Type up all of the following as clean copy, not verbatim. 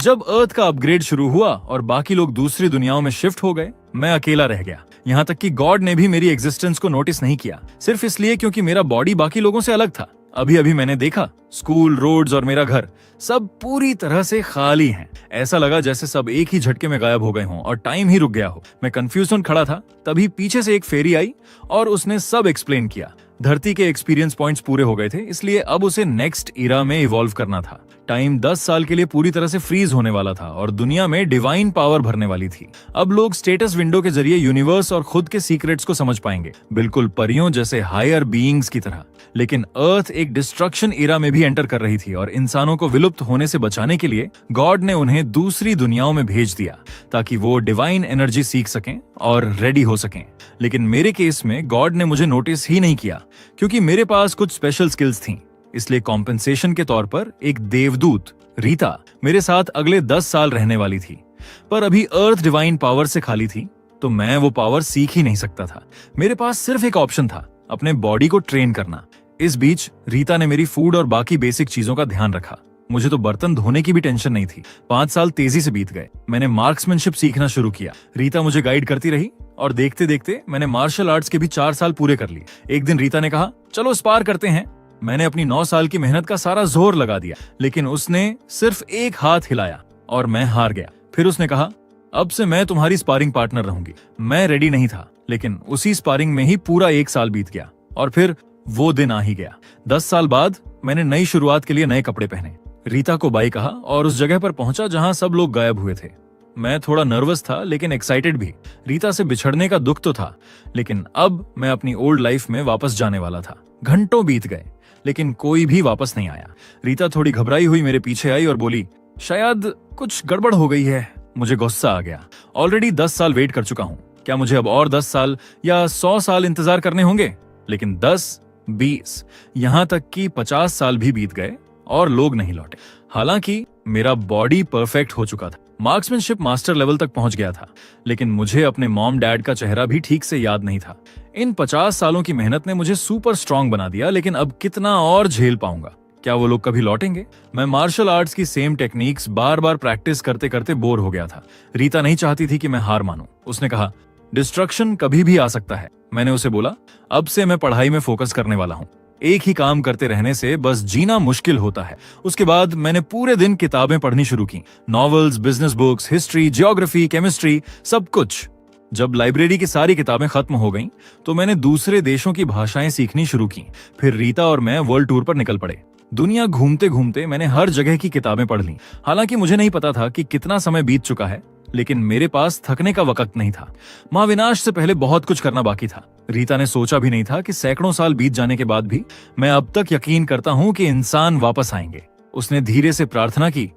जब अर्थ का अपग्रेड शुरू हुआ और बाकी लोग दूसरी दुनियाओं में शिफ्ट हो गए, मैं अकेला रह गया। यहाँ तक कि गॉड ने भी मेरी एग्जिस्टेंस को नोटिस नहीं किया, सिर्फ इसलिए क्योंकि मेरा बॉडी बाकी लोगों से अलग था। अभी अभी मैंने देखा, स्कूल, रोड्स और मेरा घर सब पूरी तरह से खाली हैं। ऐसा लगा जैसे सब एक ही झटके में गायब हो गए हों और टाइम ही रुक गया हो। मैं कंफ्यूजन खड़ा था, तभी पीछे से एक फेरी आई और उसने सब एक्सप्लेन किया। धरती के एक्सपीरियंस पॉइंट्स पूरे हो गए थे, इसलिए अब उसे नेक्स्ट इरा में इवॉल्व करना था। टाइम 10 साल के लिए पूरी तरह से फ्रीज होने वाला था और दुनिया में डिवाइन पावर भरने वाली थी। अब लोग स्टेटस विंडो के जरिए यूनिवर्स और खुद के सीक्रेट्स को समझ पाएंगे, बिल्कुल परियों जैसे हायर बीइंग्स की तरह। लेकिन अर्थ एक डिस्ट्रक्शन इरा में भी एंटर कर रही थी और इंसानों को विलुप्त होने से बचाने के लिए गॉड ने उन्हें दूसरी दुनियाओं में भेज दिया ताकि वो डिवाइन एनर्जी सीख सकें और रेडी हो सकें। लेकिन मेरे केस में गॉड ने मुझे नोटिस ही नहीं किया क्योंकि मेरे पास कुछ स्पेशल स्किल्स थी। इसलिए कॉम्पेंसेशन के तौर पर एक देवदूत रीता मेरे साथ अगले 10 साल रहने वाली थी। पर अभी अर्थ डिवाइन पावर से खाली थी, तो मैं वो पावर सीख ही नहीं सकता था। मेरे पास सिर्फ एक ऑप्शन था, अपने बॉडी को ट्रेन करना। इस बीच रीता ने मेरी फूड और बाकी बेसिक चीजों का ध्यान रखा। मुझे तो बर्तन धोने की भी टेंशन नहीं थी। 5 साल तेजी से बीत गए। मैंने मार्क्समैनशिप सीखना शुरू किया। रीता मुझे गाइड करती रही और देखते देखते मैंने मार्शल आर्ट्स के भी 4 साल पूरे कर लिए। एक दिन रीता ने कहा, चलो स्पार करते हैं। मैंने अपनी 9 साल की मेहनत का सारा जोर लगा दिया, लेकिन उसने सिर्फ एक हाथ हिलाया और मैं हार गया। फिर उसने कहा, अब से मैं तुम्हारी स्पारिंग पार्टनर रहूंगी। मैं रेडी नहीं था, लेकिन उसी स्पारिंग में ही पूरा 1 साल बीत गया और फिर वो दिन आ ही गया। 10 साल बाद मैंने नई शुरुआत के लिए नए कपड़े पहने, रीता को बाय कहा और उस जगह पर पहुंचा जहां सब लोग गायब हुए थे। मैं थोड़ा नर्वस था लेकिन एक्साइटेड भी। रीता से बिछड़ने का दुख तो था, लेकिन अब मैं अपनी ओल्ड लाइफ में वापस जाने वाला था। घंटों बीत गए लेकिन कोई भी वापस नहीं आया। रीता थोड़ी घबराई हुई मेरे पीछे आई और बोली, शायद कुछ गड़बड़ हो गई है। मुझे गुस्सा आ गया। ऑलरेडी 10 साल वेट कर चुका हूं, क्या मुझे अब और 10 साल या 100 साल इंतजार करने होंगे? लेकिन 10, 20, यहां तक कि 50 साल भी बीत गए और लोग नहीं लौटे। हालांकि मेरा बॉडी परफेक्ट हो चुका था, मार्क्समैनशिप मास्टर लेवल तक पहुंच गया था, लेकिन मुझे अपने मॉम डैड का चेहरा भी ठीक से याद नहीं था। इन 50 सालों की मेहनत ने मुझे सुपर स्ट्रांग बना दिया, लेकिन अब कितना और झेल पाऊंगा? क्या वो लोग कभी लौटेंगे? मैं मार्शल आर्ट्स की सेम टेक्निक्स बार बार प्रैक्टिस करते करते बोर हो गया था। रीता नहीं चाहती थी कि मैं हार मानूं। उसने कहा, डिस्ट्रक्शन कभी भी आ सकता है। मैंने उसे बोला, अब से मैं पढ़ाई में फोकस करने वाला हूँ। एक ही काम करते रहने से बस जीना मुश्किल होता है। उसके बाद मैंने पूरे दिन किताबें पढ़नी शुरू की, novels, business books, history, geography, chemistry, सब कुछ। जब लाइब्रेरी की सारी किताबें खत्म हो गईं, तो मैंने दूसरे देशों की भाषाएं सीखनी शुरू की। फिर रीता और मैं वर्ल्ड टूर पर निकल पड़े। दुनिया घूमते घूमते मैंने हर जगह की किताबें पढ़ ली। हालांकि मुझे नहीं पता था कि कितना समय बीत चुका है, लेकिन मेरे पास थकने का वक्त नहीं था। महाविनाश से पहले बहुत कुछ करना बाकी था। रीता ने सोचा भी नहीं था कि सैकड़ों साल बीत जाने के बाद भी मैं अब तक यकीन करता हूं कि इंसान वापस आएंगे। उसने धीरे से प्रार्थना की,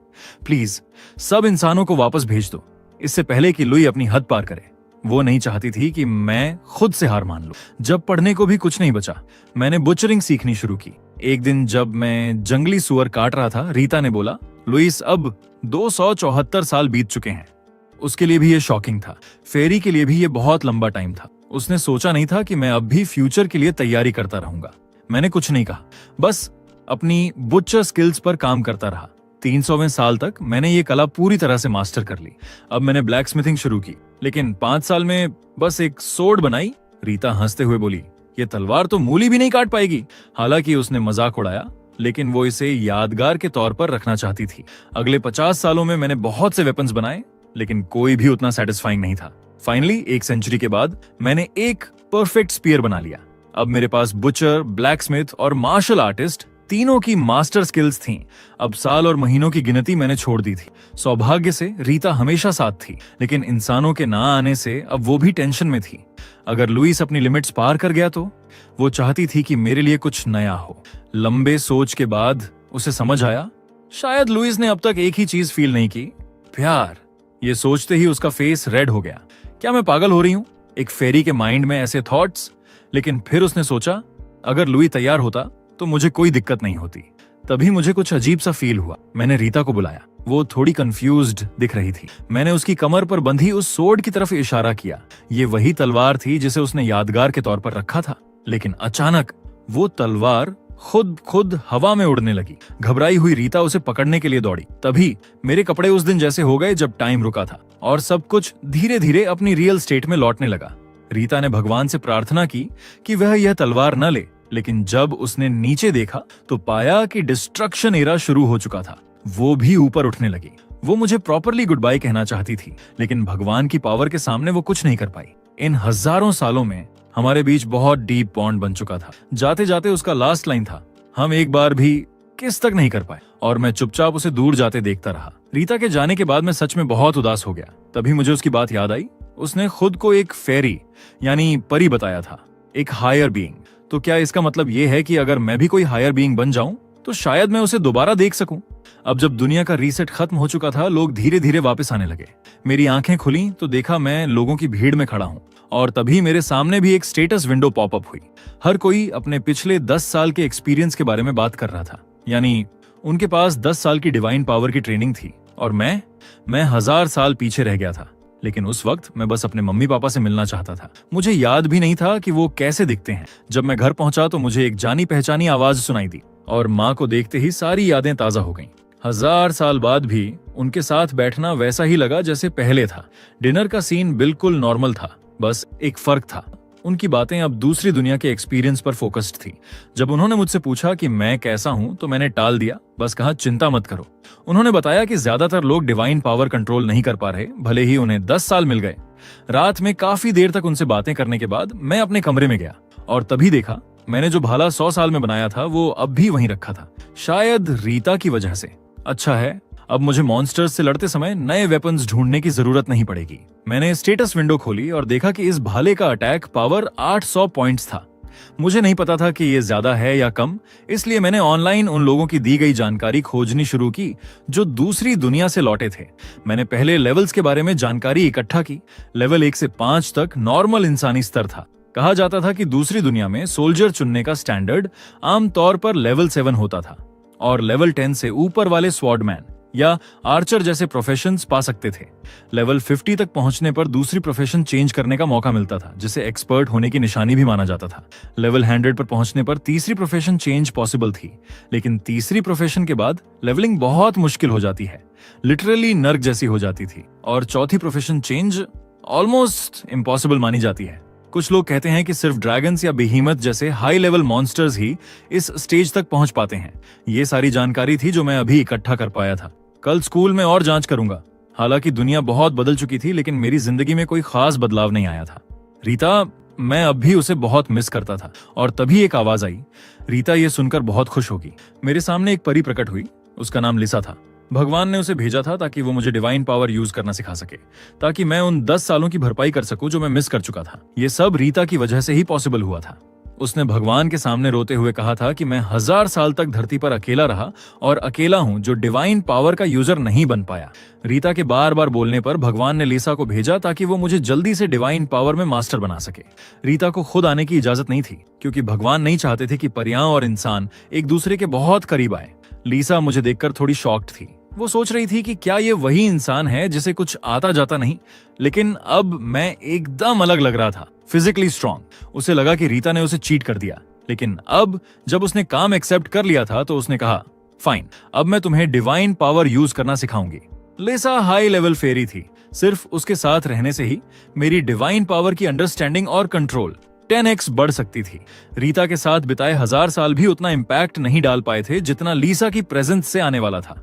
प्लीज सब इंसानों को वापस भेज दो, इससे पहले कि लुई अपनी हद पार करे। वो नहीं चाहती थी कि मैं खुद से हार मान लूं। जब पढ़ने को भी कुछ नहीं बचा, मैंने बुचरिंग सीखनी शुरू की। एक दिन जब मैं जंगली सुअर काट रहा था, रीता ने बोला, लुइस, अब 274 साल बीत चुके हैं। उसके लिए भी ये शॉकिंग था। फेरी के लिए भी ये बहुत लंबा टाइम था। उसने सोचा नहीं था कि मैं अब भी फ्यूचर के लिए तैयारी करता रहूंगा। मैंने कुछ नहीं कहा, बस अपनी बुचर स्किल्स पर काम करता रहा। 300वें साल तक मैंने ये कला पूरी तरह से मास्टर कर ली। अब मैंने ब्लैक स्मिथिंग शुरू की, लेकिन 5 साल में बस एक सोर्ड बनाई। रीता हंसते हुए बोली, ये तलवार तो मूली भी नहीं काट पाएगी। हालांकि उसने मजाक उड़ाया, लेकिन वो इसे यादगार के तौर पर रखना चाहती थी। अगले 50 सालों में मैंने बहुत से वेपन्स बनाए, लेकिन कोई भी उतना सेटिस्फाइंग नहीं था। फाइनली 1 सेंचुरी के बाद मैंने एक परफेक्ट स्पीयर बना लिया। अब मेरे पास बुचर, ब्लैकस्मिथ और मार्शल आर्टिस्ट तीनों की मास्टर स्किल्स थीं। अब साल और महीनों की गिनती मैंने छोड़ दी थी। सौभाग्य से रीता हमेशा साथ थी, लेकिन इंसानों के ना आने से अब वो भी टेंशन में थी। अगर लुइस अपनी लिमिट्स पार कर गया तो? वो चाहती थी कि मेरे लिए कुछ नया हो। लंबे सोच के बाद उसे समझ आया, शायद लुइस ने अब तक एक ही चीज फील नहीं की, प्यार। ये सोचते ही उसका फेस रेड हो गया। क्या मैं पागल हो रही हूं? एक फेरी के माइंड में ऐसे थॉट्स? लेकिन फिर उसने सोचा, अगर लुई तैयार होता तो मुझे कोई दिक्कत नहीं होती। तभी मुझे कुछ अजीब सा फील हुआ। मैंने रीता को बुलाया। वो थोड़ी कंफ्यूज्ड दिख रही थी। मैंने उसकी कमर पर बंधी उस सोर्ड की तरफ इशारा किया। ये वही तलवार थी जिसे उसने यादगार के तौर पर रखा था। लेकिन अचानक वो तलवार खुद खुद हवा में उड़ने लगी। घबराई हुई रीता उसे पकड़ने के लिए दौड़ी। तभी मेरे कपड़े उस दिन जैसे हो गए जब टाइम रुका था और सब कुछ धीरे धीरे अपनी रियल स्टेट में लौटने लगा। रीता ने भगवान से प्रार्थना की कि वह यह तलवार न ले, लेकिन जब उसने नीचे देखा तो पाया कि डिस्ट्रक्शन एरा शुरू हो चुका था। वो भी ऊपर उठने लगी। वो मुझे प्रॉपरली गुड बाय कहना चाहती थी, लेकिन भगवान की पावर के सामने वो कुछ नहीं कर पाई। इन हजारों सालों में हमारे बीच बहुत डीप बॉन्ड बन चुका था। जाते जाते उसका लास्ट लाइन था, हम एक बार भी किस तक नहीं कर पाए, और मैं चुपचाप उसे दूर जाते देखता रहा। रीता के जाने के बाद मैं सच में बहुत उदास हो गया। तभी मुझे उसकी बात याद आई। उसने खुद को एक फेरी यानी परी बताया था, एक हायर बीइंग। तो क्या इसका मतलब ये है कि अगर मैं भी कोई हायर बीइंग बन जाऊं तो शायद मैं उसे दोबारा देख सकूं? अब जब दुनिया का रीसेट खत्म हो चुका था, लोग धीरे धीरे वापस आने लगे। मेरी आंखें खुली तो देखा मैं लोगों की भीड़ में खड़ा हूं, और तभी मेरे सामने भी एक स्टेटस विंडो पॉपअप हुई। हर कोई अपने पिछले 10 साल के एक्सपीरियंस के बारे में बात कर रहा था। यानी उनके पास 10 साल की डिवाइन पावर की ट्रेनिंग थी, और मैं 1000 साल पीछे रह गया था। लेकिन उस वक्त मैं बस अपने मम्मी पापा से मिलना चाहता था। मुझे याद भी नहीं था कि वो कैसे दिखते हैं। जब मैं घर पहुंचा तो मुझे एक जानी पहचानी आवाज सुनाई दी, और माँ को देखते ही सारी यादें ताजा हो गईं। 1000 साल बाद भी उनके साथ बैठना वैसा ही लगा जैसे पहले था। डिनर का सीन बिल्कुल नॉर्मल था, बस एक फर्क था, उनकी बातें अब दूसरी दुनिया के एक्सपीरियंस पर फोकस्ड थी। जब उन्होंने मुझसे पूछा कि मैं कैसा हूं तो मैंने टाल दिया, बस कहा चिंता मत करो। उन्होंने बताया कि ज्यादातर लोग डिवाइन पावर कंट्रोल नहीं कर पा रहे, भले ही उन्हें 10 साल मिल गए। रात में काफी देर तक उनसे बातें करने के बाद मैं अपने कमरे में गया, और तभी देखा मैंने जो भाला 100 साल में बनाया था वो अब भी वहीं रखा था, शायद रीता की वजह से। अच्छा है, अब मुझे मॉन्स्टर्स से लड़ते समय नए वेपन्स ढूंढने की जरूरत नहीं पड़ेगी। मैंने स्टेटस विंडो खोली और देखा कि इस भाले का अटैक पावर 800 पॉइंट्स था। मुझे नहीं पता था कि ये ज्यादा है या कम, इसलिए मैंने ऑनलाइन उन लोगों की दी गई जानकारी खोजनी शुरू की जो दूसरी दुनिया से लौटे थे। मैंने पहले लेवल्स के बारे में जानकारी इकट्ठा की। लेवल 1 से 5 तक नॉर्मल इंसानी स्तर था। कहा जाता था कि दूसरी दुनिया में सोल्जर चुनने का स्टैंडर्ड आमतौर पर लेवल 7 होता था, और लेवल 10 से ऊपर वाले स्वॉर्डमैन या आर्चर जैसे प्रोफेशंस पा सकते थे। लेवल 50 तक पहुंचने पर दूसरी प्रोफेशन चेंज करने का मौका मिलता था, जिसे एक्सपर्ट होने की निशानी भी माना जाता था। लेवल 100 पर पहुंचने पर तीसरी प्रोफेशन चेंज पॉसिबल थी, लेकिन तीसरी प्रोफेशन के बाद लेवलिंग बहुत मुश्किल हो जाती है, लिटरली नर्क जैसी हो जाती थी, और चौथी प्रोफेशन चेंज ऑलमोस्ट इम्पॉसिबल मानी जाती है। कुछ लोग कहते हैं कि सिर्फ ड्रैगन्स या बेहीमथ जैसे हाई लेवल मॉन्स्टर्स ही इस स्टेज तक पहुंच पाते हैं। ये सारी जानकारी थी जो मैं अभी इकट्ठा कर पाया था। कल स्कूल में और जांच करूंगा। हालांकि दुनिया बहुत बदल चुकी थी, लेकिन मेरी जिंदगी में कोई खास बदलाव नहीं आया था। रीता, मैं अब भी उसे बहुत मिस करता था। और तभी एक आवाज आई। रीता ये सुनकर बहुत खुश होगी। मेरे सामने एक परी प्रकट हुई। उसका नाम लिसा था। भगवान ने उसे भेजा था ताकि वो मुझे डिवाइन पावर यूज करना सिखा सके, ताकि मैं उन 10 सालों की भरपाई कर सकूं जो मैं मिस कर चुका था। ये सब रीता की वजह से ही पॉसिबल हुआ था। उसने भगवान के सामने रोते हुए कहा था कि मैं 1000 साल तक धरती पर अकेला रहा और अकेला हूं जो डिवाइन पावर का यूजर नहीं बन पाया। रीता के बार बार बोलने पर भगवान ने लिसा को भेजा ताकि वो मुझे जल्दी से डिवाइन पावर में मास्टर बना सके। रीता को खुद आने की इजाजत नहीं थी, क्योंकि भगवान नहीं चाहते थे कि परियां और इंसान एक दूसरे के बहुत करीब आए। लिसा मुझे देखकर थोड़ी शॉक्ड थी। वो सोच रही थी कि क्या ये वही इंसान है जिसे कुछ आता जाता नहीं, लेकिन अब मैं एकदम अलग लग रहा था, फिजिकली स्ट्रांग। उसे लगा कि रीता ने उसे चीट कर दिया, लेकिन अब जब उसने काम एक्सेप्ट कर लिया था तो उसने कहा, फाइन, अब मैं तुम्हें डिवाइन पावर यूज करना सिखाऊंगी। लिसा हाई लेवल फेरी थी। सिर्फ उसके साथ रहने से ही मेरी डिवाइन पावर की अंडरस्टैंडिंग और कंट्रोल 10x बढ़ सकती थी। रीता के साथ बिताए 1000 साल भी उतना इम्पैक्ट नहीं डाल पाए थे जितना लिसा की प्रेजेंस से आने वाला था।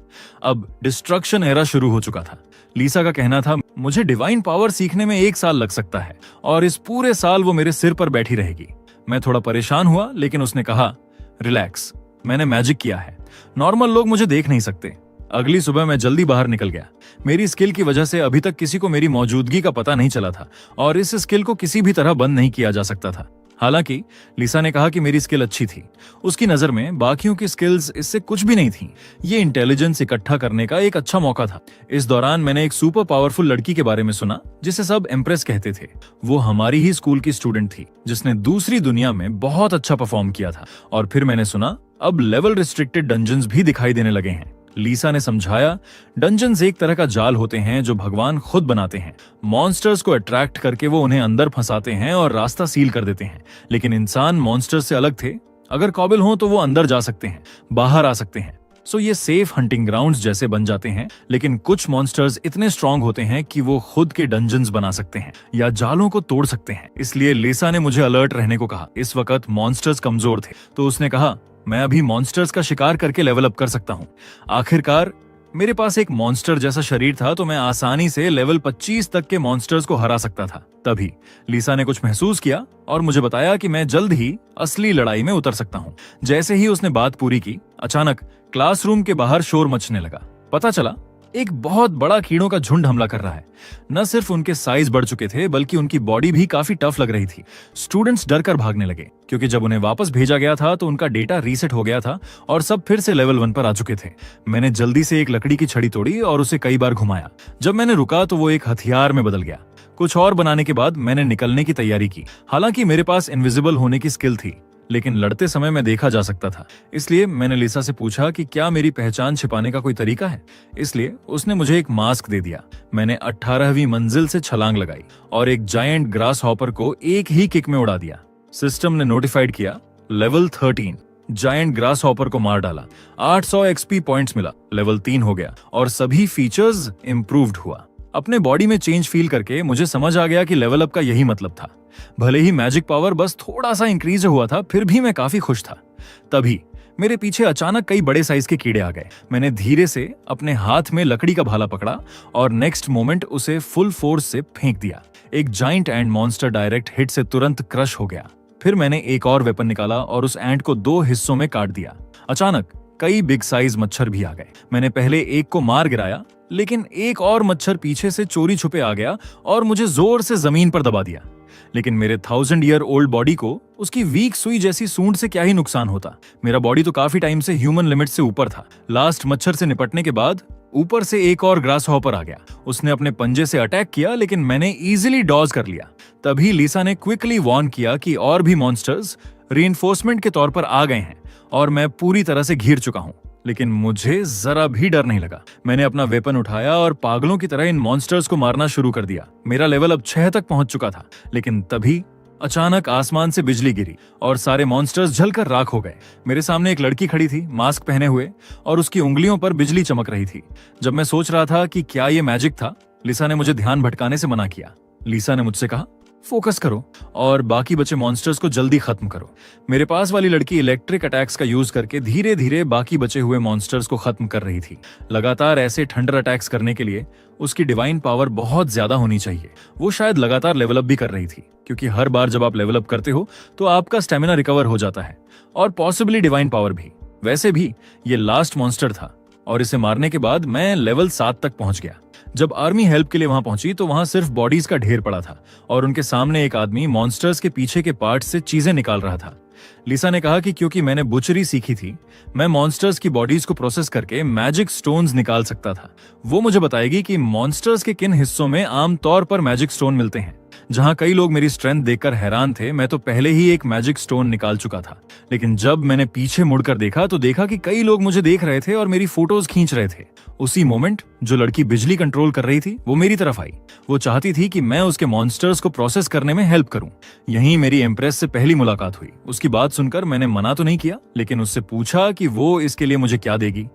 अब डिस्ट्रक्शन एरा शुरू हो चुका था। लिसा का कहना था, मुझे डिवाइन पावर सीखने में 1 साल लग सकता है, और इस पूरे साल वो मेरे सिर पर बैठी रहेगी। मैं थोड़ा परेशान हुआ, लेकिन उसने कहा, रिलैक्स, मैंने मैजिक किया है, नॉर्मल लोग मुझे देख नहीं सकते। अगली सुबह मैं जल्दी बाहर निकल गया। मेरी स्किल की वजह से अभी तक किसी को मेरी मौजूदगी का पता नहीं चला था, और इस स्किल को किसी भी तरह बंद नहीं किया जा सकता था। हालांकि लिसा ने कहा कि मेरी स्किल अच्छी थी। उसकी नजर में बाकियों की स्किल्स इससे कुछ भी नहीं थी। ये इंटेलिजेंस इकट्ठा करने का एक अच्छा मौका था। इस दौरान मैंने एक सुपर पावरफुल लड़की के बारे में सुना जिसे सब एम्प्रेस कहते थे। वो हमारी ही स्कूल की स्टूडेंट थी जिसने दूसरी दुनिया में बहुत अच्छा परफॉर्म किया था। और फिर मैंने सुना अब लेवल रिस्ट्रिक्टेड डंजन्स भी दिखाई देने लगे हैं। लिसा ने समझाया, डंजन्स एक तरह का जाल होते हैं जो भगवान खुद बनाते हैं। मॉन्स्टर्स को अट्रैक्ट करके वो उन्हें अंदर फंसाते हैं और रास्ता सील कर देते हैं। लेकिन इंसान मॉन्स्टर्स से अलग थे। अगर काबिल हो तो वो अंदर जा सकते हैं, बाहर आ सकते हैं। सो ये सेफ हंटिंग ग्राउंड्स जैसे बन जाते हैं। लेकिन कुछ मॉन्स्टर्स इतने स्ट्रांग होते हैं कि वो खुद के डंजन्स बना सकते हैं या जालों को तोड़ सकते हैं। इसलिए लिसा ने मुझे अलर्ट रहने को कहा। इस वक्त मॉन्स्टर्स कमजोर थे, तो उसने कहा मैं अभी मॉन्स्टर्स का शिकार करके लेवल अप कर सकता हूँ। आखिरकार मेरे पास एक मॉन्स्टर जैसा शरीर था, तो मैं आसानी से लेवल 25 तक के मॉन्स्टर्स को हरा सकता था। तभी लिसा ने कुछ महसूस किया और मुझे बताया कि मैं जल्द ही असली लड़ाई में उतर सकता हूँ। जैसे ही उसने बात पूरी की, अचानक क्लासरूम के बाहर शोर मचने लगा। पता चला एक बहुत बड़ा कीड़ों का झुंड हमला कर रहा है। न सिर्फ उनके साइज बढ़ चुके थे, बल्कि उनकी बॉडी भी काफी टफ लग रही थी। स्टूडेंट्स डर कर भागने लगे, क्योंकि जब उन्हें वापस भेजा गया था तो उनका डेटा रीसेट हो गया था और सब फिर से लेवल 1 पर आ चुके थे। मैंने जल्दी से एक लकड़ी की छड़ी तोड़ी और उसे कई बार घुमाया। जब मैंने रुका तो वो एक हथियार में बदल गया। कुछ और बनाने के बाद मैंने निकलने की तैयारी की। हालांकि मेरे पास इनविजिबल होने की स्किल थी, लेकिन लड़ते समय मैं देखा जा सकता था। इसलिए मैंने लिसा से पूछा कि क्या मेरी पहचान छिपाने का कोई तरीका है। इसलिए उसने मुझे एक मास्क दे दिया। मैंने 18वीं मंजिल से छलांग लगाई और एक जायंट ग्रास हॉपर को एक ही किक में उड़ा दिया। सिस्टम ने नोटिफाइड किया, लेवल 13। जायंट ग्रास हॉपर को मार डाला, 800 एक्सपी पॉइंट्स मिला, लेवल 3 हो गया और सभी फीचर्स इंप्रूव्ड हुआ। अपने बॉडी में चेंज फील करके मुझे समझ आ गया कि लेवल अप का यही मतलब था। भले ही मैजिक पावर बस थोड़ा सा इंक्रीज हुआ था, फिर भी मैं काफी खुश था। तभी मेरे पीछे अचानक कई बड़े साइज के कीड़े आ गए। मैंने धीरे से अपने हाथ में लकड़ी का भाला पकड़ा और नेक्स्ट मोमेंट उसे फुल फोर्स से फेंक दिया। एक giant and monster direct hit से तुरंत क्रश हो गया। फिर मैंने एक और वेपन निकाला और उस एंट को 2 हिस्सों में काट दिया। अचानक कई बिग साइज मच्छर भी आ गए। मैंने पहले एक को मार गिराया, लेकिन एक और मच्छर पीछे से चोरी छुपे आ गया और मुझे जोर से जमीन पर दबा दिया। लेकिन मेरे 1000 ईयर ओल्ड बॉडी को उसकी वीक सुई जैसी सूंड से क्या ही नुकसान होता। मेरा बॉडी तो काफी टाइम से ह्यूमन लिमिट से ऊपर था। लास्ट मच्छर से निपटने के बाद ऊपर से एक और ग्रास हॉपर आ गया। उसने अपने पंजे से अटैक किया, लेकिन मैंने इजीली डॉज कर लिया। तभी लिसा ने क्विकली वार्न किया कि और भी मॉन्स्टर्स रीइंफोर्समेंट के तौर पर आ गए हैं और मैं पूरी तरह से घिर चुका हूँ। लेकिन मुझे जरा भी डर नहीं लगा। मैंने अपना वेपन उठाया और पागलों की तरह इन मॉन्स्टर्स को मारना शुरू कर दिया। मेरा लेवल अब 6 तक पहुंच चुका था। लेकिन तभी अचानक आसमान से बिजली गिरी और सारे मॉन्स्टर्स जलकर राख हो गए। मेरे सामने एक लड़की खड़ी थी, मास्क पहने हुए, और उसकी उंगलियों पर बिजली चमक रही थी। जब मैं सोच रहा था कि क्या ये मैजिक था, लिसा ने मुझे ध्यान भटकाने से मना किया। लिसा ने मुझसे कहा, फोकस करो और बाकी बचे मॉन्स्टर्स को जल्दी खत्म करो। मेरे पास वाली लड़की इलेक्ट्रिक अटैक्स का यूज करके धीरे धीरे बाकी बचे हुए मॉन्स्टर्स को खत्म कर रही थी। लगातार ऐसे थंडर अटैक्स करने के लिए उसकी डिवाइन पावर बहुत ज्यादा होनी चाहिए। वो शायद लगातार लेवल अप भी कर रही थी, क्योंकि हर बार जब आप लेवल अप करते हो तो आपका स्टेमिना रिकवर हो जाता है और पॉसिबली डिवाइन पावर भी। वैसे भी ये लास्ट मॉन्स्टर था और इसे मारने के बाद मैं लेवल 7 तक पहुंच गया। जब आर्मी हेल्प के लिए वहां पहुंची तो वहां सिर्फ बॉडीज का ढेर पड़ा था और उनके सामने एक आदमी मॉन्स्टर्स के पीछे के पार्ट से चीजें निकाल रहा था। लिसा ने कहा कि क्योंकि मैंने बुचरी सीखी थी, मैं मॉन्स्टर्स की बॉडीज को प्रोसेस करके मैजिक स्टोन्स निकाल सकता था। वो मुझे बताएगी कि मॉन्स्टर्स के किन हिस्सों में आमतौर पर मैजिक स्टोन मिलते हैं। जहां कई लोग मेरी स्ट्रेंथ देखकर हैरान थे, मैं तो पहले ही एक मैजिक स्टोन निकाल चुका था। लेकिन जब मैंने पीछे मुड़कर देखा तो देखा कि कई लोग मुझे देख रहे थे और मेरी फोटोज खींच रहे थे। उसी मोमेंट जो लड़की बिजली कंट्रोल कर रही थी वो मेरी तरफ आई। वो चाहती थी कि मैं उसके मॉन्स्टर्स को प्रोसेस करने में हेल्प करूं। यहीं मेरी एम्प्रेस से पहली मुलाकात हुई। उसकी बात सुनकर मैंने मना तो नहीं किया, लेकिन उससे पूछा कि वो इसके लिए मुझे क्या देगी।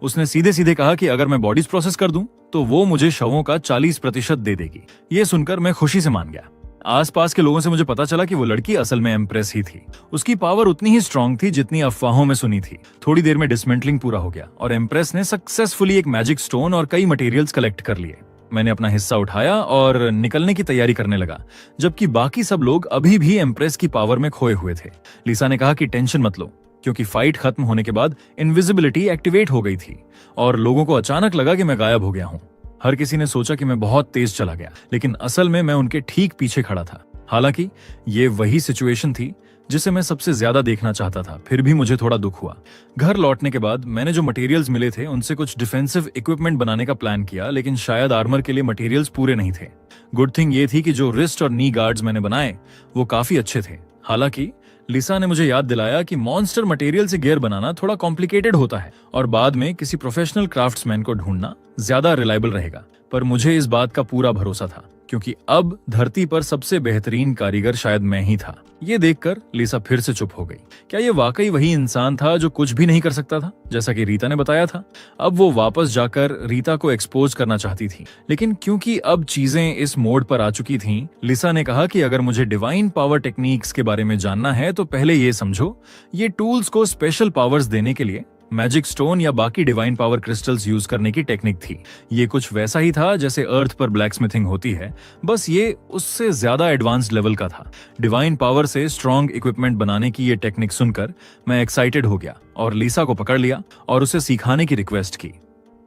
उसने सीधे सीधे कहा कि अगर मैं बॉडीज प्रोसेस कर दूं तो वो मुझे शवों का 40% दे देगी। ये सुनकर मैं खुशी से मान गया। आसपास के लोगों से मुझे पता चला कि वो लड़की असल में एम्प्रेस ही थी। उसकी पावर उतनी ही स्ट्रांग थी जितनी अफवाहों में सुनी थी। थोड़ी देर में डिसमेंटलिंग पूरा हो गया और एम्प्रेस ने सक्सेसफुली एक मैजिक स्टोन और कई मटेरियल्स कलेक्ट कर लिए। मैंने अपना हिस्सा उठाया और निकलने की तैयारी करने लगा, जबकि बाकी सब लोग अभी भी एम्प्रेस की पावर में खोए हुए थे। लिसा ने कहा कि टेंशन मत लो, क्योंकि फाइट खत्म होने के बाद इनविजिबिलिटी एक्टिवेट हो गई थी और लोगों को अचानक लगा कि मैं गायब हो गया हूँ। हर किसी ने सोचा कि मैं बहुत तेज चला गया, लेकिन असल में मैं उनके ठीक पीछे खड़ा था। हालांकि ये वही सिचुएशन थी जिसे मैं सबसे ज्यादा देखना चाहता था। फिर भी मुझे थोड़ा दुख हुआ। घर लौटने के बाद मैंने जो मटेरियल्स मिले थे उनसे कुछ डिफेंसिव इक्विपमेंट बनाने का प्लान किया, लेकिन शायद आर्मर के लिए मटेरियल्स पूरे नहीं थे। गुड थिंग ये थी कि जो रिस्ट और नी गार्ड्स मैंने बनाए वो काफी अच्छे थे। हालांकि लिसा ने मुझे याद दिलाया कि मॉन्स्टर मटेरियल से गियर बनाना थोड़ा कॉम्प्लिकेटेड होता है और बाद में किसी प्रोफेशनल क्राफ्ट्समैन को ढूंढना ज्यादा रिलायबल रहेगा। पर मुझे इस बात का पूरा भरोसा था, क्योंकि अब धरती पर सबसे बेहतरीन कारीगर शायद मैं ही था। ये देखकर लिसा फिर से चुप हो गई। क्या ये वाकई वही इंसान था जो कुछ भी नहीं कर सकता था, जैसा कि रीता ने बताया था? अब वो वापस जाकर रीता को एक्सपोज करना चाहती थी, लेकिन क्योंकि अब चीजें इस मोड पर आ चुकी थीं, लिसा ने कहा कि अगर मुझे डिवाइन पावर टेक्निक्स के बारे में जानना है तो पहले ये समझो, ये टूल्स को स्पेशल पावर्स देने के लिए मैजिक स्टोन या बाकी डिवाइन पावर क्रिस्टल्स यूज करने की टेक्निक थी। ये कुछ वैसा ही था जैसे अर्थ पर ब्लैकस्मिथिंग होती है, बस ये उससे ज्यादा एडवांस्ड लेवल का था। डिवाइन पावर से स्ट्रॉन्ग इक्विपमेंट बनाने की ये टेक्निक सुनकर मैं एक्साइटेड हो गया और लिसा को पकड़ लिया और उसे सिखाने की रिक्वेस्ट की।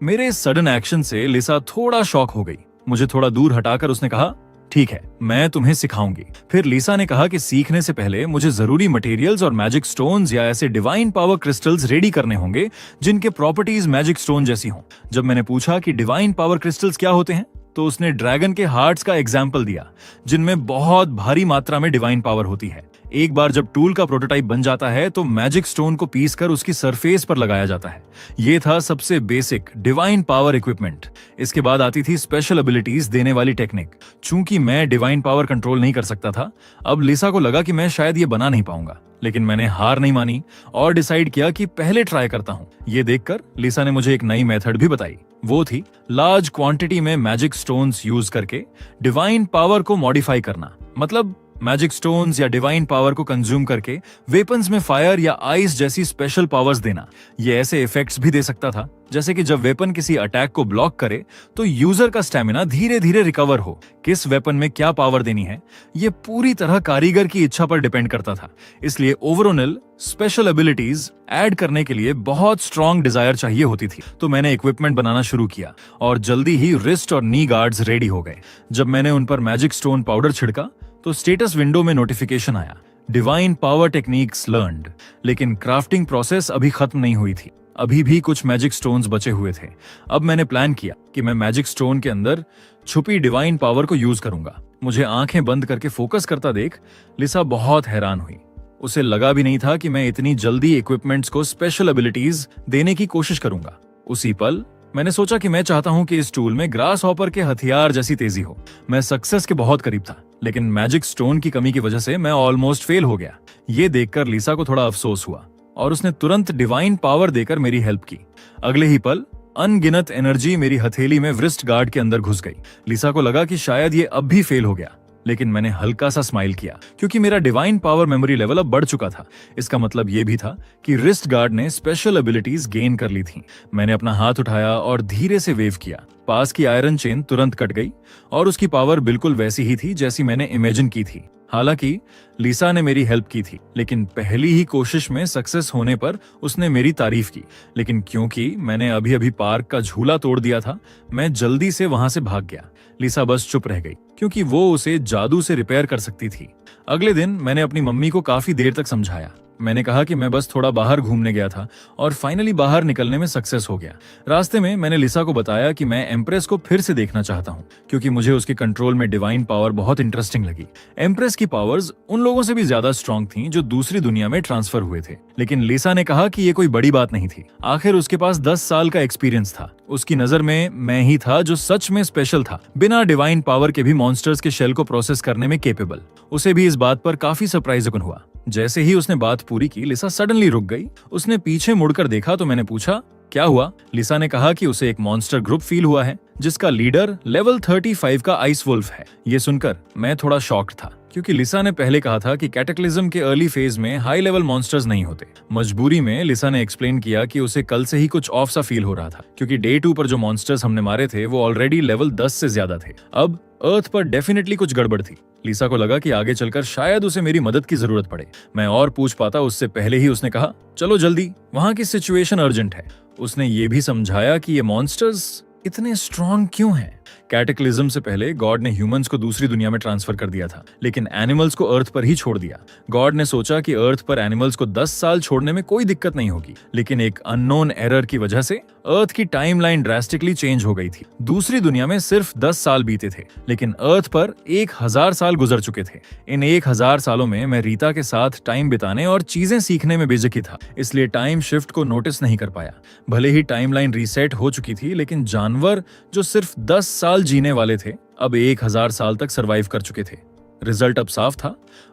मेरे सडन एक्शन से लिसा थोड़ा शॉक हो गई। मुझे थोड़ा दूर हटाकर उसने कहा, ठीक है, मैं तुम्हें सिखाऊंगी। फिर लिसा ने कहा कि सीखने से पहले मुझे जरूरी मटेरियल्स और मैजिक स्टोन्स या ऐसे डिवाइन पावर क्रिस्टल्स रेडी करने होंगे जिनके प्रॉपर्टीज मैजिक स्टोन जैसी हों। जब मैंने पूछा कि डिवाइन पावर क्रिस्टल्स क्या होते हैं, तो उसने ड्रैगन के हार्ट्स का एग्जाम्पल दिया, जिनमें बहुत भारी मात्रा में डिवाइन पावर होती है। एक बार जब टूल का प्रोटोटाइप बन जाता है तो मैजिक स्टोन को पीसकर उसकी सरफेस पर लगाया जाता है। ये था सबसे बेसिक डिवाइन पावर इक्विपमेंट। इसके बाद आती थी स्पेशल एबिलिटीज देने वाली टेक्निक। चूंकि मैं डिवाइन पावर कंट्रोल नहीं कर सकता था, अब लिसा को लगा कि मैं शायद ये बना नहीं पाऊंगा, लेकिन मैंने हार नहीं मानी और डिसाइड किया कि पहले ट्राई करता हूं। ये देखकर लिसा ने मुझे एक नई मेथड भी बताई। वो थी लार्ज क्वांटिटी में मैजिक स्टोन्स यूज करके डिवाइन पावर को मॉडिफाई करना। मतलब मैजिक स्टोन्स या डिवाइन पावर को कंज्यूम करके वेपन्स में फायर या आइस जैसी स्पेशल पावर्स देना। ये ऐसे इफेक्ट्स भी दे सकता था जैसे कि जब वेपन किसी अटैक को ब्लॉक करे तो यूजर का स्टेमिना धीरे धीरे रिकवर हो। किस वेपन में क्या पावर देनी है, ये पूरी तरह कारीगर की इच्छा पर डिपेंड करता था। इसलिए ओवरऑल स्पेशल एबिलिटीज ऐड करने के लिए बहुत स्ट्रॉन्ग डिजायर चाहिए होती थी। तो मैंने इक्विपमेंट बनाना शुरू किया और जल्दी ही रिस्ट और नी गार्ड्स रेडी हो गए। जब मैंने उन पर मैजिक स्टोन पाउडर छिड़का तो स्टेटस विंडो में नोटिफिकेशन आया, डिवाइन पावर टेक्निक्स लर्न्ड। लेकिन क्राफ्टिंग प्रोसेस अभी खत्म नहीं हुई थी, अभी भी कुछ मैजिक स्टोन्स बचे हुए थे। अब मैंने प्लान किया कि मैं मैजिक स्टोन के अंदर छुपी डिवाइन पावर को यूज करूंगा। मुझे आंखें बंद करके फोकस करता देख लिसा बहुत हैरान हुई। उसे लगा भी नहीं था कि मैं इतनी जल्दी इक्विपमेंट्स को स्पेशल एबिलिटीज देने की कोशिश करूंगा। उसी पल मैंने सोचा कि मैं चाहता हूं कि इस टूल में ग्रास हॉपर के हथियार जैसी तेजी हो। मैं सक्सेस के बहुत करीब था, लेकिन मैजिक स्टोन की कमी की वजह से मैं ऑलमोस्ट फेल हो गया। ये देखकर लिसा को थोड़ा अफसोस हुआ और उसने तुरंत डिवाइन पावर देकर मेरी हेल्प की। अगले ही पल अनगिनत एनर्जी मेरी हथेली में व्रिस्ट गार्ड के अंदर घुस गई। लिसा को लगा कि शायद ये अब भी फेल हो गया, लेकिन मैंने हल्का सा स्माइल किया क्योंकि मेरा डिवाइन पावर मेमोरी लेवल अब बढ़ चुका था। इसका मतलब ये भी था कि रिस्ट गार्ड ने स्पेशल एबिलिटीज गेन कर ली थी। मैंने अपना हाथ उठाया और धीरे से वेव किया। पास की आयरन चेन तुरंत कट गई और उसकी पावर बिल्कुल वैसी ही थी जैसी मैंने इमेजिन की थी। हालांकि लिसा ने मेरी हेल्प की थी, लेकिन पहली ही कोशिश में सक्सेस होने पर उसने मेरी तारीफ की। लेकिन क्योंकि मैंने अभी अभी पार्क का झूला तोड़ दिया था, मैं जल्दी से वहां से भाग गया। लिसा बस चुप रह गई क्योंकि वो उसे जादू से रिपेयर कर सकती थी। अगले दिन मैंने अपनी मम्मी को काफी देर तक समझाया। मैंने कहा कि मैं बस थोड़ा बाहर घूमने गया था और फाइनली बाहर निकलने में सक्सेस हो गया। रास्ते में मैंने लिसा को बताया कि मैं एम्प्रेस को फिर से देखना चाहता हूँ क्योंकि मुझे उसके कंट्रोल में डिवाइन पावर बहुत इंटरेस्टिंग लगी। एम्प्रेस की पावर्स उन लोगों से भी ज्यादा स्ट्रॉन्ग थीं जो दूसरी दुनिया में ट्रांसफर हुए थे, लेकिन लिसा ने कहा कि ये कोई बड़ी बात नहीं थी। आखिर उसके पास 10 साल का एक्सपीरियंस था। उसकी नजर में मैं ही था जो सच में स्पेशल था, बिना डिवाइन पावर के भी मॉन्स्टर्स के शेल को प्रोसेस करने में केपेबल। उसे भी इस बात पर काफी सरप्राइजिंग हुआ। जैसे ही उसने बात पूरी की, लिसा सडनली रुक गई। उसने पीछे मुड़कर देखा तो मैंने पूछा, क्या हुआ? लिसा ने कहा कि उसे एक मॉन्स्टर ग्रुप फील हुआ है जिसका लीडर लेवल 35 का आइस वुल्फ है। ये सुनकर मैं थोड़ा शॉक्ड था क्योंकि लिसा ने पहले कहा था कि कैटेक्लिज्म के अर्ली फेज में हाई लेवल मॉन्स्टर्स नहीं होते। मजबूरी में लिसा ने एक्सप्लेन किया कि उसे कल से ही कुछ ऑफ सा फील हो रहा था क्योंकि डे 2 पर जो मॉन्स्टर्स हमने मारे थे वो ऑलरेडी लेवल 10 से ज्यादा थे। अब अर्थ पर डेफिनेटली कुछ गड़बड़ थी। लिसा को लगा कि आगे चलकर शायद उसे मेरी मदद की जरूरत पड़े। मैं और पूछ पाता उससे पहले ही उसने कहा, चलो जल्दी, वहां की सिचुएशन अर्जेंट है। उसने ये भी समझाया कि ये मॉन्स्टर्स इतने स्ट्रॉन्ग क्यों हैं। कैटेक्लिज्म से पहले गॉड ने ह्यूमंस को दूसरी दुनिया में ट्रांसफर कर दिया था, लेकिन एनिमल्स को अर्थ पर ही छोड़ दिया। गॉड ने सोचा कि अर्थ पर एनिमल्स को 10 साल छोड़ने में कोई दिक्कत नहीं होगी, लेकिन एक अननोन एरर की वजह से अर्थ की टाइमलाइन ड्रास्टिकली चेंज हो गई थी। दूसरी दुनिया में सिर्फ 10 साल बीते थे, लेकिन अर्थ पर 1000 साल गुजर चुके थे। इन 1000 सालों में मैं रीता के साथ टाइम बिताने और चीजें सीखने में बिजी था, इसलिए टाइम शिफ्ट को नोटिस नहीं कर पाया। भले ही टाइमलाइन रीसेट हो चुकी थी, लेकिन जानवर जो सिर्फ 10 साल जीने वाले थे अब 1000 साल तक सरवाइव कर चुके थे। रिजल्ट अब साफ था,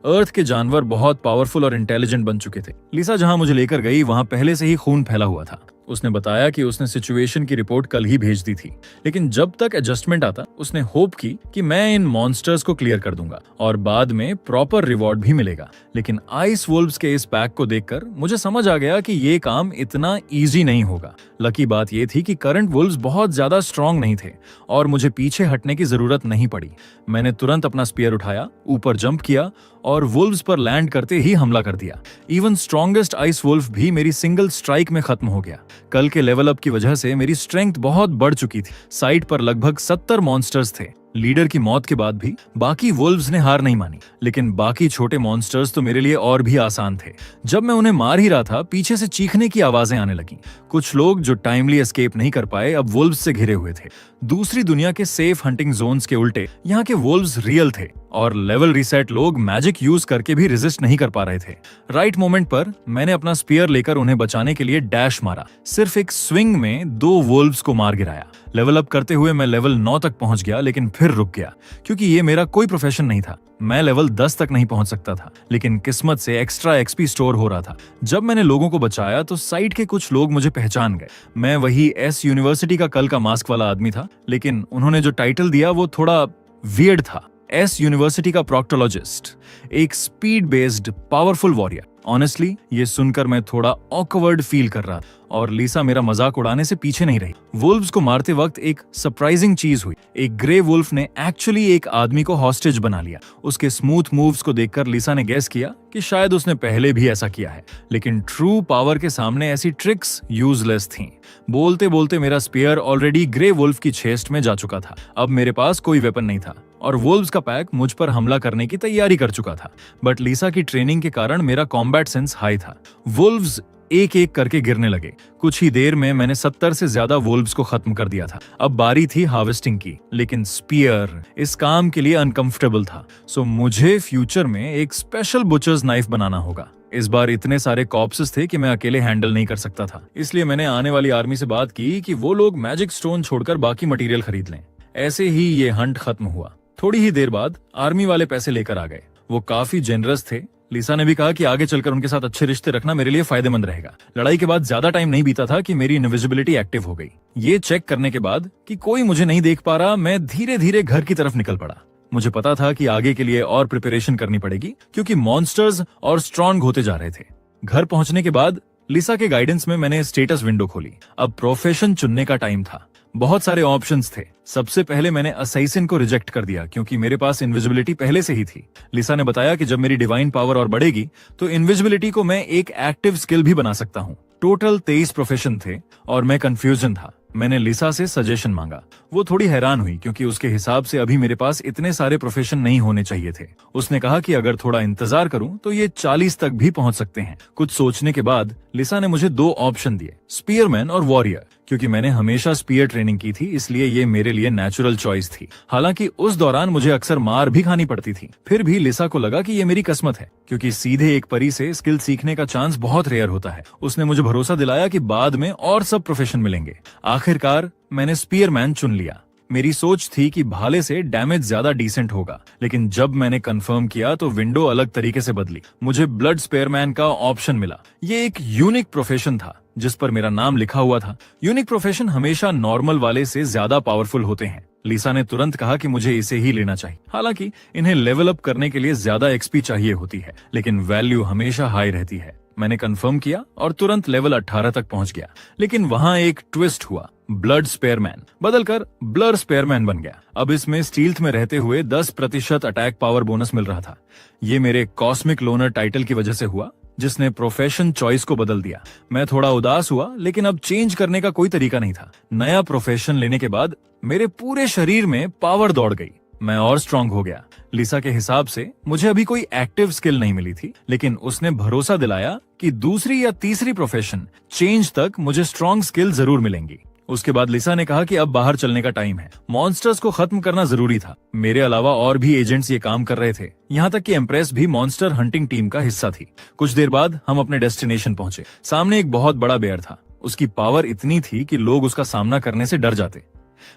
अर्थ के जानवर बहुत पावरफुल और इंटेलिजेंट बन चुके थे। लिसा जहां मुझे लेकर गई वहां पहले से ही खून फैला हुआ था। उसने बताया कि उसने सिचुएशन की रिपोर्ट कल ही भेज दी थी, लेकिन जब तक एडजस्टमेंट आता उसने होप की कि मैं इन मॉन्स्टर्स को क्लियर कर दूंगा और बाद में प्रॉपर रिवॉर्ड भी मिलेगा। लेकिन आइस वुल्व्स के इस पैक को देखकर मुझे समझ आ गया कि ये काम इतना इजी नहीं होगा। लकी बात यह थी कि करंट वुल्व्स बहुत ज्यादा स्ट्रांग नहीं थे और मुझे पीछे हटने की जरूरत नहीं पड़ी। मैंने तुरंत अपना स्पीयर उठाया, ऊपर जंप किया और वुल्व्स पर लैंड करते ही हमला कर दिया। इवन स्ट्रॉन्गेस्ट आइस वुल्फ भी मेरी सिंगल स्ट्राइक में खत्म हो गया। कल के लेवल अप की वजह से मेरी स्ट्रेंथ बहुत बढ़ चुकी थी। साइड पर लगभग 70 मॉन्स्टर्स थे। लीडर की मौत के बाद भी बाकी वुल्व्स ने हार नहीं मानी, लेकिन बाकी छोटे मॉन्स्टर्स तो मेरे लिए और भी आसान थे। जब मैं उन्हें मार ही रहा था, पीछे से चीखने की आवाजें आने लगी। कुछ लोग जो टाइमली एस्केप नहीं कर पाए अब वुल्व्स से घिरे हुए थे। दूसरी दुनिया के सेफ हंटिंग जोन्स के उल्टे यहाँ के वुल्व्स रियल थे और लेवल रिसेट लोग मैजिक यूज करके भी रेजिस्ट नहीं कर पा रहे थे। राइट मोमेंट पर मैंने अपना स्पीयर लेकर उन्हें बचाने के लिए डैश मारा। सिर्फ एक स्विंग में 2 वुल्व्स को मार गिराया। लेवल अप करते हुए मैं लेवल 9 तक पहुंच गया, लेकिन फिर रुक गया क्योंकि ये मेरा कोई प्रोफेशन नहीं था। मैं लेवल 10 तक नहीं पहुंच सकता था, लेकिन किस्मत से एक्स्ट्रा एक्सपी स्टोर हो रहा था। जब मैंने लोगों को बचाया तो साइड के कुछ लोग मुझे पहचान गए। मैं वही एस यूनिवर्सिटी का कल का मास्क वाला आदमी था, लेकिन उन्होंने जो टाइटल दिया वो थोड़ा वियर्ड था। एस यूनिवर्सिटी का प्रोक्टोलॉजिस्ट, एक speed based powerful warrior. Honestly ये सुनकर मैं थोड़ा ऑकवर्ड फील कर रहा था और लिसा मेरा मजाक उड़ाने से पीछे नहीं रही। वुल्व्स को मारते वक्त एक सरप्राइजिंग चीज हुई। एक ग्रे वुल्फ ने एक्चुअली एक आदमी को हॉस्टेज बना लिया। उसके स्मूथ मूव्स को देखकर लिसा ने गेस किया कि शायद उसने पहले भी ऐसा किया है, लेकिन ट्रू पावर के सामने ऐसी ट्रिक्स यूजलेस थीं। बोलते बोलते मेरा स्पीयर ऑलरेडी ग्रे वुल्फ की चेस्ट में जा चुका था। अब मेरे पास कोई वेपन नहीं था और वुल्व्स का पैक मुझ पर हमला करने की तैयारी कर चुका था। बट लिसा की ट्रेनिंग के कारण मेरा कॉम्बैट सेंस हाई था। वुल्व्स एक एक करके गिरने लगे। कुछ ही देर में मैंने 70 से ज्यादा वुल्व्स को खत्म कर दिया था। अब बारी थी हार्वेस्टिंग की, लेकिन स्पीयर इस काम के लिए अनकंफर्टेबल था। सो मुझे फ्यूचर में एक स्पेशल बुचर्स नाइफ बनाना होगा। इस बार इतने सारे कॉर्प्सेस थे कि मैं अकेले हैंडल नहीं कर सकता था। इसलिए मैंने आने वाली आर्मी से बात की कि वो लोग मैजिक स्टोन छोड़कर बाकी मटेरियल खरीद लें। ऐसे ही ये हंट खत्म हुआ। थोड़ी ही देर बाद आर्मी वाले पैसे लेकर आ गए। वो काफी जेनरस थे। लिसा ने भी कहा कि आगे चलकर उनके साथ अच्छे रिश्ते रखना मेरे लिए फायदेमंद रहेगा। लड़ाई के बाद ज्यादा टाइम नहीं बीता था कि मेरी इनविजिबिलिटी एक्टिव हो गई। ये चेक करने के बाद कि कोई मुझे नहीं देख पा रहा, मैं धीरे धीरे घर की तरफ निकल पड़ा। मुझे पता था कि आगे के लिए और प्रिपरेशन करनी पड़ेगी क्योंकि मॉन्स्टर्स और स्ट्रॉन्ग होते जा रहे थे। घर पहुंचने के बाद लिसा के गाइडेंस में मैंने स्टेटस विंडो खोली। अब प्रोफेशन चुनने का टाइम था। बहुत सारे ऑप्शंस थे। सबसे पहले मैंने असैसिन को रिजेक्ट कर दिया क्योंकि मेरे पास इनविजिबिलिटी पहले से ही थी। लिसा ने बताया कि जब मेरी डिवाइन पावर और बढ़ेगी तो इनविजिबिलिटी को मैं एक एक्टिव स्किल भी बना सकता हूँ। टोटल 23 प्रोफेशन थे और मैं कंफ्यूजन था। मैंने लिसा से सजेशन मांगा। वो थोड़ी हैरान हुई क्योंकि उसके हिसाब से अभी मेरे पास इतने सारे प्रोफेशन नहीं होने चाहिए थे। उसने कहा कि अगर थोड़ा इंतजार करूं तो ये 40 तक भी पहुंच सकते हैं। कुछ सोचने के बाद लिसा ने मुझे 2 ऑप्शन दिए, स्पीयरमैन और वॉरियर। क्योंकि मैंने हमेशा स्पीयर ट्रेनिंग की थी इसलिए ये मेरे लिए नेचुरल चॉइस थी। हालांकि उस दौरान मुझे अक्सर मार भी खानी पड़ती थी। फिर भी लिसा को लगा कि ये मेरी किस्मत है क्योंकि सीधे एक परी से स्किल सीखने का चांस बहुत रेयर होता है। उसने मुझे भरोसा दिलाया कि बाद में और सब प्रोफेशन मिलेंगे। आखिरकार मैंने स्पीयरमैन चुन लिया। मेरी सोच थी कि भाले से डैमेज ज्यादा डिसेंट होगा, लेकिन जब मैंने कंफर्म किया तो विंडो अलग तरीके से बदली। मुझे ब्लड स्पेयरमैन का ऑप्शन मिला। ये एक यूनिक प्रोफेशन था जिस पर मेरा नाम लिखा हुआ था। यूनिक प्रोफेशन हमेशा नॉर्मल वाले से ज्यादा पावरफुल होते हैं। लिसा ने तुरंत कहा कि मुझे इसे ही लेना चाहिए। हालांकि इन्हें लेवल अप करने के लिए ज्यादा एक्सपी चाहिए होती है, लेकिन वैल्यू हमेशा हाई रहती है। मैंने कंफर्म किया और तुरंत लेवल 18 तक पहुंच गया। लेकिन वहां एक ट्विस्ट हुआ। ब्लड स्पेयरमैन बदलकर ब्लर स्पेयरमैन बन गया। अब इसमें स्टील्थ में रहते हुए 10% अटैक पावर बोनस मिल रहा था। ये मेरे कॉस्मिक लोनर टाइटल की वजह से हुआ जिसने प्रोफेशन चॉइस को बदल दिया। मैं थोड़ा उदास हुआ, लेकिन अब चेंज करने का कोई तरीका नहीं था। नया प्रोफेशन लेने के बाद मेरे पूरे शरीर में पावर दौड़ गई। मैं और स्ट्रांग हो गया। लिसा के हिसाब से मुझे अभी कोई एक्टिव स्किल नहीं मिली थी, लेकिन उसने भरोसा दिलाया कि दूसरी या तीसरी प्रोफेशन चेंज तक मुझे स्ट्रांग स्किल जरूर मिलेंगी। उसके बाद लिसा ने कहा कि अब बाहर चलने का टाइम है। मॉन्स्टर्स को खत्म करना जरूरी था। मेरे अलावा और भी एजेंट्स ये काम कर रहे थे। यहाँ तक कि एम्प्रेस भी मॉन्स्टर हंटिंग टीम का हिस्सा थी। कुछ देर बाद हम अपने डेस्टिनेशन पहुंचे। सामने एक बहुत बड़ा बेयर था। उसकी पावर इतनी थी कि लोग उसका सामना करने से डर जाते।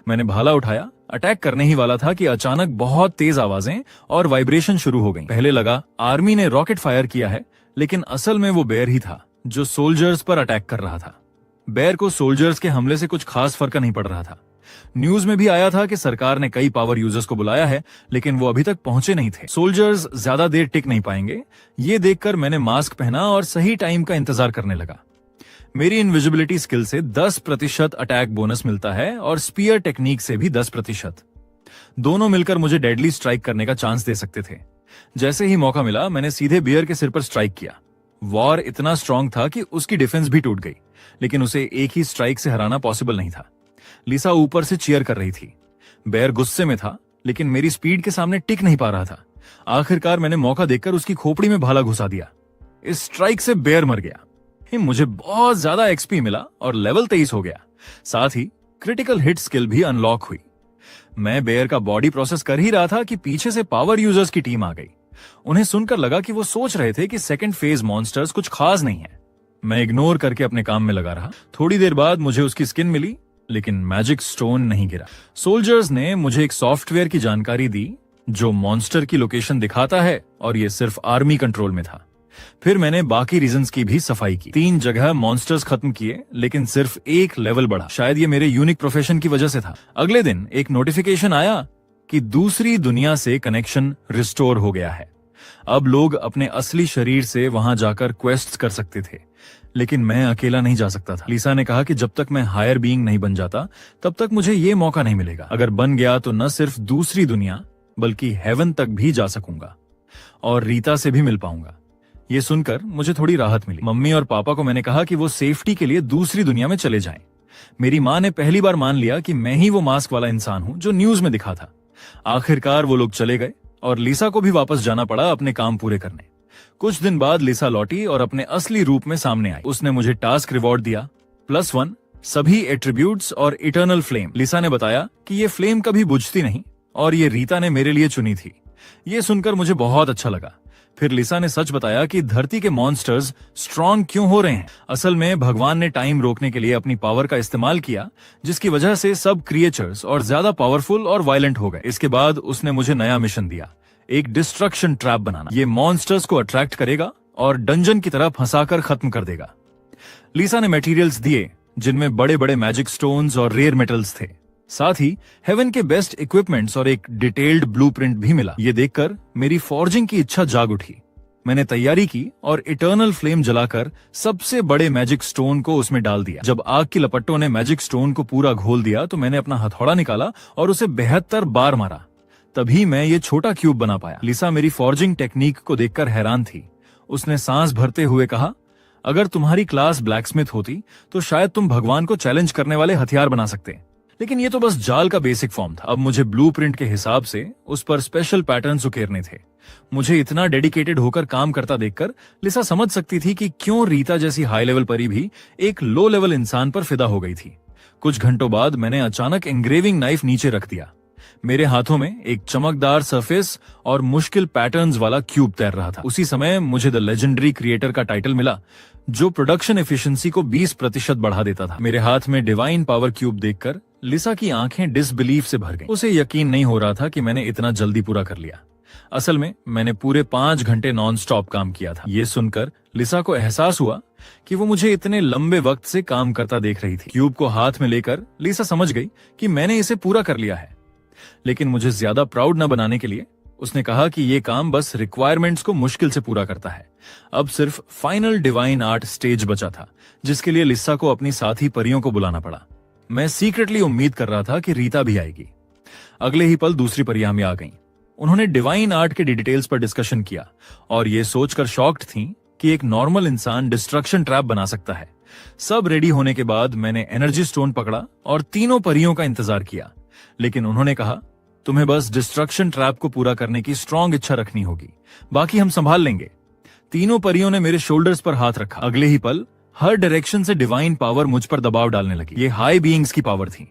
मैंने भाला उठाया, अटैक करने ही वाला था कि अचानक बहुत तेज आवाजें और वाइब्रेशन शुरू हो गईं। पहले लगा आर्मी ने रॉकेट फायर किया है, लेकिन असल में वो बेयर ही था जो सोल्जर्स पर अटैक कर रहा था। बेयर को सोल्जर्स के हमले से कुछ खास फर्क नहीं पड़ रहा था। न्यूज में भी आया था कि सरकार ने कई पावर यूजर्स को बुलाया है, लेकिन वो अभी तक पहुंचे नहीं थे। सोल्जर्स ज्यादा देर टिक नहीं पाएंगे, ये देखकर मैंने मास्क पहना और सही टाइम का इंतजार करने लगा। मेरी इनविजिबिलिटी स्किल से 10% अटैक बोनस मिलता है और स्पीयर टेक्निक से भी 10%। दोनों मिलकर मुझे डेडली स्ट्राइक करने का चांस दे सकते थे। जैसे ही मौका मिला, मैंने सीधे बियर के सिर पर स्ट्राइक किया। वॉर इतना स्ट्रांग था कि उसकी डिफेंस भी टूट गई, लेकिन उसे एक ही स्ट्राइक से हराना पॉसिबल नहीं था। लिसा ऊपर से चीयर कर रही थी। बेयर गुस्से में था, लेकिन मेरी स्पीड के सामने टिक नहीं पा रहा था। आखिरकार मैंने मौका देखकर उसकी खोपड़ी में भाला घुसा दिया। इस स्ट्राइक से बेयर मर गया। मुझे बहुत ज्यादा एक्सपी मिला और लेवल 23 हो गया। साथ ही क्रिटिकल हिट स्किल भी अनलॉक हुई। मैं बेयर का बॉडी प्रोसेस कर ही रहा था कि पीछे से पावर यूजर्स की टीम आ गई। उन्हें सुनकर लगा कि वो सोच रहे थे कि सेकंड फेज मॉन्स्टर्स कुछ खास नहीं है। मैं इग्नोर करके अपने काम में लगा रहा। थोड़ी देर बाद मुझे उसकी स्किन मिली, लेकिन मैजिक स्टोन नहीं गिरा। सोल्जर्स ने मुझे एक सॉफ्टवेयर की जानकारी दी जो मॉन्स्टर की लोकेशन दिखाता है, और ये सिर्फ आर्मी कंट्रोल में था। फिर मैंने बाकी रीजंस की भी सफाई की। 3 जगह मॉन्स्टर्स खत्म किए, लेकिन सिर्फ एक लेवल बढ़ा। शायद ये मेरे यूनिक प्रोफेशन की वजह से था। अगले दिन एक नोटिफिकेशन आया कि दूसरी दुनिया से कनेक्शन रिस्टोर हो गया है। अब लोग अपने असली शरीर से वहां जाकर क्वेस्ट्स कर सकते थे, लेकिन मैं अकेला नहीं जा सकता था। लिसा ने कहा कि जब तक मैं हायर बीइंग नहीं बन जाता, तब तक मुझे ये मौका नहीं मिलेगा। अगर बन गया तो न सिर्फ दूसरी दुनिया बल्कि हेवन तक भी जा सकूंगा और रीता से भी मिल पाऊंगा। ये सुनकर मुझे थोड़ी राहत मिली। मम्मी और पापा को मैंने कहा कि वो सेफ्टी के लिए दूसरी दुनिया में चले जाएं। मेरी माँ ने पहली बार मान लिया कि मैं ही वो मास्क वाला इंसान हूं जो न्यूज में दिखा था। आखिरकार वो लोग चले गए और लिसा को भी वापस जाना पड़ा अपने काम पूरे करने। कुछ दिन बाद लिसा लौटी और अपने असली रूप में सामने आई। उसने मुझे टास्क रिवॉर्ड दिया, +1 सभी एट्रीब्यूट्स और इटर्नल फ्लेम। लिसा ने बताया कि ये फ्लेम कभी बुझती नहीं और ये रीता ने मेरे लिए चुनी थी। ये सुनकर मुझे बहुत अच्छा लगा। फिर लिसा ने सच बताया कि धरती के मॉन्स्टर्स स्ट्रॉन्ग क्यों हो रहे हैं। असल में भगवान ने टाइम रोकने के लिए अपनी पावर का इस्तेमाल किया, जिसकी वजह से सब क्रिएचर्स और ज्यादा पावरफुल और वायलेंट हो गए। इसके बाद उसने मुझे नया मिशन दिया, एक डिस्ट्रक्शन ट्रैप बनाना। ये मॉन्स्टर्स को अट्रैक्ट करेगा और डंजन की तरह फंसाकर खत्म कर देगा। लिसा ने मटेरियल्स दिए जिनमें बड़े बड़े मैजिक स्टोन्स और रेयर मेटल्स थे। साथ ही हेवन के बेस्ट इक्विपमेंट्स और एक डिटेल्ड ब्लूप्रिंट भी मिला। ये देखकर मेरी फॉर्जिंग की इच्छा जाग उठी। मैंने तैयारी की और इटर्नल फ्लेम जलाकर सबसे बड़े मैजिक स्टोन को उसमें डाल दिया। जब आग की लपटों ने मैजिक स्टोन को पूरा घोल दिया तो मैंने अपना हथौड़ा निकाला और उसे 72 बार मारा। तभी मैं ये छोटा क्यूब बना पाया। लिसा मेरी फॉर्जिंग टेक्निक को देखकर हैरान थी। उसने सांस भरते हुए कहा, अगर तुम्हारी क्लास ब्लैकस्मिथ होती तो शायद तुम भगवान को चैलेंज करने वाले हथियार बना सकते, लेकिन ये तो बस जाल का बेसिक फॉर्म था। अब मुझे ब्लूप्रिंट के हिसाब से उस पर स्पेशल पैटर्न्स उकेरने थे। मुझे इतना डेडिकेटेड होकर काम करता देखकर लिसा समझ सकती थी कि क्यों रीता जैसी हाई लेवल परी भी एक लो लेवल इंसान पर फिदा हो गई थी। कुछ घंटों बाद मैंने अचानक एंग्रेविंग नाइफ नीचे रख दिया। मेरे हाथों में एक चमकदार सरफेस और मुश्किल पैटर्न्स वाला क्यूब तैर रहा था। उसी समय मुझे द लेजेंडरी क्रिएटर का टाइटल मिला, जो प्रोडक्शन एफिशिएंसी को 20% बढ़ा देता था। मेरे हाथ में डिवाइन पावर क्यूब देखकर लिसा की आंखें डिसबिलीफ से भर गईं। उसे यकीन नहीं हो रहा था कि मैंने इतना जल्दी पूरा कर लिया। असल में मैंने पूरे 5 घंटे नॉन स्टॉप काम किया था। ये सुनकर लिसा को एहसास हुआ कि वो मुझे इतने लंबे वक्त से काम करता देख रही थी। क्यूब को हाथ में लेकर लिसा समझ गई कि मैंने इसे पूरा कर लिया है, लेकिन मुझे ज्यादा प्राउड न बनाने के लिए उसने कहा कि ये काम बस रिक्वायरमेंट्स को मुश्किल से पूरा करता है। अब सिर्फ फाइनल डिवाइन आर्ट स्टेज बचा था, जिसके लिए लिसा को अपनी साथी परियों को बुलाना पड़ा। मैं सीक्रेटली उम्मीद कर रहा था कि रीता भी आएगी। अगले ही पल दूसरी परियां में आ गईं। उन्होंने डिवाइन आर्ट के डिटेल्स पर डिस्कशन किया और ये सोचकर शॉक्ड थीं कि एक नॉर्मल इंसान डिस्ट्रक्शन ट्रैप बना सकता है। सब रेडी होने के बाद मैंने एनर्जी स्टोन पकड़ा और तीनों परियों का इंतजार किया, लेकिन उन्होंने कहा, तुम्हें बस डिस्ट्रक्शन ट्रैप को पूरा करने की स्ट्रॉन्ग इच्छा रखनी होगी, बाकी हम संभाल लेंगे। तीनों परियों ने मेरे शोल्डर्स पर हाथ रखा। अगले ही पल हर डायरेक्शन से डिवाइन पावर मुझ पर दबाव डालने लगी। ये हाई बीइंग्स की पावर थी।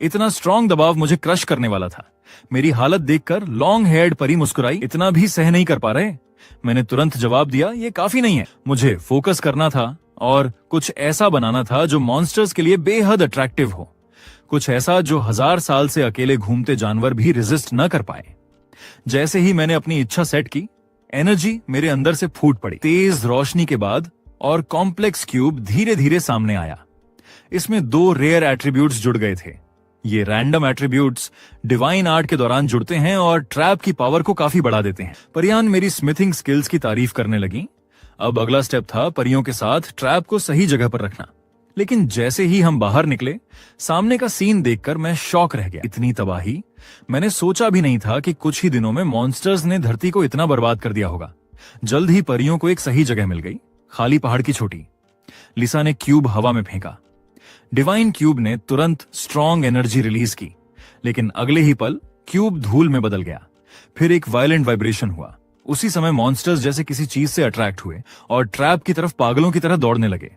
इतना स्ट्रॉन्ग दबाव मुझे क्रश करने वाला था। मेरी हालत देखकर लॉन्ग हेयर्ड परी मुस्कुराई, इतना भी सह नहीं कर पा रहे? मैंने तुरंत जवाब दिया, ये काफी नहीं है। मुझे फोकस करना था और कुछ ऐसा बनाना था जो मॉन्स्टर्स के लिए बेहद अट्रैक्टिव हो। कुछ ऐसा जो 1000 साल से अकेले घूमते जानवर भी रेजिस्ट न कर पाए। जैसे ही मैंने अपनी इच्छा सेट की, एनर्जी मेरे अंदर से फूट पड़ी। तेज रोशनी के बाद और कॉम्प्लेक्स क्यूब धीरे धीरे सामने आया। इसमें 2 रेयर एट्रीब्यूट्स जुड़ गए थे। ये रैंडम एट्रीब्यूट्स डिवाइन आर्ट के दौरान जुड़ते हैं और ट्रैप की पावर को काफी बढ़ा देते हैं। परियान मेरी स्मिथिंग स्किल्स की तारीफ करने लगी। अब अगला स्टेप था परियों के साथ ट्रैप को सही जगह पर रखना। लेकिन जैसे ही हम बाहर निकले, सामने का सीन देखकर मैं शॉक रह गया। इतनी तबाही मैंने सोचा भी नहीं था कि कुछ ही दिनों में मॉन्स्टर्स ने धरती को इतना बर्बाद कर दिया होगा। जल्द ही परियों को एक सही जगह मिल गई, खाली पहाड़ की चोटी। लिसा ने क्यूब हवा में फेंका। डिवाइन क्यूब ने तुरंत स्ट्रॉन्ग एनर्जी रिलीज की, लेकिन अगले ही पल क्यूब धूल में बदल गया। फिर एक वायलेंट वाइब्रेशन हुआ। उसी समय मॉन्स्टर्स जैसे किसी चीज से अट्रैक्ट हुए और ट्रैप की तरफ पागलों की तरह दौड़ने लगे।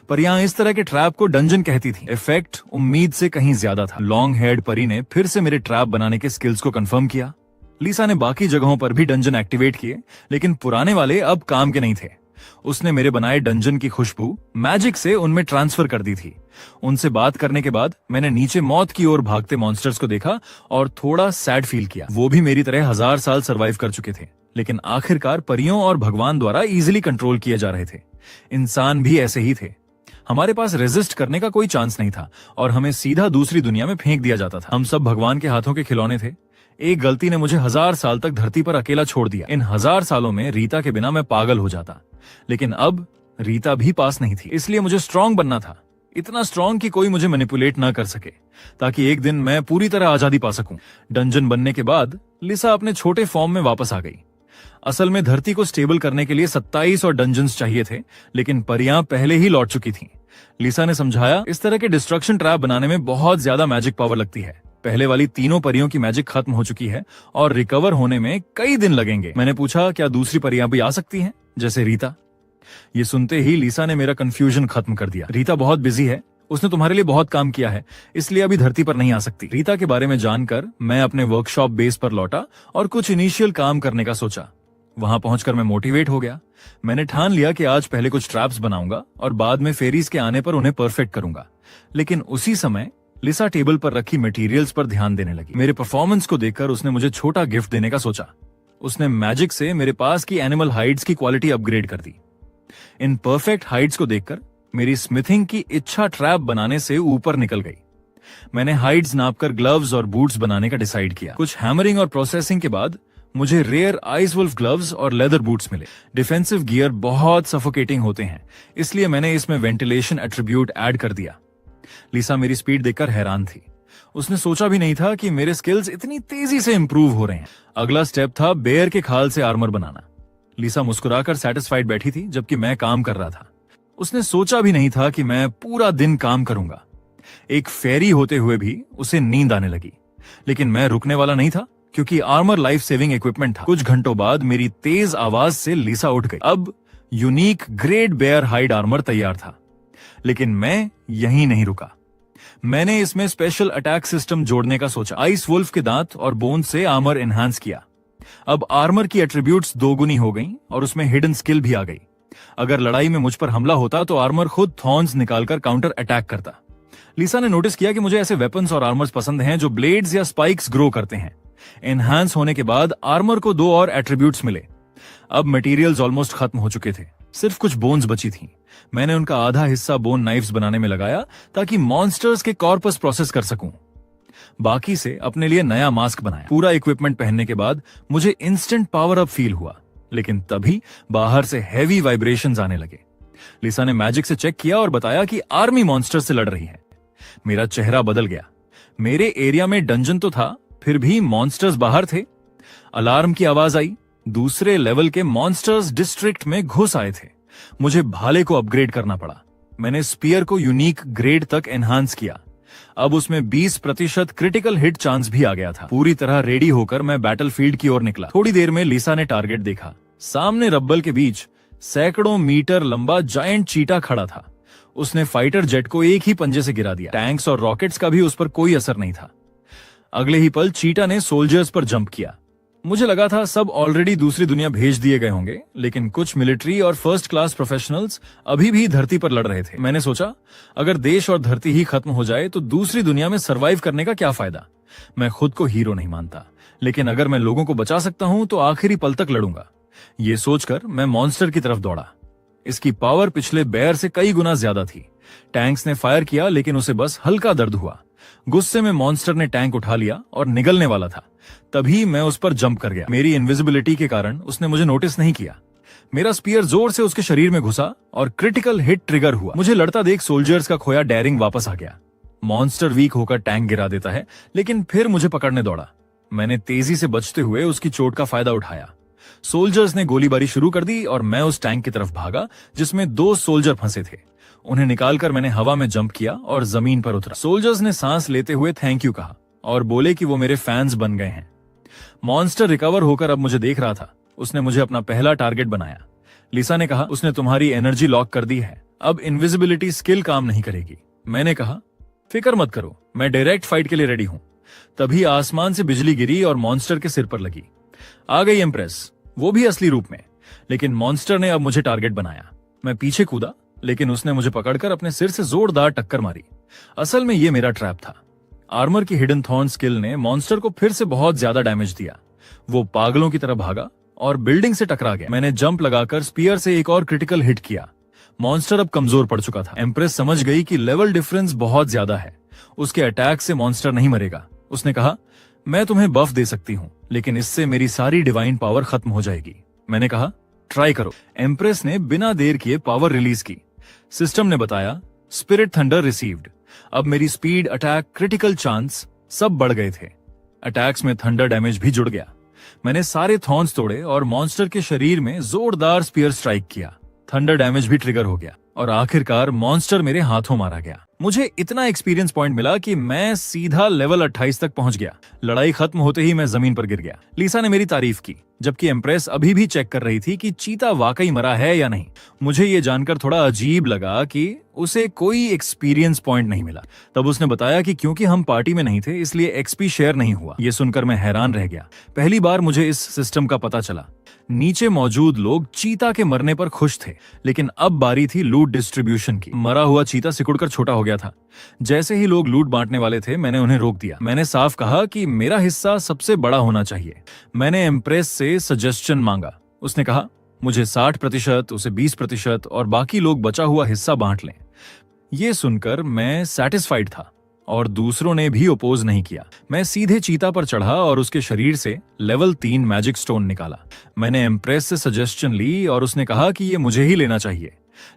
परियां इस तरह के ट्रैप को डंजन कहती थी। इफेक्ट उम्मीद से कहीं ज्यादा था। लॉन्ग हेड परी ने फिर से मेरे ट्रैप बनाने के स्किल्स को कंफर्म किया। लिसा ने बाकी जगहों पर भी डंजन एक्टिवेट किए, लेकिन पुराने वाले अब काम के नहीं थे। उसने मेरे बनाए डंजन की खुशबू मैजिक से उनमें ट्रांसफर कर दी थी। उनसे बात करने के बाद मैंने नीचे मौत की ओर भागते मॉन्स्टर्स को देखा और थोड़ा सैड फील किया। वो भी मेरी तरह 1000 साल सरवाइव कर चुके थे, लेकिन आखिरकार परियों और भगवान द्वारा इजीली कंट्रोल किए जा रहे थे। इंसान भी ऐसे ही थे। हमारे पास रेजिस्ट करने का कोई चांस नहीं था और हमें सीधा दूसरी दुनिया में फेंक दिया जाता था। हम सब भगवान के हाथों के खिलौने थे। एक गलती ने मुझे 1000 साल तक धरती पर अकेला छोड़ दिया। इन 1000 सालों में रीता के बिना मैं पागल हो जाता, लेकिन अब रीता भी पास नहीं थी। इसलिए मुझे स्ट्रांग बनना था, इतना स्ट्रांग कि कोई मुझे मैनिपुलेट ना कर सके, ताकि एक दिन मैं पूरी तरह आजादी पा सकूं। डंजन बनने के बाद लिसा अपने छोटे फॉर्म में वापस आ गई। असल में धरती को स्टेबल करने के लिए 27 और डंजन्स चाहिए थे, लेकिन परियां पहले ही लौट चुकी थीं। लिसा ने समझाया, इस तरह के डिस्ट्रक्शन ट्रैप बनाने में बहुत ज्यादा मैजिक पावर लगती है। पहले वाली तीनों परियों की मैजिक खत्म हो चुकी है और रिकवर होने में कई दिन लगेंगे। मैंने पूछा, क्या दूसरी परियां भी आ सकती हैं, जैसे रीता? ये सुनते ही लिसा ने मेरा कंफ्यूजन खत्म कर दिया। रीता बहुत बिजी है, उसने तुम्हारे लिए बहुत काम किया है, इसलिए अभी धरती पर नहीं आ सकती। रीता के बारे में जानकर मैं अपने वर्कशॉप बेस पर लौटा और कुछ इनिशियल काम करने का सोचा। वहां पहुंचकर मैं मोटिवेट हो गया। मैंने ठान लिया कि आज पहले कुछ ट्रैप्स बनाऊंगा और बाद में फेरीज के आने पर उन्हें परफेक्ट करूंगा। लेकिन उसी समय लिसा टेबल पर रखी मटेरियल्स पर ध्यान देने लगी। मेरे परफॉर्मेंस को देखकर उसने मुझे छोटा गिफ्ट देने का सोचा। उसने मैजिक से मेरे पास की एनिमल हाइड्स की क्वालिटी अपग्रेड कर दी। इन परफेक्ट हाइड्स को देखकर मेरी स्मिथिंग की इच्छा ट्रैप बनाने से ऊपर निकल गई। मैंने हाइड्स नापकर ग्लव्स और बूट्स बनाने का डिसाइड किया। कुछ हैमरिंग और प्रोसेसिंग के बाद मुझे रेयर आइस वुल्फ ग्लव्स और लेदर बूट्स मिले। डिफेंसिव गियर बहुत सफोकेटिंग होते हैं, इसलिए मैंने इसमें वेंटिलेशन एट्रीब्यूट ऐड कर दिया। लिसा मेरी स्पीड देखकर हैरान थी। उसने सोचा भी नहीं था कि मेरे स्किल्स इतनी तेजी से इंप्रूव हो रहे हैं। अगला स्टेप था बेयर के खाल से आर्मर बनाना। लिसा मुस्कुराकर सैटिस्फाइड बैठी थी, जबकि मैं काम कर रहा था। उसने सोचा भी नहीं था कि मैं पूरा दिन काम करूंगा। एक फेरी होते हुए भी उसे नींद आने लगी, लेकिन मैं रुकने वाला नहीं था, क्योंकि आर्मर लाइफ सेविंग इक्विपमेंट था। कुछ घंटों बाद मेरी तेज आवाज से लिसा उठ गई। अब unique great bear hide armour तैयार था। लेकिन मैं यहीं नहीं रुका। मैंने इसमें स्पेशल अटैक सिस्टम जोड़ने का सोचा। आइस वुल्फ के दांत और बोन से आर्मर एनहांस किया। अब आर्मर की एट्रीब्यूट्स दोगुनी हो गई और उसमें हिडन स्किल भी आ गई। अगर लड़ाई में मुझ पर हमला होता तो आर्मर खुद थॉर्न्स निकालकर काउंटर अटैक करता। लिसा ने नोटिस किया कि मुझे ऐसे वेपन्स और आर्मर्स पसंद हैं जो ब्लेड्स या स्पाइक्स ग्रो करते हैं। एनहांस होने के बाद आर्मर को 2 और एट्रीब्यूट्स मिले। अब मटेरियल्स ऑलमोस्ट खत्म हो चुके थे, सिर्फ कुछ बोन्स बची थीं। मैंने उनका आधा हिस्सा बोन नाइफ्स बनाने में लगाया ताकि मॉन्स्टर्स के कॉर्पस प्रोसेस कर सकूं। बाकी से अपने लिए नया मास्क बनाया। पूरा इक्विपमेंट पहनने के बाद मुझे इंस्टेंट पावर अप फील हुआ, लेकिन तभी बाहर से हैवी वाइब्रेशंस आने लगे। लिसा ने मैजिक से चेक किया और बताया कि आर्मी मॉन्स्टर्स से लड़ रही है। मेरा चेहरा बदल गया। मेरे एरिया में डंजन तो था, फिर भी मॉन्स्टर्स बाहर थे। अलार्म की आवाज आई। दूसरे लेवल के मॉन्स्टर्स डिस्ट्रिक्ट में घुस आए थे। मुझे भाले को अपग्रेड करना पड़ा। मैंने स्पीयर को यूनिक ग्रेड तक एनहांस किया। अब उसमें 20% क्रिटिकल हिट चांस भी आ गया था। पूरी तरह रेडी होकर मैं बैटलफील्ड की ओर निकला। थोड़ी देर में लिसा ने टारगेट देखा। सामने रब्बल के बीच सैकड़ों मीटर लंबा जायंट चीटा खड़ा था। उसने फाइटर जेट को एक ही पंजे से गिरा दिया। टैंक्स और रॉकेट्स का भी उस पर कोई असर नहीं था। अगले ही पल चीटा ने सोल्जर्स पर जंप किया। मुझे लगा था सब ऑलरेडी दूसरी दुनिया भेज दिए गए होंगे, लेकिन कुछ मिलिट्री और फर्स्ट क्लास प्रोफेशनल्स अभी भी धरती पर लड़ रहे थे। मैंने सोचा, अगर देश और धरती ही खत्म हो जाए तो दूसरी दुनिया में सरवाइव करने का क्या फायदा। मैं खुद को हीरो नहीं मानता, लेकिन अगर मैं लोगों को बचा सकता हूं तो आखिरी पल तक लड़ूंगा। ये सोचकर मैं मॉन्स्टर की तरफ दौड़ा। इसकी पावर पिछले बेयर से कई गुना ज्यादा थी। टैंक्स ने फायर किया, लेकिन उसे बस हल्का दर्द हुआ। गुस्से में मॉन्स्टर ने टैंक उठा लिया और निगलने वाला था। तभी मैं उस पर जंप कर गया। मेरी इनविजिबिलिटी के कारण उसने मुझे नोटिस नहीं किया। मेरा स्पीयर जोर से उसके शरीर में घुसा और क्रिटिकल हिट ट्रिगर हुआ। मुझे लड़ता देख सोल्जर्स का खोया डेयरिंग वापस आ गया। मॉन्स्टर वीक होकर टैंक गिरा देता है, लेकिन फिर मुझे पकड़ने दौड़ा। मैंने तेजी से बचते हुए उसकी चोट का फायदा उठाया। सोल्जर्स ने गोलीबारी शुरू कर दी और मैं उस टैंक की तरफ भागा जिसमें 2 सोल्जर फंसे थे। उन्हें निकालकर मैंने हवा में जंप किया और जमीन पर उतरा। सोल्जर्स ने सांस लेते हुए थैंक यू कहा और बोले कि वो मेरे फैंस बन गए हैं। मॉन्स्टर रिकवर होकर अब मुझे देख रहा था। उसने मुझे अपना पहला टारगेट बनाया। लिसा ने कहा, उसने तुम्हारी एनर्जी लॉक कर दी है, अब इनविजिबिलिटी स्किल काम नहीं करेगी। मैंने कहा, फिक्र मत करो, मैं डायरेक्ट फाइट के लिए रेडी हूं। तभी आसमान से बिजली गिरी और मॉन्स्टर के सिर पर लगी। आ गई एम्प्रेस, वो भी असली रूप में। लेकिन मॉन्स्टर ने अब मुझे टारगेट बनाया। मैं पीछे कूदा, लेकिन उसने मुझे पकड़कर अपने सिर से जोरदार टक्कर मारी। असल में ये मेरा ट्रैप था। आर्मर की हिडन थॉर्न स्किल ने मॉन्स्टर को फिर से बहुत ज्यादा डैमेज दिया। वो पागलों की तरह भागा और बिल्डिंग से टकरा गया। मैंने जंप लगाकर स्पीयर से एक और क्रिटिकल हिट किया। मॉन्स्टर अब कमजोर पड़ चुका था। एम्प्रेस समझ गई कि लेवल डिफरेंस बहुत ज्यादा है। उसके अटैक से मॉन्स्टर नहीं मरेगा। उसने कहा, मैं तुम्हें बफ दे सकती हूं, लेकिन इससे मेरी सारी डिवाइन पावर खत्म हो जाएगी। मैंने कहा, ट्राई करो। एम्प्रेस ने बिना देर किए पावर रिलीज की। सिस्टम ने बताया, स्पिरिट थंडर रिसीव्ड। अब मेरी स्पीड, अटैक, क्रिटिकल चांस सब बढ़ गए थे। अटैक्स में थंडर डैमेज भी जुड़ गया। मैंने सारे थॉर्न्स तोड़े और मॉन्स्टर के शरीर में जोरदार स्पीयर स्ट्राइक किया। थंडर डैमेज भी ट्रिगर हो गया और आखिरकार मॉन्स्टर मेरे हाथों मारा गया। मुझे इतना एक्सपीरियंस पॉइंट मिला कि मैं सीधा लेवल 28 तक पहुंच गया। लड़ाई खत्म होते ही मैं जमीन पर गिर गया। लिसा ने मेरी तारीफ की, जबकि एम्प्रेस अभी भी चेक कर रही थी कि चीता वाकई मरा है या नहीं। मुझे ये जानकर थोड़ा अजीब लगा कि उसे कोई एक्सपीरियंस पॉइंट नहीं मिला। तब उसने बताया कि क्योंकि हम पार्टी में नहीं थे इसलिए एक्सपी शेयर नहीं हुआ। ये सुनकर मैं हैरान रह गया। पहली बार मुझे इस सिस्टम का पता चला। नीचे मौजूद लोग चीता के मरने पर खुश थे, लेकिन अब बारी थी लूट डिस्ट्रीब्यूशन की। मरा हुआ चीता सिकुड़कर छोटा हो गया था। जैसे ही लोग लूट बांटने वाले थे, मैंने उन्हें रोक दिया। मैंने साफ कहा कि मेरा हिस्सा सबसे बड़ा होना चाहिए। मैंने एम्प्रेस से सजेशन मांगा। उसने कहा, मुझे 60%, उसे 20% और बाकी लोग बचा हुआ हिस्सा बांट लें। ये सुनकर मैं सैटिस्फाइड था और दूसरों ने भी अपोज नहीं किया। मैं सीधे चीता पर चढ़ा और उसके शरीर से लेवल 3 मैजिक स्टोन निकाला। मैंने एम्प्रेस से सजेशन ली और उसने कहा कि ये मुझे ही लेना चाहिए,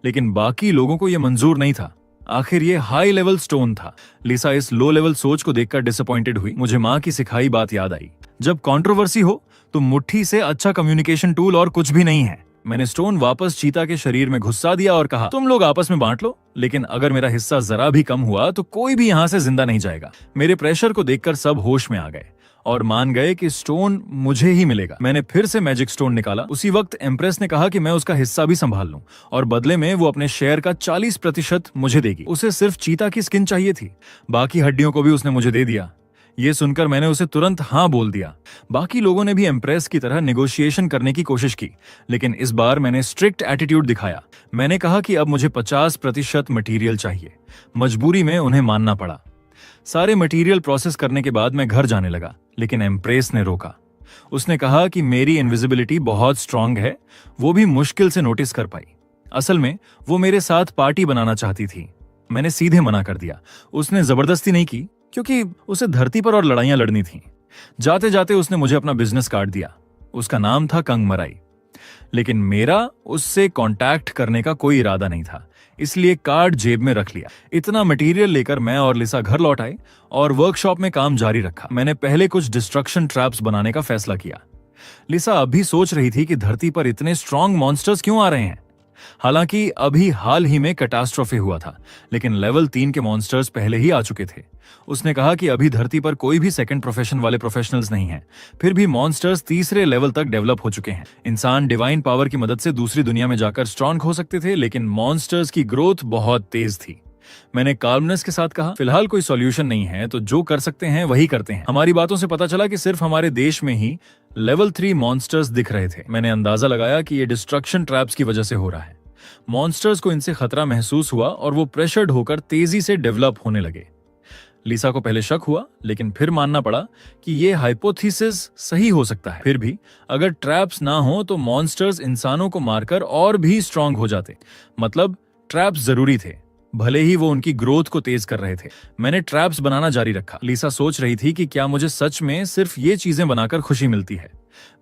लेकिन बाकी लोगों को यह मंजूर नहीं था। आखिर ये हाई लेवल स्टोन था। लिसा इस लो लेवल सोच को देखकर डिसअपॉइंटेड हुई। मुझे माँ की सिखाई बात याद आई, जब कंट्रोवर्सी हो तो मुट्ठी से अच्छा कम्युनिकेशन टूल और कुछ भी नहीं है। मैंने स्टोन वापस चीता के शरीर में घुसा दिया और कहा, तुम लोग आपस में बांट लो, लेकिन अगर मेरा हिस्सा जरा भी कम हुआ तो कोई भी यहाँ से जिंदा नहीं जाएगा। मेरे प्रेशर को देखकर सब होश में आ गए और मान गए कि स्टोन मुझे ही मिलेगा। मैंने फिर से मैजिक स्टोन निकाला। उसी वक्त एम्प्रेस ने कहा कि मैं उसका हिस्सा भी संभाल लूं और बदले में वो अपने शेयर का 40% मुझे देगी। उसे सिर्फ चीता की स्किन चाहिए थी, बाकी हड्डियों को भी उसने मुझे दे दिया। ये सुनकर मैंने उसे तुरंत हाँ बोल दिया। बाकी लोगों ने भी एम्प्रेस की तरह नेगोशिएशन करने की कोशिश की, लेकिन इस बार मैंने स्ट्रिक्ट एटीट्यूड दिखाया। मैंने कहा कि अब मुझे 50% मटेरियल चाहिए। मजबूरी में उन्हें मानना पड़ा। सारे मटेरियल प्रोसेस करने के बाद मैं घर जाने लगा, लेकिन एम्प्रेस ने रोका। उसने कहा कि मेरी इनविजिबिलिटी बहुत स्ट्रांग है, वो भी मुश्किल से नोटिस कर पाई। असल में वो मेरे साथ पार्टी बनाना चाहती थी। मैंने सीधे मना कर दिया। उसने जबरदस्ती नहीं की, क्योंकि उसे धरती पर और लड़ाइयां लड़नी थीं। जाते जाते उसने मुझे अपना बिजनेस कार्ड दिया। उसका नाम था कंग मराई, लेकिन मेरा उससे कांटेक्ट करने का कोई इरादा नहीं था, इसलिए कार्ड जेब में रख लिया। इतना मटेरियल लेकर मैं और लिसा घर लौट आए और वर्कशॉप में काम जारी रखा। मैंने पहले कुछ डिस्ट्रक्शन ट्रैप्स बनाने का फैसला किया। लिसा अभी सोच रही थी कि धरती पर इतने स्ट्रॉन्ग मॉन्स्टर्स क्यों आ रहे हैं। हालांकि अभी हाल ही में कैटास्ट्रोफी हुआ था, लेकिन लेवल 3 के मॉन्स्टर्स पहले ही आ चुके थे। उसने कहा कि अभी धरती पर कोई भी सेकंड प्रोफेशन वाले प्रोफेशनल्स नहीं हैं। फिर भी मॉन्स्टर्स तीसरे लेवल तक डेवलप हो चुके हैं। इंसान डिवाइन पावर की मदद से दूसरी दुनिया में जाकर स्ट्रॉन्ग हो सकते थे, लेकिन मॉन्स्टर्स की ग्रोथ बहुत तेज थी। मैंने काल्मनेस के साथ कहा, फिलहाल कोई सॉल्यूशन नहीं है, तो जो कर सकते हैं वही करते हैं। हमारी बातों से पता चला कि सिर्फ हमारे देश में ही लेवल 3 मॉन्स्टर्स दिख रहे थे। मैंने अंदाजा लगाया कि ये डिस्ट्रक्शन ट्रैप्स की वजह से हो रहा है। मॉन्स्टर्स को इनसे खतरा महसूस हुआ और वो प्रेशर्ड होकर तेजी से डेवलप होने लगे। लिसा को पहले शक हुआ, लेकिन फिर मानना पड़ा कि ये हाइपोथेसिस सही हो सकता है। फिर भी अगर ट्रैप्स ना हो तो मॉन्स्टर्स इंसानों को मारकर और भी स्ट्रांग हो जाते। मतलब ट्रैप्स जरूरी थे, भले ही वो उनकी ग्रोथ को तेज कर रहे थे। मैंने ट्रैप्स बनाना जारी रखा। लिसा सोच रही थी कि क्या मुझे सच में सिर्फ ये चीजें बनाकर खुशी मिलती है।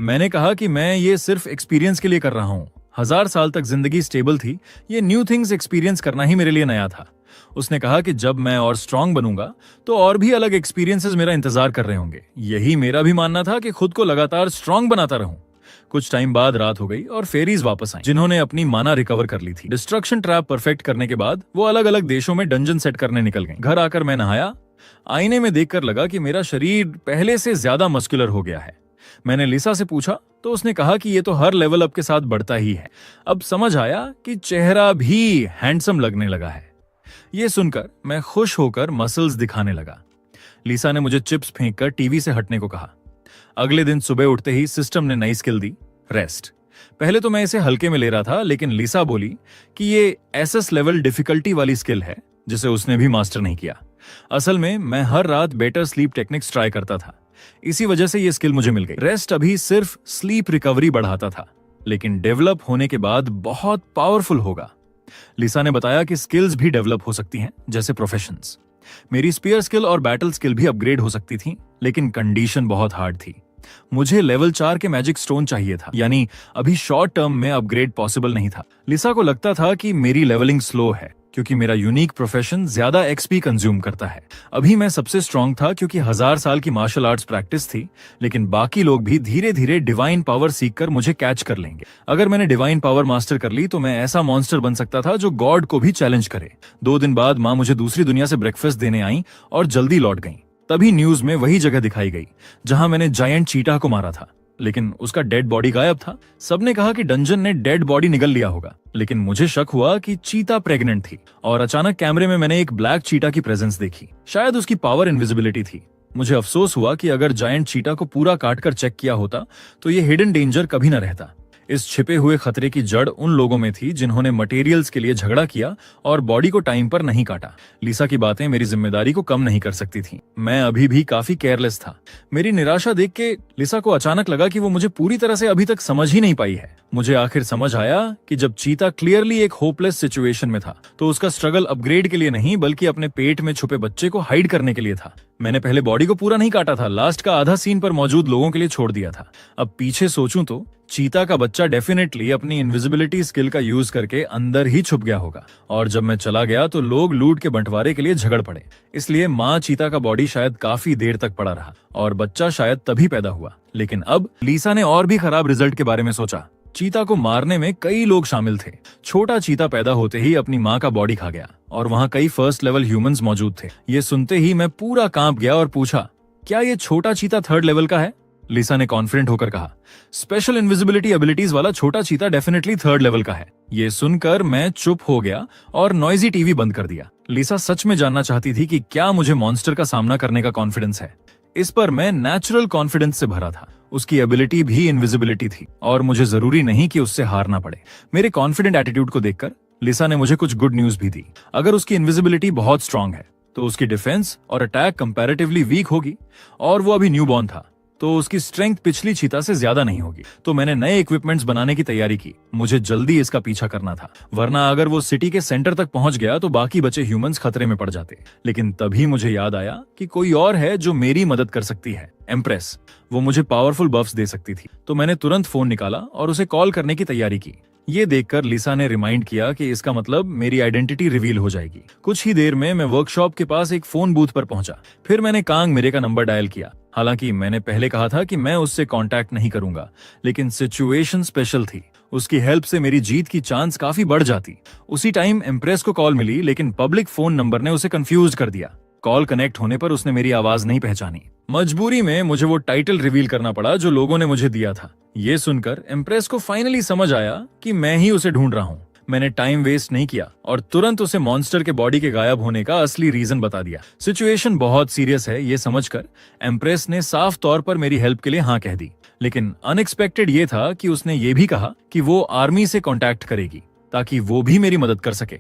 मैंने कहा कि मैं ये सिर्फ एक्सपीरियंस के लिए कर रहा हूँ। 1000 साल तक जिंदगी स्टेबल थी, ये न्यू थिंग्स एक्सपीरियंस करना ही मेरे लिए नया था। उसने कहा कि जब मैं और स्ट्रांग बनूंगा तो और भी अलग एक्सपीरियंसेस मेरा इंतजार कर रहे होंगे। यही मेरा भी मानना था कि खुद को लगातार स्ट्रांग बनाता रहूं। कुछ टाइम बाद रात हो गई और फेरीज वापस आई, जिन्होंने अपनी माना रिकवर कर ली थी। डिस्ट्रक्शन ट्रैप परफेक्ट करने के बाद वो अलग अलग देशों में डंजन सेट करने निकल गए। घर आकर मैं नहाया। आईने में देखकर लगा कि मेरा शरीर पहले से ज्यादा मस्कुलर हो गया है। मैंने लिसा से पूछा तो उसने कहा कि ये तो हर लेवल अप के साथ बढ़ता ही है। अब समझ आया कि चेहरा भी हैंडसम लगने लगा है। ये सुनकर मैं खुश होकर मसल्स दिखाने लगा। लिसा ने मुझे चिप्स फेंककर टीवी से हटने को कहा। अगले दिन सुबह उठते ही सिस्टम ने नई स्किल दी, रेस्ट। पहले तो मैं इसे हल्के में ले रहा था, लेकिन लिसा बोली कि ये एसएस लेवल डिफिकल्टी वाली स्किल है जिसे उसने भी मास्टर नहीं किया। असल में मैं हर रात बेटर स्लीप टेक्निक्स ट्राई करता था, इसी वजह से ये स्किल मुझे मिल गई। रेस्ट अभी सिर्फ स्लीप रिकवरी बढ़ाता था, लेकिन डेवलप होने के बाद बहुत पावरफुल होगा। लिसा ने बताया कि स्किल्स भी डेवलप हो सकती हैं, जैसे प्रोफेशंस। मेरी स्पीयर स्किल और बैटल स्किल भी अपग्रेड हो सकती थी, लेकिन कंडीशन बहुत हार्ड थी। मुझे लेवल 4 के मैजिक स्टोन चाहिए था, यानी अभी शॉर्ट टर्म में अपग्रेड पॉसिबल नहीं था। लिसा को लगता था कि मेरी लेवलिंग स्लो है, क्योंकि मेरा यूनिक प्रोफेशन ज्यादा एक्सपी कंज्यूम करता है। अभी मैं सबसे स्ट्रांग था क्योंकि 1000 साल की मार्शल आर्ट्स प्रैक्टिस थी, लेकिन बाकी लोग भी धीरे धीरे डिवाइन पावर सीखकर मुझे कैच कर लेंगे। अगर मैंने डिवाइन पावर मास्टर कर ली तो मैं ऐसा मॉन्स्टर बन सकता था जो गॉड को भी चैलेंज करे। 2 दिन बाद माँ मुझे दूसरी दुनिया से ब्रेकफास्ट देने आई और जल्दी लौट गई। तभी न्यूज में वही जगह दिखाई गई जहां मैंने जायंट चीटा को मारा था, लेकिन उसका डेड बॉडी गायब था। सबने कहा कि डंजन ने डेड बॉडी निगल लिया होगा, लेकिन मुझे शक हुआ कि चीता प्रेग्नेंट थी। और अचानक कैमरे में मैंने एक ब्लैक चीटा की प्रेजेंस देखी। शायद उसकी पावर इनविजिबिलिटी थी। मुझे अफसोस हुआ कि अगर जायंट चीटा को पूरा काटकर चेक किया होता तो ये हिडन डेंजर कभी न रहता। इस छिपे हुए खतरे की जड़ उन लोगों में थी जिन्होंने मटेरियल्स के लिए झगड़ा किया और बॉडी को टाइम पर नहीं काटा। लिसा की बातें मेरी जिम्मेदारी को कम नहीं कर सकती थी। मैं अभी भी काफी केयरलेस था। मेरी निराशा देख के लिसा को अचानक लगा कि वो मुझे पूरी तरह से अभी तक समझ ही नहीं पाई है। मुझे आखिर समझ आया कि जब चीता क्लियरली एक होपलेस सिचुएशन में था तो उसका स्ट्रगल अपग्रेड के लिए नहीं, बल्कि अपने पेट में छुपे बच्चे को हाइड करने के लिए था। मैंने पहले बॉडी को पूरा नहीं काटा था, लास्ट का आधा सीन पर मौजूद लोगों के लिए छोड़ दिया था। अब पीछे सोचूं तो चीता का बच्चा डेफिनेटली अपनी इनविजिबिलिटी स्किल का यूज करके अंदर ही छुप गया होगा, और जब मैं चला गया तो लोग लूट के बंटवारे के लिए झगड़ पड़े। इसलिए माँ चीता का बॉडी शायद काफी देर तक पड़ा रहा और बच्चा शायद तभी पैदा हुआ। लेकिन अब लिसा ने और भी खराब रिजल्ट के बारे में सोचा। चीता को मारने में कई लोग शामिल थे। छोटा चीता पैदा होते ही अपनी माँ का बॉडी खा गया और वहाँ कई फर्स्ट लेवल ह्यूमंस मौजूद थे। ये सुनते ही मैं पूरा कांप गया और पूछा, क्या ये छोटा चीता 3rd लेवल का है? लिसा ने कॉन्फिडेंट होकर कहा, स्पेशल इनविजिबिलिटी एबिलिटीज वाला छोटा चीता डेफिनेटली 3rd लेवल का है। ये सुनकर मैं चुप हो गया और नॉइजी टीवी बंद कर दिया। लिसा सच में जानना चाहती थी कि क्या मुझे मॉन्स्टर का सामना करने का कॉन्फिडेंस है। इस पर मैं नेचुरल कॉन्फिडेंस से भरा था। उसकी एबिलिटी भी इनविजिबिलिटी थी और मुझे जरूरी नहीं कि उससे हारना पड़े। मेरे कॉन्फिडेंट एटीट्यूड को देखकर लिसा ने मुझे कुछ गुड न्यूज भी दी। अगर उसकी इनविजिबिलिटी बहुत स्ट्रांग है तो उसकी डिफेंस और अटैक कंपैरेटिवली वीक होगी, और वो अभी न्यूबॉर्न था तो उसकी स्ट्रेंथ पिछली चीता से ज्यादा नहीं होगी। तो मैंने नए इक्विपमेंट्स बनाने की तैयारी की। मुझे जल्दी इसका पीछा करना था, वरना अगर वो सिटी के सेंटर तक पहुंच गया तो बाकी बचे ह्यूमंस खतरे में पड़ जाते। लेकिन तभी मुझे याद आया कि कोई और है जो मेरी मदद कर सकती है, एम्प्रेस। वो मुझे पावरफुल बफ्स दे सकती थी। तो मैंने तुरंत फोन निकाला और उसे कॉल करने की तैयारी की। ये देखकर लिसा ने रिमाइंड किया कि इसका मतलब मेरी आइडेंटिटी रिवील हो जाएगी। कुछ ही देर में मैं वर्कशॉप के पास एक फोन बूथ पर पहुंचा। फिर मैंने कांग मेरे का नंबर डायल किया। हालांकि मैंने पहले कहा था कि मैं उससे कांटेक्ट नहीं करूंगा, लेकिन सिचुएशन स्पेशल थी। उसकी हेल्प से मेरी जीत की चांस काफी बढ़ जाती। उसी टाइम एम्प्रेस को कॉल मिली, लेकिन पब्लिक फोन नंबर ने उसे कंफ्यूज कर दिया। कॉल कनेक्ट होने पर उसने मेरी आवाज नहीं पहचानी। मजबूरी में मुझे वो टाइटल रिवील करना पड़ा जो लोगों ने मुझे दिया था। ये सुनकर एम्प्रेस को फाइनली समझ आया कि मैं ही उसे ढूंढ रहा हूँ। मैंने टाइम वेस्ट नहीं किया और तुरंत उसे मॉन्स्टर के बॉडी के गायब होने का असली रीजन बता दिया। सिचुएशन बहुत सीरियस है ये समझकर एम्प्रेस ने साफ तौर पर मेरी हेल्प के लिए हाँ कह दी, लेकिन अनएक्सपेक्टेड ये था कि उसने ये भी कहा कि वो आर्मी से कांटेक्ट करेगी ताकि वो भी मेरी मदद कर सके।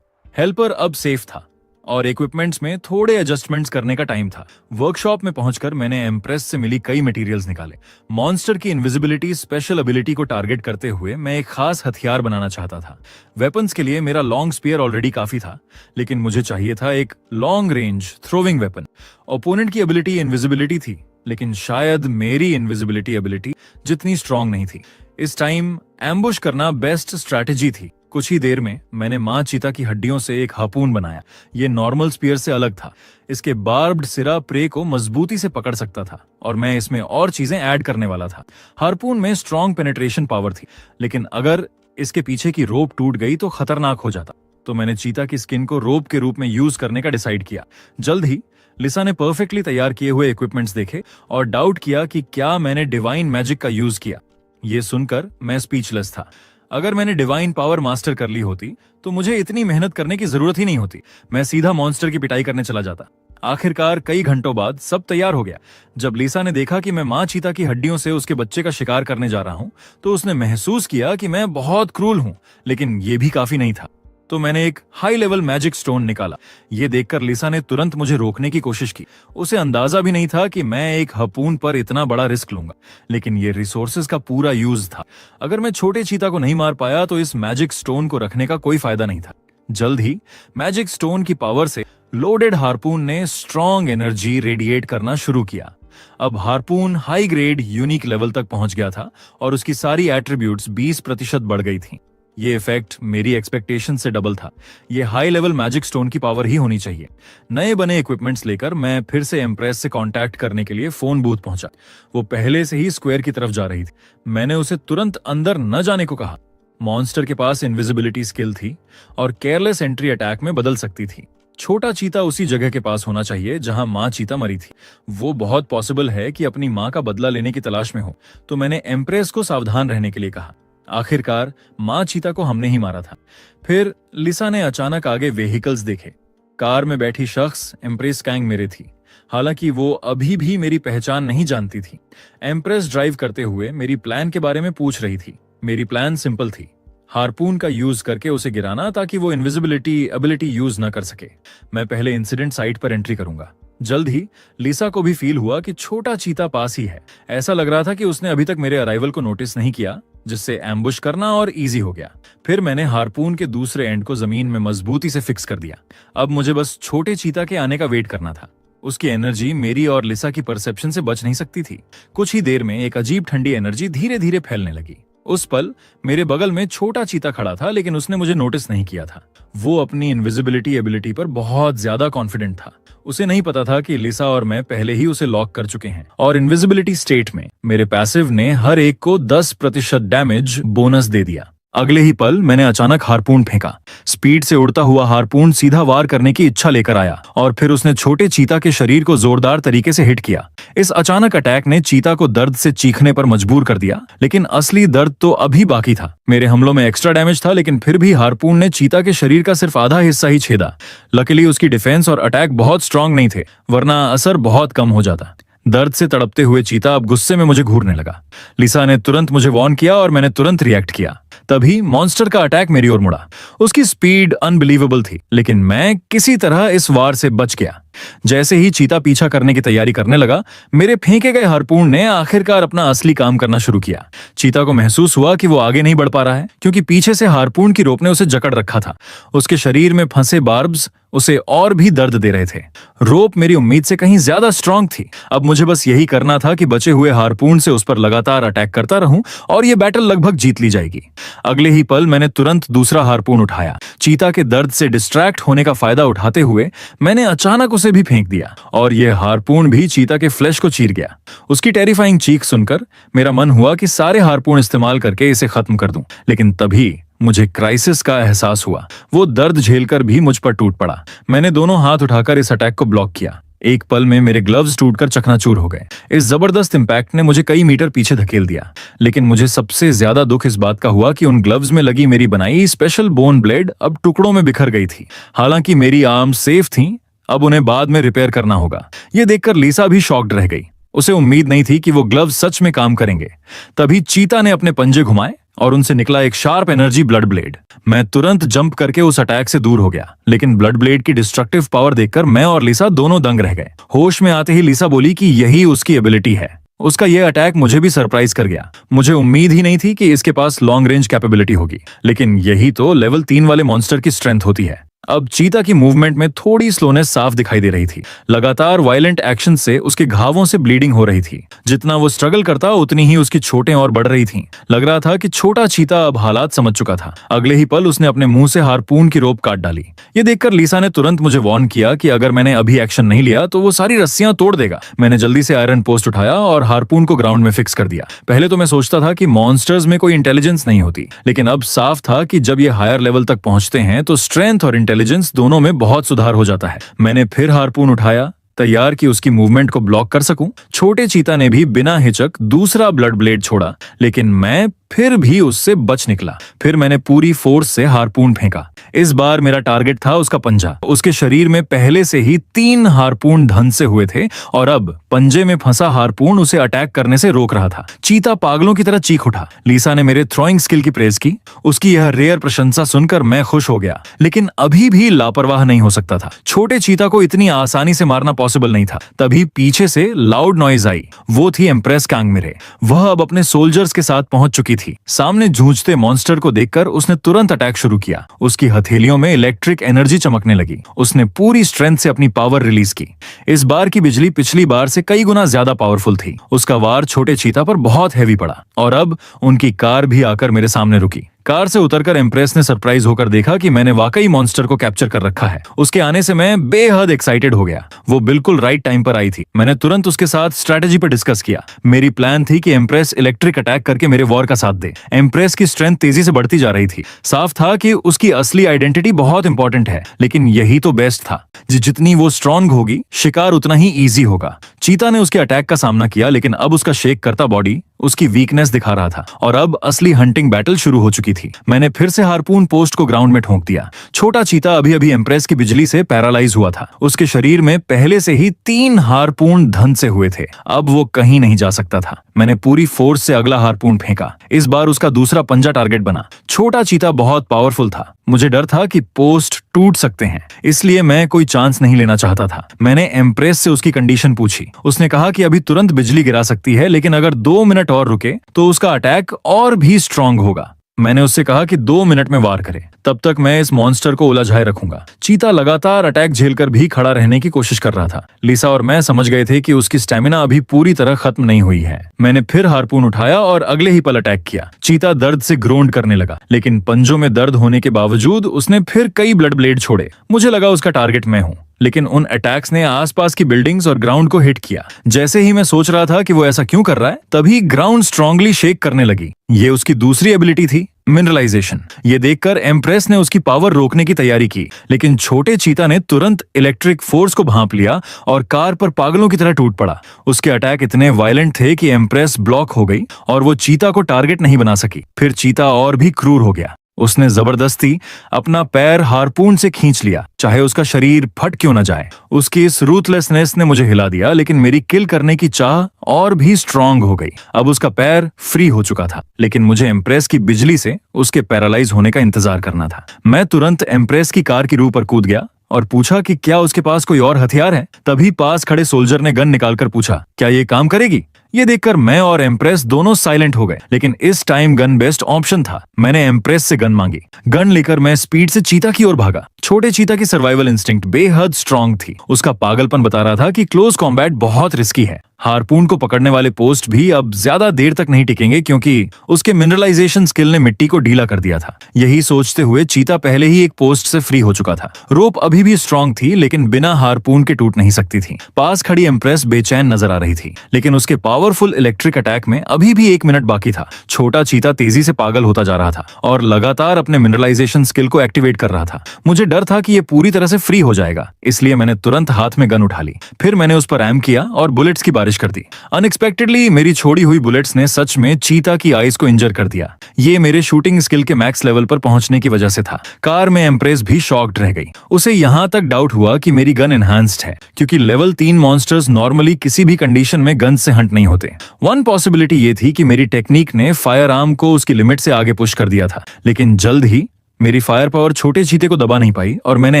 हेल्पर अब सेफ था और इक्विपमेंट्स में थोड़े एडजस्टमेंट्स करने का टाइम था। वर्कशॉप में पहुंचकर मैंने एम्प्रेस से मिली कई मटेरियल्स निकाले। मॉन्स्टर की इनविजिबिलिटी स्पेशल एबिलिटी को टारगेट करते हुए मैं एक खास हथियार बनाना चाहता था। वेपन्स के लिए मेरा लॉन्ग स्पीयर ऑलरेडी काफी था, लेकिन मुझे चाहिए था एक long range throwing weapon. Opponent की एबिलिटी इनविजिबिलिटी थी, लेकिन शायद मेरी इनविजिबिलिटी एबिलिटी जितनी स्ट्रांग नहीं थी। इस टाइम एम्बुश करना बेस्ट स्ट्रैटेजी थी। कुछ ही देर में मैंने माँ चीता की हड्डियों से एक हार्पून बनाया। ये नॉर्मल स्पीयर से अलग था। इसके बार्ब्ड सिरा प्रे को मजबूती से पकड़ सकता था और मैं इसमें और चीजें ऐड करने वाला था। हार्पून में स्ट्रॉन्ग पेनिट्रेशन पावर थी, लेकिन अगर इसके पीछे की रोप टूट गई तो खतरनाक हो जाता। तो मैंने चीता की स्किन को रोप के रूप में यूज करने का डिसाइड किया। जल्द ही लिसा ने परफेक्टली तैयार किए हुए इक्विपमेंट्स देखे और डाउट किया कि क्या मैंने डिवाइन मैजिक का यूज किया। ये सुनकर मैं स्पीचलेस था। अगर मैंने डिवाइन पावर मास्टर कर ली होती तो मुझे इतनी मेहनत करने की जरूरत ही नहीं होती। मैं सीधा मॉन्स्टर की पिटाई करने चला जाता। आखिरकार कई घंटों बाद सब तैयार हो गया। जब लिसा ने देखा कि मैं माँ चीता की हड्डियों से उसके बच्चे का शिकार करने जा रहा हूं, तो उसने महसूस किया कि मैं बहुत क्रूर हूं, लेकिन ये भी काफी नहीं था। तो मैंने एक हाई लेवल मैजिक स्टोन निकाला। ये देखकर लिसा ने तुरंत मुझे रोकने की कोशिश की। उसे अंदाजा भी नहीं था कि मैं एक हार्पून पर इतना बड़ा रिस्क लूंगा, लेकिन ये रिसोर्सेज का पूरा यूज था। अगर मैं छोटे चीता को नहीं मार पाया तो इस मैजिक स्टोन को रखने का कोई फायदा नहीं था। जल्द ही मैजिक स्टोन की पावर से लोडेड हार्पून ने स्ट्रॉन्ग एनर्जी रेडिएट करना शुरू किया। अब harpoon high grade unique level तक पहुंच गया था और उसकी सारी एट्रीब्यूट्स 20% बढ़ गई थी। ये इफेक्ट मेरी एक्सपेक्टेशन से डबल था। ये हाई लेवल मैजिक स्टोन की पावर ही होनी चाहिए। नए बने इक्विपमेंट्स लेकर मैं फिर से एम्प्रेस से कांटेक्ट करने के लिए फोन बूथ पहुंचा। वो पहले से ही स्क्वायर की तरफ जा रही थी। मैंने उसे तुरंत अंदर न जाने को कहा। मॉन्स्टर के पास इनविजिबिलिटी स्किल थी और केयरलेस एंट्री अटैक में बदल सकती थी। छोटा चीता उसी जगह के पास होना चाहिए जहां माँ चीता मरी थी। वो बहुत पॉसिबल है कि अपनी माँ का बदला लेने की तलाश में हो, तो मैंने एम्प्रेस को सावधान रहने के लिए कहा। आखिरकार माँ चीता को हमने ही मारा था। फिर लिसा ने अचानक आगे व्हीकल्स देखे। कार में बैठी शख्स एम्प्रेस कैंग मेरे थी, हालांकि वो अभी भी मेरी पहचान नहीं जानती थी। एम्प्रेस ड्राइव करते हुए मेरी प्लान के बारे में पूछ रही थी। मेरी प्लान सिंपल थी, हार्पून का यूज करके उसे गिराना ताकि वो इनविजिबिलिटी एबिलिटी यूज न कर सके। मैं पहले इंसिडेंट साइट पर एंट्री करूंगा। जल्द ही लिसा को भी फील हुआ कि छोटा चीता पास ही है। ऐसा लग रहा था कि उसने अभी तक मेरे अराइवल को नोटिस नहीं किया, जिससे एम्बुश करना और इजी हो गया। फिर मैंने हार्पून के दूसरे एंड को जमीन में मजबूती से फिक्स कर दिया। अब मुझे बस छोटे चीता के आने का वेट करना था। उसकी एनर्जी मेरी और लिसा की परसेप्शन से बच नहीं सकती थी। कुछ ही देर में एक अजीब ठंडी एनर्जी धीरे धीरे फैलने लगी। उस पल मेरे बगल में छोटा चीता खड़ा था, लेकिन उसने मुझे नोटिस नहीं किया था। वो अपनी इनविजिबिलिटी एबिलिटी पर बहुत ज्यादा कॉन्फिडेंट था। उसे नहीं पता था कि लिसा और मैं पहले ही उसे लॉक कर चुके हैं और इनविजिबिलिटी स्टेट में मेरे पैसिव ने हर एक को 10% डैमेज बोनस दे दिया। अगले ही पल मैंने अचानक हार्पून फेंका। स्पीड से उड़ता हुआ हार्पून सीधा वार करने की इच्छा लेकर आया और फिर उसने छोटे चीता के शरीर को जोरदार तरीके से हिट किया। इस अचानक अटैक ने चीता को दर्द से चीखने पर मजबूर कर दिया, लेकिन असली दर्द तो अभी बाकी था। मेरे हमलों में एक्स्ट्रा डैमेज था, लेकिन फिर भी हार्पून ने चीता के शरीर का सिर्फ आधा हिस्सा ही छेदा। लकीली उसकी डिफेंस और अटैक बहुत स्ट्रांग नहीं थे, वरना असर बहुत कम हो जाता। दर्द से तड़पते हुए चीता अब गुस्से में मुझे घूरने लगा। लिसा ने तुरंत मुझे वार्न किया और मैंने तुरंत रिएक्ट किया। तभी मॉन्स्टर का अटैक मेरी ओर मुड़ा। उसकी स्पीड अनबिलीवेबल थी, लेकिन मैं किसी तरह इस वार से बच गया। जैसे ही चीता पीछा करने की तैयारी करने लगा, मेरे फेंके गए हार्पून ने आखिरकार अपना असली काम करना शुरू किया। चीता को महसूस हुआ कि वो आगे नहीं बढ़ पा रहा है, क्योंकि पीछे से हार्पून की रोप ने उसे जकड़ रखा था। उसके शरीर में फंसे बार्ब्स उसे और भी दर्द दे रहे थे। रोप मेरी उम्मीद से कहीं ज्यादा स्ट्रांग थी। अब मुझे बस यही करना था कि बचे हुए हार्पून से उस पर लगातार अटैक करता रहूं और ये बैटल लगभग जीत ली जाएगी। अगले ही पल मैंने तुरंत दूसरा हार्पून उठाया। चीता के दर्द से डिस्ट्रैक्ट होने का फायदा उठाते हुए मैंने अचानक उसे भी फेंक दिया और यह हार्पून भी चीता के फ्लैश को चीर गया। उसकी टेरिफाइंग चीख सुनकर मेरा मन हुआ कि सारे हार्पून इस्तेमाल करके इसे खत्म कर दूं, लेकिन तभी मुझे क्राइसिस का एहसास हुआ। वो दर्द झेलकर भी मुझ पर टूट पड़ा। मैंने दोनों हाथ उठाकर इस अटैक को ब्लॉक किया। एक पल में मेरे ग्लव्स टूटकर चकनाचूर हो गए। इस जबरदस्त इम्पैक्ट ने मुझे कई मीटर पीछे धकेल दिया, लेकिन मुझे सबसे ज्यादा दुख इस बात का हुआ कि उन ग्लव्स में लगी मेरी बनाई स्पेशल बोन ब्लेड अब टुकड़ों में बिखर गई थी। हालांकि मेरी आर्म सेफ थी, अब उन्हें बाद में रिपेयर करना होगा। ये देखकर लिसा भी शॉक्ड रह गई। उसे उम्मीद नहीं थी कि वो ग्लव्स सच में काम करेंगे। तभी चीता ने अपने पंजे घुमाए और उनसे निकला एक शार्प एनर्जी ब्लड ब्लेड। मैं तुरंत जंप करके उस अटैक से दूर हो गया, लेकिन ब्लड ब्लेड की डिस्ट्रक्टिव पावर देखकर मैं और लिसा दोनों दंग रह गए। होश में आते ही लिसा बोली कि यही उसकी एबिलिटी है। उसका यह अटैक मुझे भी सरप्राइज कर गया। मुझे उम्मीद ही नहीं थी कि इसके पास लॉन्ग रेंज कैपेबिलिटी होगी, लेकिन यही तो लेवल 3 वाले मॉन्स्टर की स्ट्रेंथ होती है। अब चीता की मूवमेंट में थोड़ी स्लोनेस साफ दिखाई दे रही थी। लगातार वायलेंट एक्शन से उसके घावों से ब्लीडिंग हो रही थी। जितना वो स्ट्रगल करता उतनी ही उसकी चोटें और बढ़ रही थीं। लग रहा था कि छोटा चीता अब हालात समझ चुका था। अगले ही पल उसने अपने मुंह से हारपून की रोप काट डाली। ये देखकर लिसा ने तुरंत मुझे वार्न किया कि अगर मैंने अभी एक्शन नहीं लिया तो वो सारी रस्सियां तोड़ देगा। मैंने जल्दी से आयरन पोस्ट उठाया और हारपून को ग्राउंड में फिक्स कर दिया। पहले तो मैं सोचता था कि मॉन्स्टर्स में कोई इंटेलिजेंस नहीं होती, लेकिन अब साफ था कि जब ये हायर लेवल तक पहुंचते हैं तो स्ट्रेंथ और इंटेलिजेंस दोनों में बहुत सुधार हो जाता है। मैंने फिर हारपून उठाया, तैयार कि उसकी मूवमेंट को ब्लॉक कर सकूं। छोटे चीता ने भी बिना हिचक दूसरा ब्लड ब्लेड छोड़ा, लेकिन मैं फिर भी उससे बच निकला। फिर मैंने पूरी फोर्स से हारपून फेंका। इस बार मेरा टारगेट था उसका पंजा। उसके शरीर में पहले से ही 3 हारपून धंसे हुए थे और अब पंजे में फंसा हारपून उसे अटैक करने से रोक रहा था। चीता पागलों की तरह चीख उठा। लिसा ने मेरे थ्रोइंग स्किल की प्रेज की। उसकी यह रेयर प्रशंसा सुनकर मैं खुश हो गया, लेकिन अभी भी लापरवाह नहीं हो सकता था। छोटे चीता को इतनी आसानी से मारना पॉसिबल नहीं था। तभी पीछे से लाउड नॉइज आई। वो थी एम्प्रेस कांगमिरे। वह अब अपने सोल्जर्स के साथ पहुंच चुकी थी। सामने जूझते मॉन्स्टर को देखकर उसने तुरंत अटैक शुरू किया। उसकी हथेलियों में इलेक्ट्रिक एनर्जी चमकने लगी। उसने पूरी स्ट्रेंथ से अपनी पावर रिलीज की। इस बार की बिजली पिछली बार से कई गुना ज्यादा पावरफुल थी। उसका वार छोटे चीता पर बहुत हैवी पड़ा और अब उनकी कार भी आकर मेरे सामने रुकी। कार से उतरकर एम्प्रेस ने सरप्राइज होकर देखा कि मैंने वाकई मॉन्स्टर को कैप्चर कर रखा है। उसके आने से मैं बेहद एक्साइटेड हो गया। वो बिल्कुल राइट टाइम पर आई थी। मैंने तुरंत उसके साथ स्ट्रेटेजी पर डिस्कस किया। मेरी प्लान थी कि एम्प्रेस इलेक्ट्रिक अटैक करके मेरे वॉर का साथ दे। एम्प्रेस की स्ट्रेंथ तेजी से बढ़ती जा रही थी। साफ था कि उसकी असली आइडेंटिटी बहुत इंपॉर्टेंट है, लेकिन यही तो बेस्ट था। जितनी वो स्ट्रांग होगी, शिकार उतना ही ईजी होगा। चीता ने उसके अटैक का सामना किया, लेकिन अब उसका शेक करता बॉडी उसकी वीकनेस दिखा रहा था और अब असली हंटिंग बैटल शुरू हो चुकी थी। मैंने फिर से हारपून पोस्ट को ग्राउंड में ठोक दिया। छोटा चीता अभी अभी एम्प्रेस की बिजली से पैरालाइज हुआ था। उसके शरीर में पहले से ही 3 हारपून धंसे हुए थे। अब वो कहीं नहीं जा सकता था। मैंने पूरी फोर्स से अगला हारपून फेंका। इस बार उसका दूसरा पंजा टारगेट बना। छोटा चीता बहुत पावरफुल था। मुझे डर था कि पोस्ट टूट सकते हैं, इसलिए मैं कोई चांस नहीं लेना चाहता था। मैंने एम्प्रेस से उसकी कंडीशन पूछी। उसने कहा कि अभी तुरंत बिजली गिरा सकती है, लेकिन अगर 2 मिनट और रुके तो उसका अटैक और भी स्ट्रांग होगा। मैंने उससे कहा कि 2 मिनट में वार करे, तब तक मैं इस मॉन्स्टर को उलझाए रखूंगा। चीता लगातार अटैक झेलकर भी खड़ा रहने की कोशिश कर रहा था। लिसा और मैं समझ गए थे कि उसकी स्टेमिना अभी पूरी तरह खत्म नहीं हुई है। मैंने फिर हारपून उठाया और अगले ही पल अटैक किया। चीता दर्द से ग्रोंड करने लगा, लेकिन पंजों में दर्द होने के बावजूद उसने फिर कई ब्लड ब्लेड छोड़े। मुझे लगा उसका टारगेट मैं हूँ, लेकिन उन अटैक्स ने आसपास की बिल्डिंग्स और ग्राउंड को हिट किया। जैसे ही मैं सोच रहा था कि वो ऐसा क्यों कर रहा है, तभी ग्राउंड स्ट्रांगली शेक करने लगी। ये उसकी दूसरी एबिलिटी थी, मिनरलाइजेशन। ये देखकर एम्प्रेस ने उसकी पावर रोकने की तैयारी की, लेकिन छोटे चीता ने तुरंत इलेक्ट्रिक फोर्स को भांप लिया और कार पर पागलों की तरह टूट पड़ा। उसके अटैक इतने वायलेंट थे कि एम्प्रेस ब्लॉक हो गई और वो चीता को टारगेट नहीं बना सकी। फिर चीता और भी क्रूर हो गया। उसने जबरदस्ती अपना पैर हारपून से खींच लिया, चाहे उसका शरीर फट क्यों न जाए। उसकी इस रूथलेसनेस ने मुझे हिला दिया, लेकिन मेरी किल करने की चाह और भी स्ट्रांग हो गई। अब उसका पैर फ्री हो चुका था, लेकिन मुझे एम्प्रेस की बिजली से उसके पैरालाइज होने का इंतजार करना था। मैं तुरंत एम्प्रेस की कार की रूह पर कूद गया और पूछा कि क्या उसके पास कोई और हथियार है। तभी पास खड़े सोल्जर ने गन निकालकर पूछा, क्या ये काम करेगी? ये देखकर मैं और एम्प्रेस दोनों साइलेंट हो गए, लेकिन इस टाइम गन बेस्ट ऑप्शन था। मैंने एम्प्रेस से गन मांगी। गन लेकर मैं स्पीड से चीता की ओर भागा। छोटे चीता की सर्वाइवल इंस्टिंक्ट बेहद स्ट्रांग थी। उसका पागलपन बता रहा था कि क्लोज कॉम्बैट बहुत रिस्की है। हार्पून को पकड़ने वाले पोस्ट भी अब ज्यादा देर तक नहीं टिकेंगे क्योंकि उसके मिनरलाइजेशन स्किल ने मिट्टी को ढीला कर दिया था। यही सोचते हुए चीता पहले ही एक पोस्ट से फ्री हो चुका था। रोप अभी भी स्ट्रांग थी लेकिन बिना हार्पून के टूट नहीं सकती थी। पास खड़ी एम्प्रेस बेचैन नजर आ रही थी लेकिन उसके पावरफुल इलेक्ट्रिक अटैक में अभी भी 1 मिनट बाकी था। छोटा चीता तेजी से पागल होता जा रहा था और लगातार अपने मिनरलाइजेशन स्किल को एक्टिवेट कर रहा था। मुझे डर था कि यह पूरी तरह से फ्री हो जाएगा, इसलिए मैंने तुरंत हाथ में गन उठा ली। फिर मैंने उस पर एम किया और बुलेट्स की बारिश कर दी। अनएक्सपेक्टेडली मेरी छोड़ी हुई बुलेट्स ने सच में चीता की आईज को इंजर कर दिया। ये मेरे शूटिंग स्किल के मैक्स लेवल पर पहुंचने की वजह से था। कार में एम्प्रेस भी शॉक्ड रह गई। उसे यहां तक डाउट हुआ कि मेरी गन एनहांस्ड है क्योंकि लेवल 3 मॉन्स्टर्स नॉर्मली किसी भी कंडीशन में गन से हंट नहीं होते। वन पॉसिबिलिटी ये थी कि मेरी टेक्निक ने फायर आर्म को उसकी लिमिट से आगे पुश कर दिया था, लेकिन जल्द ही मेरी फायर पावर छोटे चीते को दबा नहीं पाई और मैंने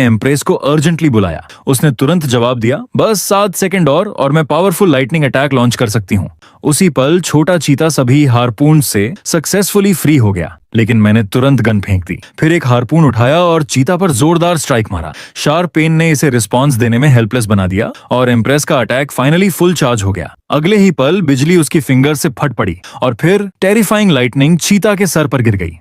एम्प्रेस को अर्जेंटली बुलाया। उसने तुरंत जवाब दिया, बस 7 सेकंड और मैं पावरफुल लाइटनिंग अटैक लॉन्च कर सकती हूँ। उसी पल छोटा चीता सभी हार्पून से सक्सेसफुली फ्री हो गया, लेकिन मैंने तुरंत गन फेंक दी। फिर एक हार्पून उठाया और चीता पर जोरदार स्ट्राइक मारा। शार्प पेन ने इसे रिस्पॉन्स देने में हेल्पलेस बना दिया और एम्प्रेस का अटैक फाइनली फुल चार्ज हो गया। अगले ही पल बिजली उसकी फिंगर से फट पड़ी और फिर टेरिफाइंग लाइटनिंग चीता के सर पर गिर गई।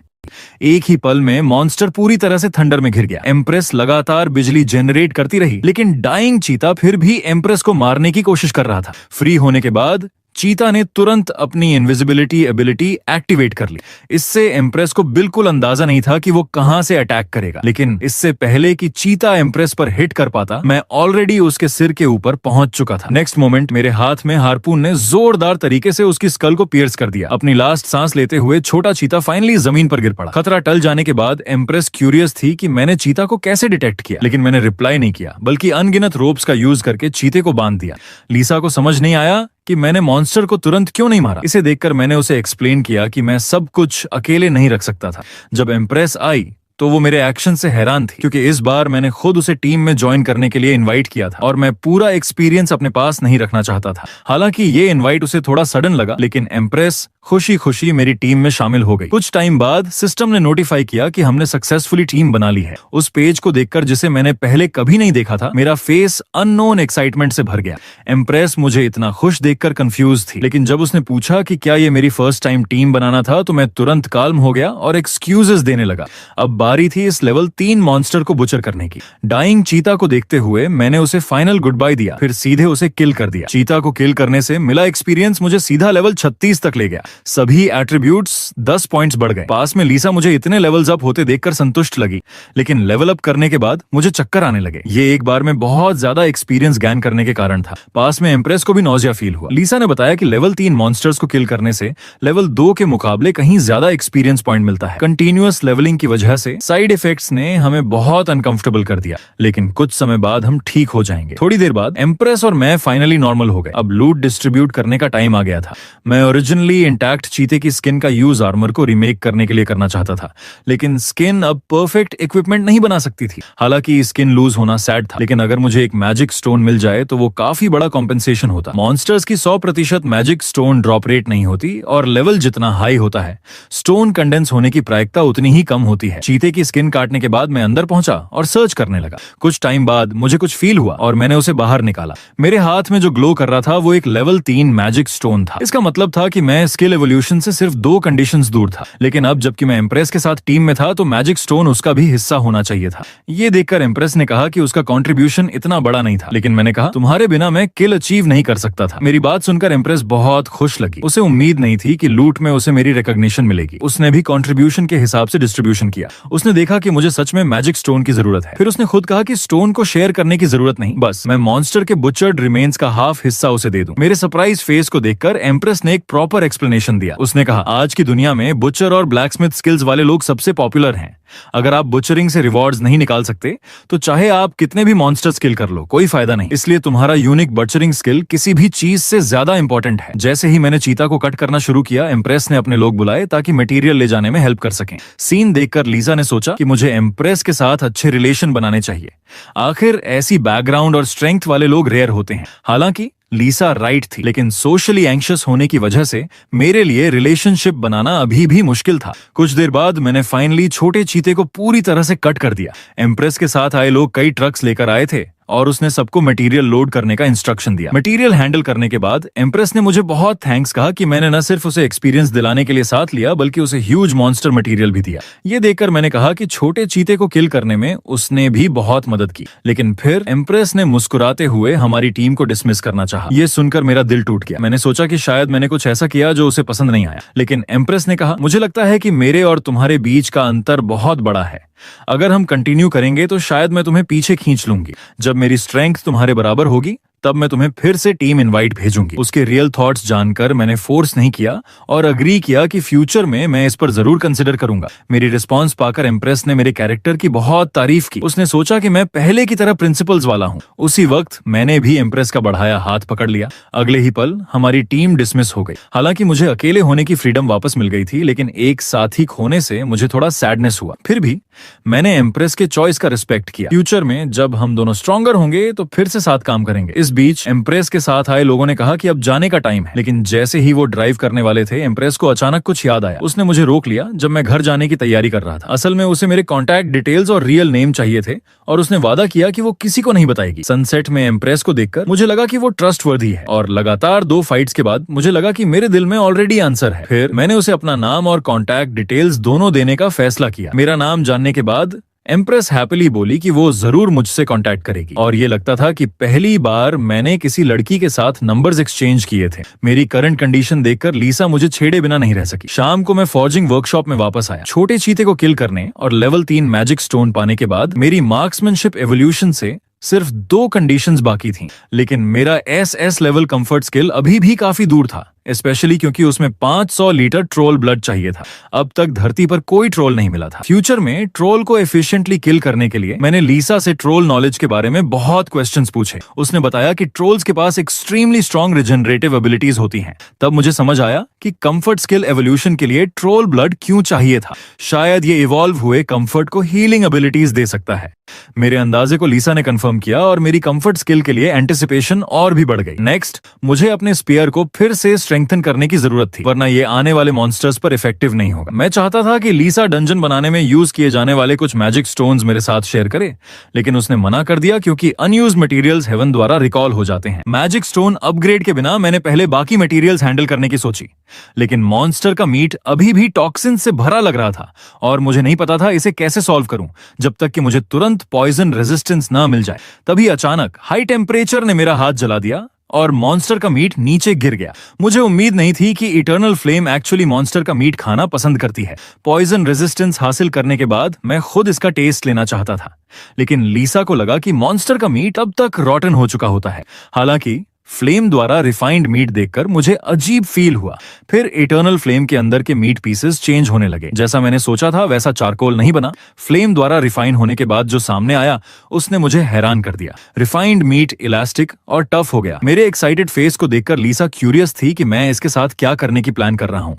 एक ही पल में मॉन्स्टर पूरी तरह से थंडर में घिर गया। एम्प्रेस लगातार बिजली जनरेट करती रही लेकिन डाइंग चीता फिर भी एम्प्रेस को मारने की कोशिश कर रहा था। फ्री होने के बाद चीता ने तुरंत अपनी इनविजिबिलिटी एबिलिटी एक्टिवेट कर ली। इससे एम्प्रेस को बिल्कुल अंदाजा नहीं था कि वो कहां से अटैक करेगा, लेकिन इससे पहले कि चीता एम्प्रेस पर हिट कर पाता मैं ऑलरेडी उसके सिर के ऊपर पहुंच चुका था। नेक्स्ट मोमेंट मेरे हाथ में हार्पून ने जोरदार तरीके से उसकी स्कल को पियर्स कर दिया। अपनी लास्ट सांस लेते हुए छोटा चीता फाइनली जमीन पर गिर पड़ा। खतरा टल जाने के बाद एम्प्रेस क्यूरियस थी कि मैंने चीता को कैसे डिटेक्ट किया, लेकिन मैंने रिप्लाई नहीं किया बल्कि अनगिनत रोप्स का यूज करके चीते को बांध दिया। लीसा को समझ नहीं आया कि मैंने मॉन्स्टर को तुरंत क्यों नहीं मारा। इसे देखकर मैंने उसे एक्सप्लेन किया कि मैं सब कुछ अकेले नहीं रख सकता था। जब एम्प्रेस आई तो वो मेरे एक्शन से हैरान थी क्योंकि इस बार मैंने खुद उसे टीम में ज्वाइन करने के लिए इनवाइट किया था और मैं पूरा एक्सपीरियंस अपने पास नहीं रखना चाहता था। हालांकि ये इनवाइट उसे थोड़ा सडन लगा, लेकिन एम्प्रेस खुशी खुशी मेरी टीम में शामिल हो गई। कुछ टाइम बाद सिस्टम ने नोटिफाई किया कि हमने सक्सेसफुली टीम बना ली है। उस पेज को देखकर, जिसे मैंने पहले कभी नहीं देखा था, मेरा फेस अननोन एक्साइटमेंट से भर गया। एम्प्रेस मुझे इतना खुश देखकर कंफ्यूज थी, लेकिन जब उसने पूछा कि क्या ये मेरी फर्स्ट टाइम टीम बनाना था तो मैं तुरंत काल्म हो गया और एक्सक्यूजेस देने लगा। अब बारी थी इस लेवल 3 मॉन्स्टर को बुचर करने की। डाइंग चीता को देखते हुए मैंने उसे फाइनल गुड बाय दिया, फिर सीधे उसे किल कर दिया। चीता को किल करने से मिला एक्सपीरियंस मुझे सीधा लेवल 36 तक ले गया। सभी एट्रीब्यूट्स 10 पॉइंट्स बढ़ गए। पास में लीसा मुझे इतने लेवल्स अप होते देखकर संतुष्ट लगी, लेकिन लेवल अप करने के बाद मुझे चक्कर आने लगे। ये एक बार में बहुत ज्यादा एक्सपीरियंस गेन करने के कारण था। पास में एम्प्रेस को भी नौजिया फील हुआ। लीसा ने बताया कि लेवल 3 मॉन्स्टर्स को किल करने से लेवल 2 के मुकाबले कहीं ज्यादा एक्सपीरियंस पॉइंट मिलता है। कंटिन्यूअस लेवलिंग की वजह से साइड इफेक्ट्स ने हमें बहुत अनकंफर्टेबल कर दिया, लेकिन कुछ समय बाद हम ठीक हो जाएंगे। थोड़ी देर बाद एम्प्रेस और मैं फाइनली नॉर्मल हो गए। अब लूट डिस्ट्रीब्यूट करने का टाइम आ गया था। मैं ओरिजिनली इंटैक्ट चीते की स्किन का यूज आर्मर को रीमेक करने के लिए करना चाहता था, लेकिन स्किन अब परफेक्ट इक्विपमेंट नहीं बना सकती थी। हालांकि स्किन लूज होना सैड था, लेकिन अगर मुझे एक मैजिक स्टोन मिल जाए तो वो काफी बड़ा कॉम्पेंसेशन होता। मॉन्स्टर्स की 100% मैजिक स्टोन ड्रॉप रेट नहीं होती और लेवल जितना हाई होता है, स्टोन कंडेंस होने की प्रायिकता उतनी ही कम होती है। चीते की स्किन काटने के बाद मैं अंदर पहुंचा और सर्च करने लगा। कुछ टाइम बाद मुझे कुछ फील हुआ और मैंने उसे बाहर निकाला। मेरे हाथ में जो ग्लो कर रहा था वो एक लेवल 3 मैजिक स्टोन था। इसका मतलब था कि मैं स्किल एवोल्यूशन से सिर्फ 2 कंडीशंस दूर था। लेकिन अब जबकि मैं एम्प्रेस के साथ टीम में था तो मैजिक स्टोन उसका भी हिस्सा होना चाहिए था। ये देखकर एम्प्रेस ने कहा कि उसका कंट्रीब्यूशन इतना बड़ा नहीं था, लेकिन मैंने कहा तुम्हारे बिना मैं किल अचीव नहीं कर सकता था। मेरी बात सुनकर एम्प्रेस बहुत खुश लगी। उसे उम्मीद नहीं थी कि लूट में उसे मेरी रिकॉग्निशन मिलेगी। उसने भी कंट्रीब्यूशन के हिसाब से डिस्ट्रीब्यूशन किया। उसने देखा कि मुझे सच में मैजिक स्टोन की जरूरत है। फिर उसने खुद कहा कि स्टोन को शेयर करने की जरूरत नहीं, बस मैं मॉन्स्टर के बुचर्ड रिमेन्स का हाफ हिस्सा उसे दे दूं। मेरे सरप्राइज फेस को देखकर एम्प्रेस ने एक प्रॉपर एक्सप्लेनेशन दिया। उसने कहा आज की दुनिया में बुचर और ब्लैकस्मिथ स्किल्स वाले लोग सबसे पॉपुलर हैं। अगर आप बुचरिंग से रिवॉर्ड्स नहीं निकाल सकते तो चाहे आप कितने भी मॉन्स्टर स्किल कर लो, कोई फायदा नहीं। इसलिए तुम्हारा यूनिक बचरिंग स्किल किसी भी चीज से ज्यादा इंपॉर्टेंट है। जैसे ही मैंने चीता को कट करना शुरू किया, एम्प्रेस ने अपने लोग बुलाए ताकि मटेरियल ले जाने में हेल्प कर सकें। सीन देखकर लीजा ने सोचा कि मुझे एम्प्रेस के साथ अच्छे रिलेशन बनाने चाहिए। आखिर ऐसी बैकग्राउंड और स्ट्रेंथ वाले लोग रेयर होते हैं। हालांकि लीसा राइट थी, लेकिन सोशली एंग्शियस होने की वजह से मेरे लिए रिलेशनशिप बनाना अभी भी मुश्किल था। कुछ देर बाद मैंने फाइनली छोटे चीते को पूरी तरह से कट कर दिया। एम्प्रेस के साथ आए लोग कई ट्रक्स लेकर आए थे और उसने सबको मटेरियल लोड करने का इंस्ट्रक्शन दिया। मटेरियल हैंडल करने के बाद एम्प्रेस ने मुझे बहुत थैंक्स कहा कि मैंने न सिर्फ उसे एक्सपीरियंस दिलाने के लिए साथ लिया बल्कि उसे ह्यूज मॉन्स्टर मटेरियल भी दिया। ये देखकर मैंने कहा कि छोटे चीते को किल करने में उसने भी बहुत मदद की। लेकिन फिर एम्प्रेस ने मुस्कुराते हुए हमारी टीम को डिसमिस करना चाहा। ये सुनकर मेरा दिल टूट गया। मैंने सोचा कि शायद मैंने कुछ ऐसा किया जो उसे पसंद नहीं आया, लेकिन एम्प्रेस ने कहा, मुझे लगता है कि मेरे और तुम्हारे बीच का अंतर बहुत बड़ा है। अगर हम कंटिन्यू करेंगे तो शायद मैं तुम्हें पीछे खींच लूंगी। जब मेरी स्ट्रेंथ तुम्हारे बराबर होगी तब मैं तुम्हें फिर से टीम इनवाइट भेजूंगी। उसके रियल थॉट्स जानकर मैंने फोर्स नहीं किया और अग्री किया कि फ्यूचर में मैं इस पर जरूर कंसिडर करूंगा। मेरी रिस्पांस पाकर एम्प्रेस ने मेरे कैरेक्टर की बहुत तारीफ की। उसने सोचा कि मैं पहले की तरह प्रिंसिपल्स वाला हूं। उसी वक्त मैंने भी एम्प्रेस का बढ़ाया हाथ पकड़ लिया। अगले ही पल हमारी टीम डिसमिस हो गई। हालांकि मुझे अकेले होने की फ्रीडम वापस मिल गई थी, लेकिन एक साथी खोने से मुझे थोड़ा सैडनेस हुआ। फिर भी मैंने एम्प्रेस के चॉइस का रिस्पेक्ट किया। फ्यूचर में जब हम दोनों स्ट्रॉन्गर होंगे तो फिर से साथ काम करेंगे। इस बीच एम्प्रेस के साथ आए लोगों ने कहा कि अब जाने का टाइम है, लेकिन जैसे ही वो ड्राइव करने वाले थे एम्प्रेस को अचानक कुछ याद आया। उसने मुझे रोक लिया जब मैं घर जाने की तैयारी कर रहा था। असल में उसे मेरे कॉन्टैक्ट डिटेल्स और रियल नेम चाहिए थे और उसने वादा किया कि वो किसी को नहीं बताएगी। सनसेट में एम्प्रेस को देखकर मुझे लगा कि वो ट्रस्टवर्दी है और लगातार 2 फाइट्स के बाद मुझे लगा कि मेरे दिल में ऑलरेडी आंसर है। फिर मैंने उसे अपना नाम और कॉन्टैक्ट डिटेल्स दोनों देने का फैसला किया। मेरा नाम जानने के बाद एम्प्रेस हैप्पीली बोली कि वो जरूर मुझसे कांटेक्ट करेगी और ये लगता था कि पहली बार मैंने किसी लड़की के साथ नंबर्स एक्सचेंज किए थे। मेरी करंट कंडीशन देखकर लीसा मुझे छेड़े बिना नहीं रह सकी। शाम को मैं फॉर्जिंग वर्कशॉप में वापस आया। छोटे चीते को किल करने और लेवल 3 मैजिक स्टोन पाने के बाद मेरी मार्क्समैनशिप एवोल्यूशन से सिर्फ 2 कंडीशंस बाकी थीं, लेकिन मेरा एसएस लेवल कंफर्ट स्किल अभी भी काफी दूर था, स्पेशली क्योंकि उसमें 500 लीटर ट्रोल ब्लड चाहिए था। अब तक धरती पर कोई ट्रोल नहीं मिला था। फ्यूचर में ट्रोल को एफिशिएंटली किल करने के लिए मैंने लीसा से ट्रोल नॉलेज के बारे में बहुत क्वेश्चंस पूछे। उसने बताया कि ट्रोल्स के पास एक्सट्रीमली स्ट्रॉन्ग रिजनरेटिव एबिलिटीज होती हैं। तब मुझे समझ आया कि कंफर्ट स्किल एवोल्यूशन के लिए ट्रोल ब्लड क्यों चाहिए था। शायद ये इवॉल्व हुए कंफर्ट को हीलिंग एबिलिटीज दे सकता है। मेरे अंदाजे को लीसा ने कंफर्म किया और मेरी कंफर्ट स्किल के लिए एंटिसिपेशन और भी बढ़ गई। नेक्स्ट, मुझे अपने स्पीयर को फिर से स्ट्रेंथन करने की जरूरत थी, वरना ये आने वाले मॉन्स्टर्स पर इफेक्टिव नहीं होगा। मैं चाहता था कि लीसा डंजन बनाने में यूज किए जाने वाले कुछ मैजिक स्टोन्स मेरे साथ शेयर करे, लेकिन उसने मना कर दिया क्योंकि अनयूज्ड मटेरियल्स हेवन द्वारा रिकॉल हो जाते हैं। मैजिक स्टोन अपग्रेड के बिना मैंने पहले बाकी मटेरियल्स हैंडल करने की सोची, लेकिन मॉन्स्टर का मीट अभी भी टॉक्सिन से भरा लग रहा था और मुझे नहीं पता था इसे कैसे सॉल्व करूं जब तक कि मुझे तुरंत पॉइजन रेजिस्टेंस ना मिल जाए। तभी अचानक हाई टेम्परेचर ने मेरा हाथ जला दिया और मॉन्स्टर का मीट नीचे गिर गया। मुझे उम्मीद नहीं थी कि इटर्नल फ्लेम एक्चुअली मॉन्स्टर का मीट खाना पसंद करती है। पॉइजन रेजिस्टेंस हासिल करने के बाद मैं खुद इसका टेस्ट लेना चाहता था, लेकिन लीसा को लगा कि मॉन्स्टर का मीट अब तक रॉटन हो चुका होता है। हालांकि फ्लेम द्वारा रिफाइंड मीट देखकर मुझे अजीब फील हुआ। फिर इटर्नल फ्लेम के अंदर के मीट पीसेस चेंज होने लगे। जैसा मैंने सोचा था वैसा चारकोल नहीं बना। फ्लेम द्वारा रिफाइन होने के बाद जो सामने आया उसने मुझे हैरान कर दिया। रिफाइंड मीट इलास्टिक और टफ हो गया। मेरे एक्साइटेड फेस को देखकर लीसा क्यूरियस थी कि मैं इसके साथ क्या करने की प्लान कर रहा हूं।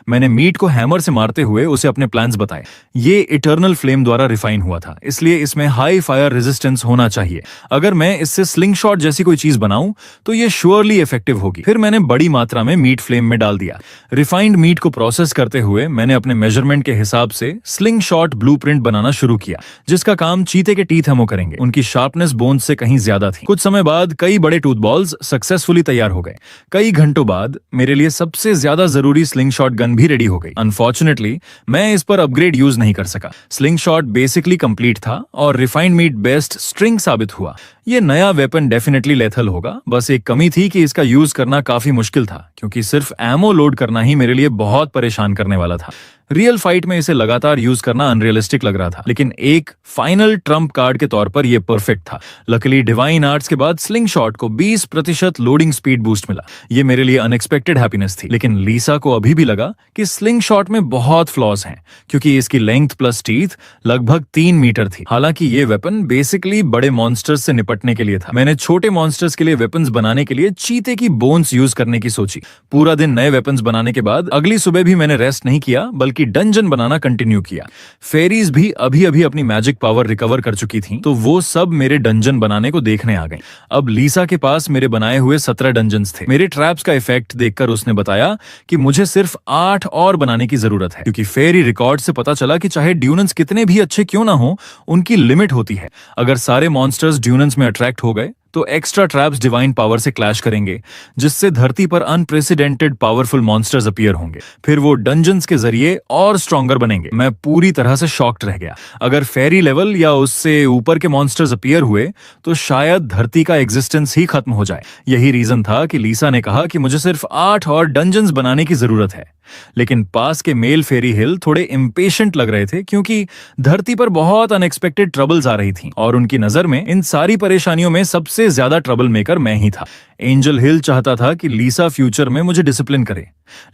मैंने मीट को हैमर से मारते हुए उसे अपने प्लान्स बताए। ये इटर्नल फ्लेम द्वारा रिफाइन हुआ था, इसलिए इसमें हाई फायर रेजिस्टेंस होना चाहिए। अगर मैं इससे स्लिंग शॉट जैसी कोई चीज बनाऊं तो ये श्योरली इफेक्टिव होगी। फिर मैंने बड़ी मात्रा में मीट फ्लेम में डाल दिया। रिफाइंड मीट को प्रोसेस करते हुए मैंने अपने मेजरमेंट के हिसाब से स्लिंग शॉट ब्लूप्रिंट बनाना शुरू किया, जिसका काम चीते के टीथ हेमो करेंगे। उनकी शार्पनेस बोन्स से कहीं ज्यादा थी। कुछ समय बाद कई बड़े टूथ बॉल्स सक्सेसफुली तैयार हो गए। कई घंटों बाद मेरे लिए सबसे ज्यादा जरूरी स्लिंग शॉट गन भी रेडी हो गई। अनफॉर्चुनेटली मैं इस पर अपग्रेड यूज नहीं कर सका। स्लिंग शॉट बेसिकली कंप्लीट था और रिफाइंड मीट बेस्ट स्ट्रिंग साबित हुआ। ये नया वेपन डेफिनेटली लेथल होगा। बस एक कमी थी कि इसका यूज करना काफी मुश्किल था, क्योंकि सिर्फ एमो लोड करना ही मेरे लिए बहुत परेशान करने वाला था। रियल फाइट में इसे लगातार यूज करना अनरियलिस्टिक लग रहा था, लेकिन एक फाइनल ट्रम्प कार्ड के तौर पर यह परफेक्ट था। लकीली डिवाइन आर्ट्स के बाद स्लिंग शॉट को 20% लोडिंग स्पीड बूस्ट मिला। ये मेरे लिए अनएक्सपेक्टेड हैप्पीनेस थी, लेकिन लीसा को अभी भी लगा कि स्लिंग शॉट में बहुत फ्लॉज हैं, क्योंकि इसकी लेंथ प्लस टीथ लगभग 3 मीटर थी। हालांकि ये वेपन बेसिकली बड़े मॉन्स्टर्स से निपटने के लिए था। मैंने छोटे मॉन्स्टर्स के लिए वेपन्स बनाने के लिए चीते की बोन्स यूज करने की सोची। पूरा दिन नए वेपन्स बनाने के बाद अगली सुबह भी मैंने रेस्ट नहीं किया, बल्कि की डंजन बनाना कंटिन्यू किया। फेरीज भी अभी अभी अपनी मैजिक पावर रिकवर कर चुकी थी, तो वो सब मेरे डंजन बनाने को देखने आ गई। अब लीसा के पास मेरे बनाए हुए 17 डंजन्स थे। मेरे ट्रैप्स का इफेक्ट देखकर उसने बताया कि मुझे सिर्फ 8 और बनाने की जरूरत है, क्योंकि फेरी रिकॉर्ड से पता चला कि चाहे ड्यूनन्स कितने भी अच्छे क्यों ना हो, उनकी लिमिट होती है। अगर सारे मॉन्स्टर्स ड्यूनन्स में अट्रैक्ट हो गए तो एक्स्ट्रा ट्रैप्स डिवाइन पावर से क्लैश करेंगे, जिससे धरती पर अनप्रेसिडेंटेड पावरफुल मॉन्स्टर्स अपीयर होंगे। फिर वो डंजन्स के जरिए और स्ट्रॉन्गर बनेंगे। मैं पूरी तरह से शॉक्ड रह गया। अगर फेरी लेवल या उससे ऊपर के मॉन्स्टर्स अपीयर हुए तो शायद धरती का एग्जिस्टेंस ही खत्म हो जाए। यही रीजन था कि लीसा ने कहा कि मुझे सिर्फ 8 और डंजन्स बनाने की जरूरत है। लेकिन पास के मेल फेरी हिल थोड़े इम्पेशेंट लग रहे थे, क्योंकि धरती पर बहुत अनएक्सपेक्टेड ट्रबल्स आ रही थीं, और उनकी नजर में इन सारी परेशानियों में सबसे ज्यादा ट्रबल मेकर मैं ही था। एंजल हिल चाहता था कि लीसा फ्यूचर में मुझे डिसिप्लिन करे,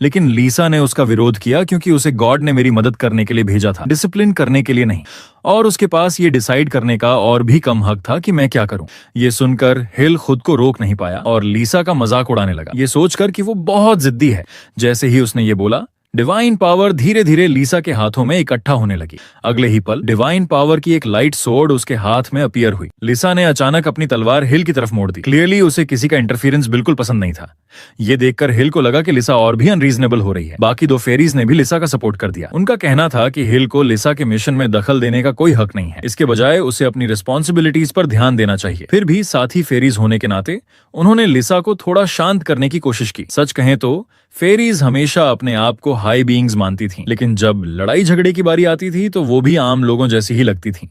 लेकिन लीसा ने उसका विरोध किया, क्योंकि उसे गॉड ने मेरी मदद करने के लिए भेजा था, डिसिप्लिन करने के लिए नहीं। और उसके पास ये डिसाइड करने का और भी कम हक था कि मैं क्या करूं। ये सुनकर हिल खुद को रोक नहीं पाया और लीसा का मजाक उड़ाने लगा, ये सोचकर कि वो बहुत जिद्दी है। जैसे ही उसने ये बोला, डिवाइन पावर धीरे धीरे लीसा के हाथों में इकट्ठा होने लगी। अगले ही पल डिवाइन पावर की एक लाइट सोर्ड उसके हाथ में अपीयर हुई। लीसा ने अचानक अपनी तलवार हिल की तरफ मोड़ दी। क्लियरली उसे किसी का इंटरफेरेंस बिल्कुल पसंद नहीं था। ये देखकर हिल को लगा कि लिसा और भी अनरीजनेबल हो रही है। बाकी 2 फेरीज ने भी लिसा का सपोर्ट कर दिया। उनका कहना था कि हिल को लिसा के मिशन में दखल देने का कोई हक नहीं है, इसके बजाय उसे अपनी रिस्पॉन्सिबिलिटीज पर ध्यान देना चाहिए। फिर भी साथी फेरीज होने के नाते उन्होंने लिसा को थोड़ा शांत करने की कोशिश की। सच कहें तो फेरीज हमेशा अपने आप को हाई बीइंग्स मानती थीं, लेकिन जब लड़ाई झगड़े की बारी आती थी तो वो भी आम लोगों जैसी ही लगती थीं।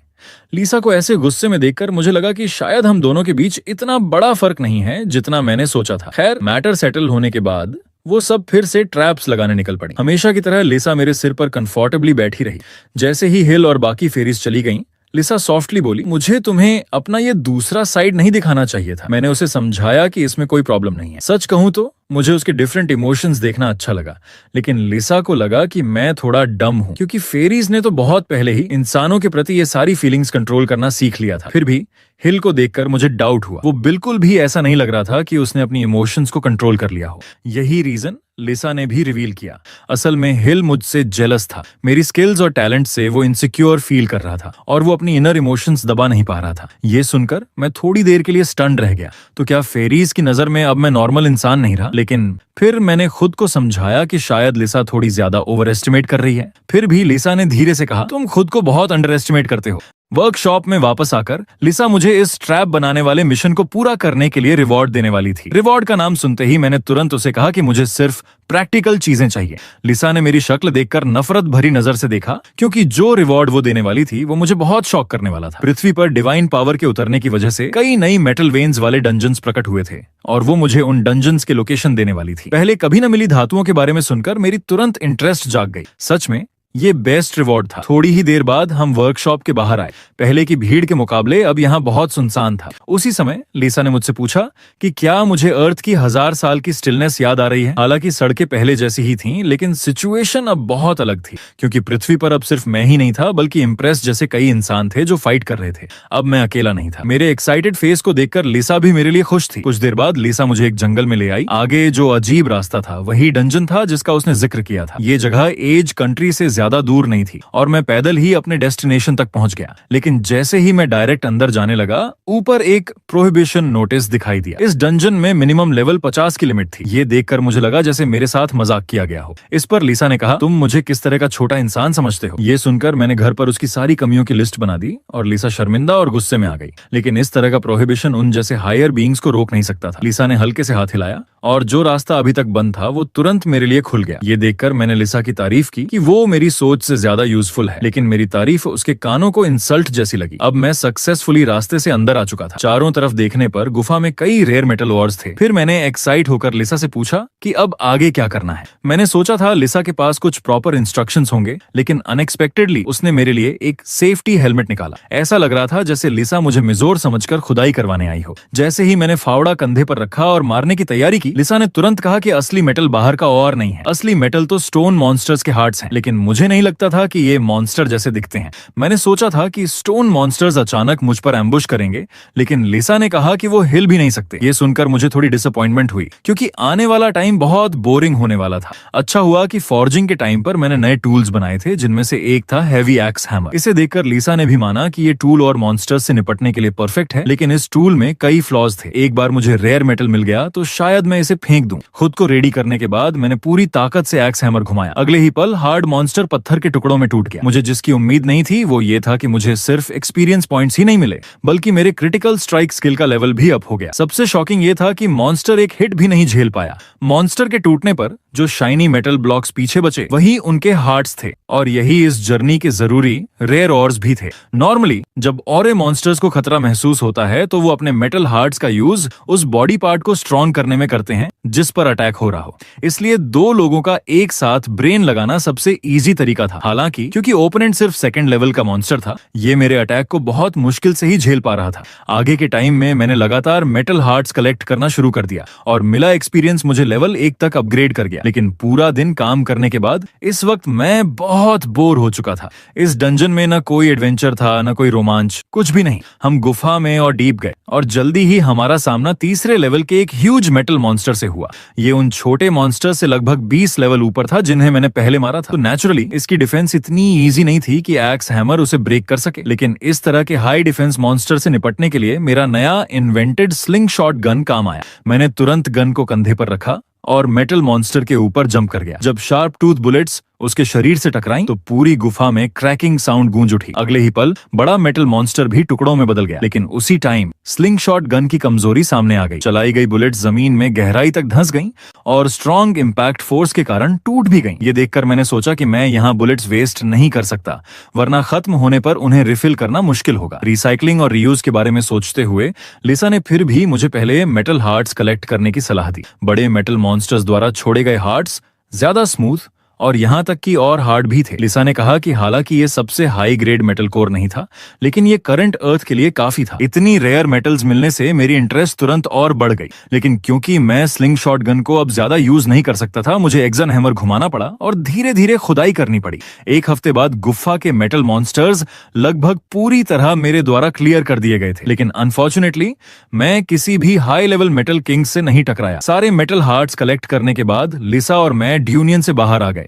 लीसा को ऐसे गुस्से में देखकर मुझे लगा कि शायद हम दोनों के बीच इतना बड़ा फर्क नहीं है जितना मैंने सोचा था। खैर, मैटर सेटल होने के बाद वो सब फिर से ट्रैप्स लगाने निकल पड़ी। हमेशा की तरह लिसा मेरे सिर पर कंफर्टेबली बैठी रही। जैसे ही हिल और बाकी फेरीज चली गईं, लिसा सॉफ्टली बोली, मुझे तुम्हें अपना ये दूसरा साइड नहीं दिखाना चाहिए था। मैंने उसे समझाया कि इसमें कोई प्रॉब्लम नहीं है। सच कहूं तो मुझे उसके डिफरेंट इमोशंस देखना अच्छा लगा, लेकिन लिसा को लगा कि मैं थोड़ा डम हूं, क्योंकि फेरीज ने तो बहुत पहले ही इंसानों के प्रति ये सारी फीलिंग्स कंट्रोल करना सीख लिया था। फिर भी हिल को देखकर मुझे डाउट हुआ। वो बिल्कुल भी ऐसा नहीं लग रहा था कि उसने अपनी इमोशंस को कंट्रोल कर लिया हो। यही रीजन लिसा ने भी रिवील किया। असल में हिल मुझसे जेलस था। मेरी स्किल्स और टैलेंट से वो इनसिक्योर फील कर रहा था और वो अपनी इनर इमोशंस दबा नहीं पा रहा था। ये सुनकर मैं थोड़ी देर के लिए स्टन्ड रह गया। तो क्या फेरीज की नजर में अब मैं नॉर्मल इंसान नहीं रहा? लेकिन फिर मैंने खुद को समझाया कि शायद लिसा थोड़ी ज्यादा ओवर एस्टिमेट कर रही है। फिर भी लिसा ने धीरे से कहा, तुम खुद को बहुत अंडर एस्टिमेट करते हो। वर्कशॉप में वापस आकर लिसा मुझे इस ट्रैप बनाने वाले मिशन को पूरा करने के लिए रिवॉर्ड देने वाली थी। रिवॉर्ड का नाम सुनते ही मैंने तुरंत उसे कहा कि मुझे सिर्फ प्रैक्टिकल चीजें चाहिए। लिसा ने मेरी शक्ल देखकर नफरत भरी नजर से देखा, क्योंकि जो रिवॉर्ड वो देने वाली थी वो मुझे बहुत शॉक करने वाला था। पृथ्वी पर डिवाइन पावर के उतरने की वजह से कई नई मेटल वेन्स वाले डंजन्स प्रकट हुए थे और वो मुझे उन डंजन्स के लोकेशन देने वाली थी। पहले कभी न मिली धातुओं के बारे में सुनकर मेरी तुरंत इंटरेस्ट जाग गई। सच में ये बेस्ट रिवॉर्ड था। थोड़ी ही देर बाद हम वर्कशॉप के बाहर आए। पहले की भीड़ के मुकाबले अब यहाँ बहुत सुनसान था। उसी समय लिसा ने मुझसे पूछा कि क्या मुझे अर्थ की 1000 साल की स्टिलनेस याद आ रही है। हालांकि सड़कें पहले जैसी ही थीं, लेकिन सिचुएशन अब बहुत अलग थी, क्योंकि पृथ्वी पर अब सिर्फ मैं ही नहीं था, बल्कि इम्प्रेस जैसे कई इंसान थे जो फाइट कर रहे थे। अब मैं अकेला नहीं था। मेरे एक्साइटेड फेस को देखकर लिसा भी मेरे लिए खुश थी। कुछ देर बाद लिसा मुझे एक जंगल में ले आई। आगे जो अजीब रास्ता था वही डंजन था जिसका उसने जिक्र किया था। ये जगह एज कंट्री से ज्यादा दूर नहीं थी और मैं पैदल ही अपने डेस्टिनेशन तक पहुंच गया। लेकिन जैसे ही मैं डायरेक्ट अंदर जाने लगा, ऊपर एक प्रोहिबिशन नोटिस दिखाई दिया। इस डंजन में मिनिमम लेवल 50 की लिमिट थी। ये देखकर मुझे लगा जैसे मेरे साथ मजाक किया गया हो। इस पर लिसा ने कहा, तुम मुझे किस तरह का छोटा इंसान समझते हो? ये सुनकर मैंने घर पर उसकी सारी कमियों की लिस्ट बना दी और लिसा शर्मिंदा और गुस्से में आ गई। लेकिन इस तरह का प्रोहिबिशन उन जैसे हायर बीइंग्स को रोक नहीं सकता था। लिसा ने हल्के से हाथ हिलाया और जो रास्ता अभी तक बंद था वो तुरंत मेरे लिए खुल गया। ये देखकर मैंने लिसा की तारीफ की कि वो मेरी सोच से ज्यादा यूजफुल है, लेकिन मेरी तारीफ उसके कानों को इंसल्ट जैसी लगी। अब मैं सक्सेसफुली रास्ते से अंदर आ चुका था। चारों तरफ देखने पर गुफा में कई रेयर मेटल ओर्स थे। फिर मैंने एक्साइट होकर लिसा से पूछा कि अब आगे क्या करना है। मैंने सोचा था लिसा के पास कुछ प्रॉपर इंस्ट्रक्शंस होंगे, लेकिन अनएक्सपेक्टेडली उसने मेरे लिए एक सेफ्टी हेलमेट निकाला। ऐसा लग रहा था जैसे लिसा मुझे मिजोर समझकर खुदाई करवाने आई हो। जैसे ही मैंने फावड़ा कंधे पर रखा और मारने की तैयारी की, की, लिसा ने तुरंत कहा कि असली मेटल बाहर का और नहीं है, असली मेटल तो स्टोन मॉन्स्टर्स के हार्ट्स हैं। लेकिन मुझे नहीं लगता था कि ये मॉन्स्टर जैसे दिखते हैं। मैंने सोचा था कि स्टोन मॉन्स्टर्स अचानक मुझ पर एम्बुश करेंगे, लेकिन लिसा ने कहा कि वो हिल भी नहीं सकते। ये सुनकर मुझे थोड़ी डिसअपॉइंटमेंट हुई, क्योंकि आने वाला टाइम बहुत बोरिंग होने वाला था। अच्छा हुआ कि फॉर्जिंग के टाइम पर मैंने नए टूल्स बनाए थे, जिनमें से एक था हैवी एक्स हैमर। इसे देखकर लिसा ने भी माना कि ये टूल और मॉन्स्टर्स से निपटने के लिए परफेक्ट है, लेकिन इस टूल में कई फ्लॉज थे। एक बार मुझे रेयर मेटल मिल गया तो शायद मैं इसे फेंक दूं। खुद को रेडी करने के बाद मैंने पूरी ताकत से एक्स हैमर घुमाया। अगले ही पल हार्ड मॉन्स्टर पत्थर के टुकड़ों में टूट गया। मुझे जिसकी उम्मीद नहीं थी वो ये था कि मुझे सिर्फ एक्सपीरियंस पॉइंट्स ही नहीं मिले, बल्कि मेरे क्रिटिकल स्ट्राइक स्किल का लेवल भी अप हो गया। सबसे शॉकिंग ये था कि मॉन्स्टर एक हिट भी नहीं झेल पाया। मॉन्स्टर के टूटने पर जो शाइनी मेटल ब्लॉक्स पीछे बचे वही उनके हार्ट्स थे, और यही इस जर्नी के जरूरी रेयर ऑर्स भी थे। नॉर्मली जब और मॉन्स्टर्स को खतरा महसूस होता है तो वो अपने मेटल हार्ट्स का यूज उस बॉडी पार्ट को स्ट्रॉन्ग करने में करते हैं जिस पर अटैक हो रहा हो। इसलिए दो लोगों का एक साथ ब्रेन लगाना सबसे इजी तरीका था। हालांकि क्योंकि ओपोनेंट सिर्फ सेकंड लेवल का मॉन्स्टर था, ये मेरे अटैक को बहुत मुश्किल से ही झेल पा रहा था। आगे के टाइम में मैंने लगातार मेटल हार्ट्स कलेक्ट करना शुरू कर दिया, और मिला एक्सपीरियंस मुझे लेवल 1 तक अपग्रेड कर गया। लेकिन पूरा दिन काम करने के बाद इस वक्त मैं बहुत बोर हो चुका था। इस डंजन में न कोई एडवेंचर था, न कोई रोमांच, कुछ भी नहीं। हम गुफा में और डीप गए, और जल्दी ही हमारा सामना तीसरे लेवल के एक ह्यूज मेटल मॉन्स्टर से हुआ। ये उन छोटे मॉन्स्टर से लगभग 20 लेवल ऊपर था जिन्हें मैंने पहले मारा था। तो नेचुरली इसकी डिफेंस इतनी इजी नहीं थी कि एक्स हैमर उसे ब्रेक कर सके। लेकिन इस तरह के हाई डिफेंस मॉन्स्टर से निपटने के लिए मेरा नया इन्वेंटेड स्लिंग शॉट गन काम आया। मैंने तुरंत गन को कंधे पर रखा और मेटल मॉन्स्टर के ऊपर जंप कर गया। जब शार्प टूथ बुलेट्स उसके शरीर से टकराई तो पूरी गुफा में क्रैकिंग साउंड गूंज उठी। अगले ही पल बड़ा मेटल मॉन्स्टर भी टुकड़ों में बदल गया। लेकिन उसी टाइम स्लिंग शॉट गन की कमजोरी सामने आ गई। चलाई गई बुलेट जमीन में गहराई तक धंस गईं और स्ट्रॉन्ग इंपैक्ट फोर्स के कारण टूट भी गईं। ये देखकर मैंने सोचा कि मैं यहाँ बुलेट्स वेस्ट नहीं कर सकता, वरना खत्म होने पर उन्हें रिफिल करना मुश्किल होगा। रिसाइकलिंग और रीयूज के बारे में सोचते हुए लिसा ने फिर भी मुझे पहले मेटल हार्ट्स कलेक्ट करने की सलाह दी। बड़े मेटल मॉन्स्टर्स द्वारा छोड़े गए हार्ट्स ज्यादा स्मूथ और यहाँ तक कि और हार्ड भी थे। लिसा ने कहा कि हालांकि ये सबसे हाई ग्रेड मेटल कोर नहीं था, लेकिन ये करंट अर्थ के लिए काफी था। इतनी रेयर मेटल्स मिलने से मेरी इंटरेस्ट तुरंत और बढ़ गई। लेकिन क्योंकि मैं स्लिंग शॉट गन को अब ज्यादा यूज नहीं कर सकता था, मुझे एक्सन हैमर घुमाना पड़ा और धीरे धीरे खुदाई करनी पड़ी। एक हफ्ते बाद गुफा के मेटल मॉन्स्टर्स लगभग पूरी तरह मेरे द्वारा क्लियर कर दिए गए थे। लेकिन अनफॉर्चुनेटली मैं किसी भी हाई लेवल मेटल किंग से नहीं टकराया। सारे मेटल हार्ट्स कलेक्ट करने के बाद लिसा और मैं ड्यूनियन से बाहर आ गए।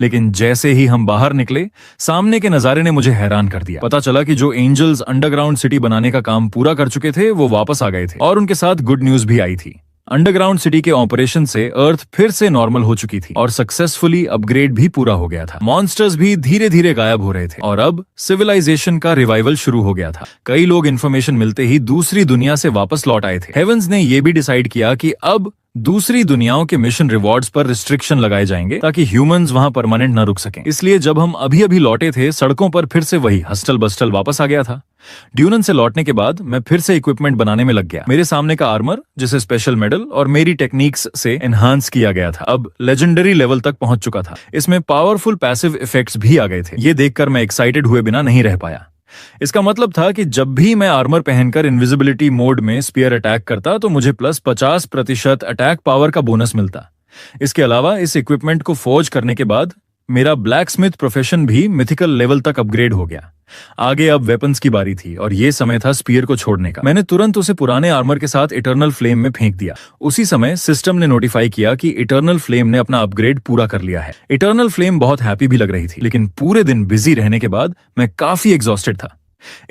लेकिन जैसे ही हम बाहर निकले, सामने के नजारे ने मुझे हैरान कर दिया। पता चला कि जो एंजल्स अंडरग्राउंड सिटी बनाने का काम पूरा कर चुके थे वो वापस आ गए थे, और उनके साथ गुड न्यूज भी आई थी। अंडरग्राउंड सिटी के ऑपरेशन से अर्थ फिर से नॉर्मल हो चुकी थी और सक्सेसफुली अपग्रेड भी पूरा हो गया था। मॉन्स्टर्स भी धीरे धीरे गायब हो रहे थे और अब सिविलाइजेशन का रिवाइवल शुरू हो गया था। कई लोग इन्फॉर्मेशन मिलते ही दूसरी दुनिया से वापस लौट आए थे। हेवंस ने यह भी डिसाइड किया कि अब दूसरी दुनियाओं के मिशन रिवॉर्ड्स पर रिस्ट्रिक्शन लगाए जाएंगे ताकि ह्यूमंस वहां परमानेंट न रुक सकें। इसलिए जब हम अभी अभी लौटे थे, सड़कों पर फिर से वही हस्टल बस्टल वापस आ गया था। ड्यूनन से लौटने के बाद मैं फिर से इक्विपमेंट बनाने में लग गया। मेरे सामने का आर्मर, जिसे स्पेशल मेडल और मेरी टेक्निक्स से एनहांस किया गया था, अब लेजेंडरी लेवल तक पहुंच चुका था। इसमें पावरफुल पैसिव इफेक्ट्स भी आ गए थे। ये देखकर मैं एक्साइटेड हुए बिना नहीं रह पाया। इसका मतलब था कि जब भी मैं आर्मर पहनकर इनविजिबिलिटी मोड में स्पीयर अटैक करता तो मुझे प्लस 50% अटैक पावर का बोनस मिलता। इसके अलावा इस इक्विपमेंट को फोर्ज करने के बाद मेरा ब्लैक स्मिथ प्रोफेशन भी मिथिकल लेवल तक अपग्रेड हो गया। आगे अब वेपन्स की बारी थी और ये समय था स्पीयर को छोड़ने का। मैंने तुरंत उसे पुराने आर्मर के साथ इटर्नल फ्लेम में फेंक दिया। उसी समय सिस्टम ने नोटिफाई किया कि इटर्नल फ्लेम ने अपना अपग्रेड पूरा कर लिया है। इटर्नल फ्लेम बहुत हैप्पी भी लग रही थी, लेकिन पूरे दिन बिजी रहने के बाद मैं काफी एग्जॉस्टेड था।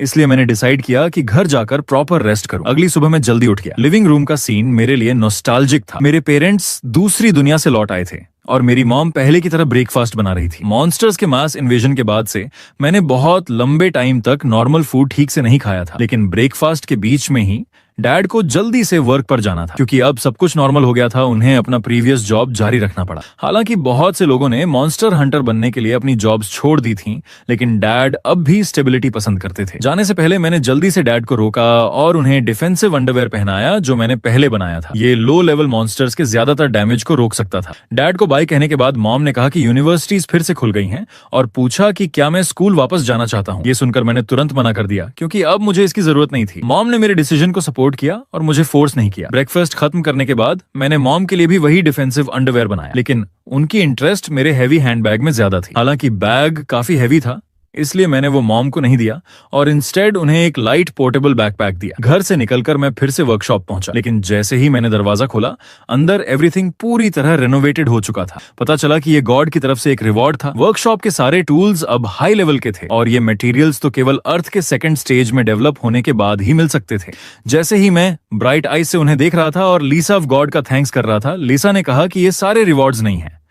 इसलिए मैंने डिसाइड किया कि घर जाकर प्रॉपर रेस्ट करूं। अगली सुबह मैं जल्दी उठ गया। लिविंग रूम का सीन मेरे लिए नॉस्टैल्जिक था। मेरे पेरेंट्स दूसरी दुनिया से लौट आए थे और मेरी मॉम पहले की तरह ब्रेकफास्ट बना रही थी। मॉन्स्टर्स के मास इन्वेजन के बाद से मैंने बहुत लंबे टाइम तक नॉर्मल फूड ठीक से नहीं खाया था, लेकिन ब्रेकफास्ट के बीच में ही डैड को जल्दी से वर्क पर जाना था। क्योंकि अब सब कुछ नॉर्मल हो गया था, उन्हें अपना प्रीवियस जॉब जारी रखना पड़ा। हालांकि बहुत से लोगों ने मॉन्स्टर हंटर बनने के लिए अपनी जॉब्स छोड़ दी थीं, लेकिन डैड अब भी स्टेबिलिटी पसंद करते थे। जाने से पहले मैंने जल्दी से डैड को रोका और उन्हें डिफेंसिव अंडरवेयर पहनाया जो मैंने पहले बनाया था। ये लो लेवल मॉन्स्टर्स के ज्यादातर डैमेज को रोक सकता था। डैड को बाय कहने के बाद मॉम ने कहा कि यूनिवर्सिटीज फिर से खुल गई हैं और पूछा कि क्या मैं स्कूल वापस जाना चाहता हूँ। ये सुनकर मैंने तुरंत मना कर दिया, क्योंकि अब मुझे इसकी जरूरत नहीं थी। मॉम ने मेरे डिसीजन को सपोर्ट सपोर्ट किया और मुझे फोर्स नहीं किया। ब्रेकफास्ट खत्म करने के बाद मैंने मॉम के लिए भी वही डिफेंसिव अंडरवेयर बनाया, लेकिन उनकी इंटरेस्ट मेरे हैवी हैंडबैग में ज्यादा थी। हालांकि बैग काफी हैवी था, इसलिए मैंने वो मॉम को नहीं दिया और इंस्टेड उन्हें एक लाइट पोर्टेबल बैकपैक दिया। घर से निकलकर मैं फिर से वर्कशॉप पहुंचा, लेकिन जैसे ही मैंने दरवाजा खोला, अंदर एवरीथिंग पूरी तरह रेनोवेटेड हो चुका था। पता चला कि ये गॉड की तरफ से एक रिवॉर्ड था। वर्कशॉप के सारे टूल्स अब हाई लेवल के थे और ये मटेरियल्स तो केवल अर्थ के सेकंड स्टेज में डेवलप होने के बाद ही मिल सकते थे। जैसे ही मैं ब्राइट आई से उन्हें देख रहा था और लीसा ऑफ गॉड का थैंक्स कर रहा था, लीसा ने कहा कि ये सारे रिवॉर्ड्स नहीं है।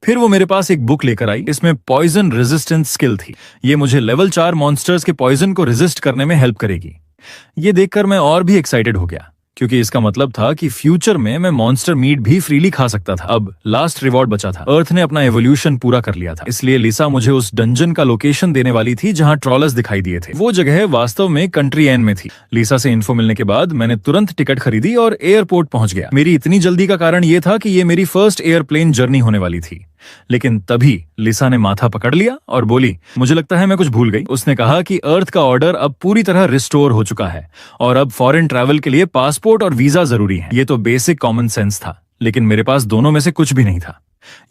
फिर वो मेरे पास एक बुक लेकर आई, इसमें पॉइजन रेजिस्टेंस स्किल थी। ये मुझे लेवल 4 मॉन्स्टर्स के पॉइजन को रेजिस्ट करने में हेल्प करेगी। ये देखकर मैं और भी एक्साइटेड हो गया, क्योंकि इसका मतलब था कि फ्यूचर में मैं मॉन्स्टर मीट भी फ्रीली खा सकता था। अब लास्ट रिवॉर्ड बचा था। अर्थ ने अपना एवोल्यूशन पूरा कर लिया था, इसलिए लिसा मुझे उस डंजन का लोकेशन देने वाली थी जहां ट्रॉलर्स दिखाई दिए थे। वो जगह वास्तव में कंट्री एन में थी। लिसा से इन्फो मिलने के बाद मैंने तुरंत टिकट खरीदी और एयरपोर्ट पहुंच गया। मेरी इतनी जल्दी का कारण ये था कि ये मेरी फर्स्ट एयरप्लेन जर्नी होने वाली थी। लेकिन तभी लिसा ने माथा पकड़ लिया और बोली, मुझे लगता है मैं कुछ भूल गई। उसने कहा कि अर्थ का ऑर्डर अब पूरी तरह रिस्टोर हो चुका है और अब फॉरेन ट्रैवल के लिए पासपोर्ट और वीजा जरूरी है। ये तो बेसिक कॉमन सेंस था, लेकिन मेरे पास दोनों में से कुछ भी नहीं था।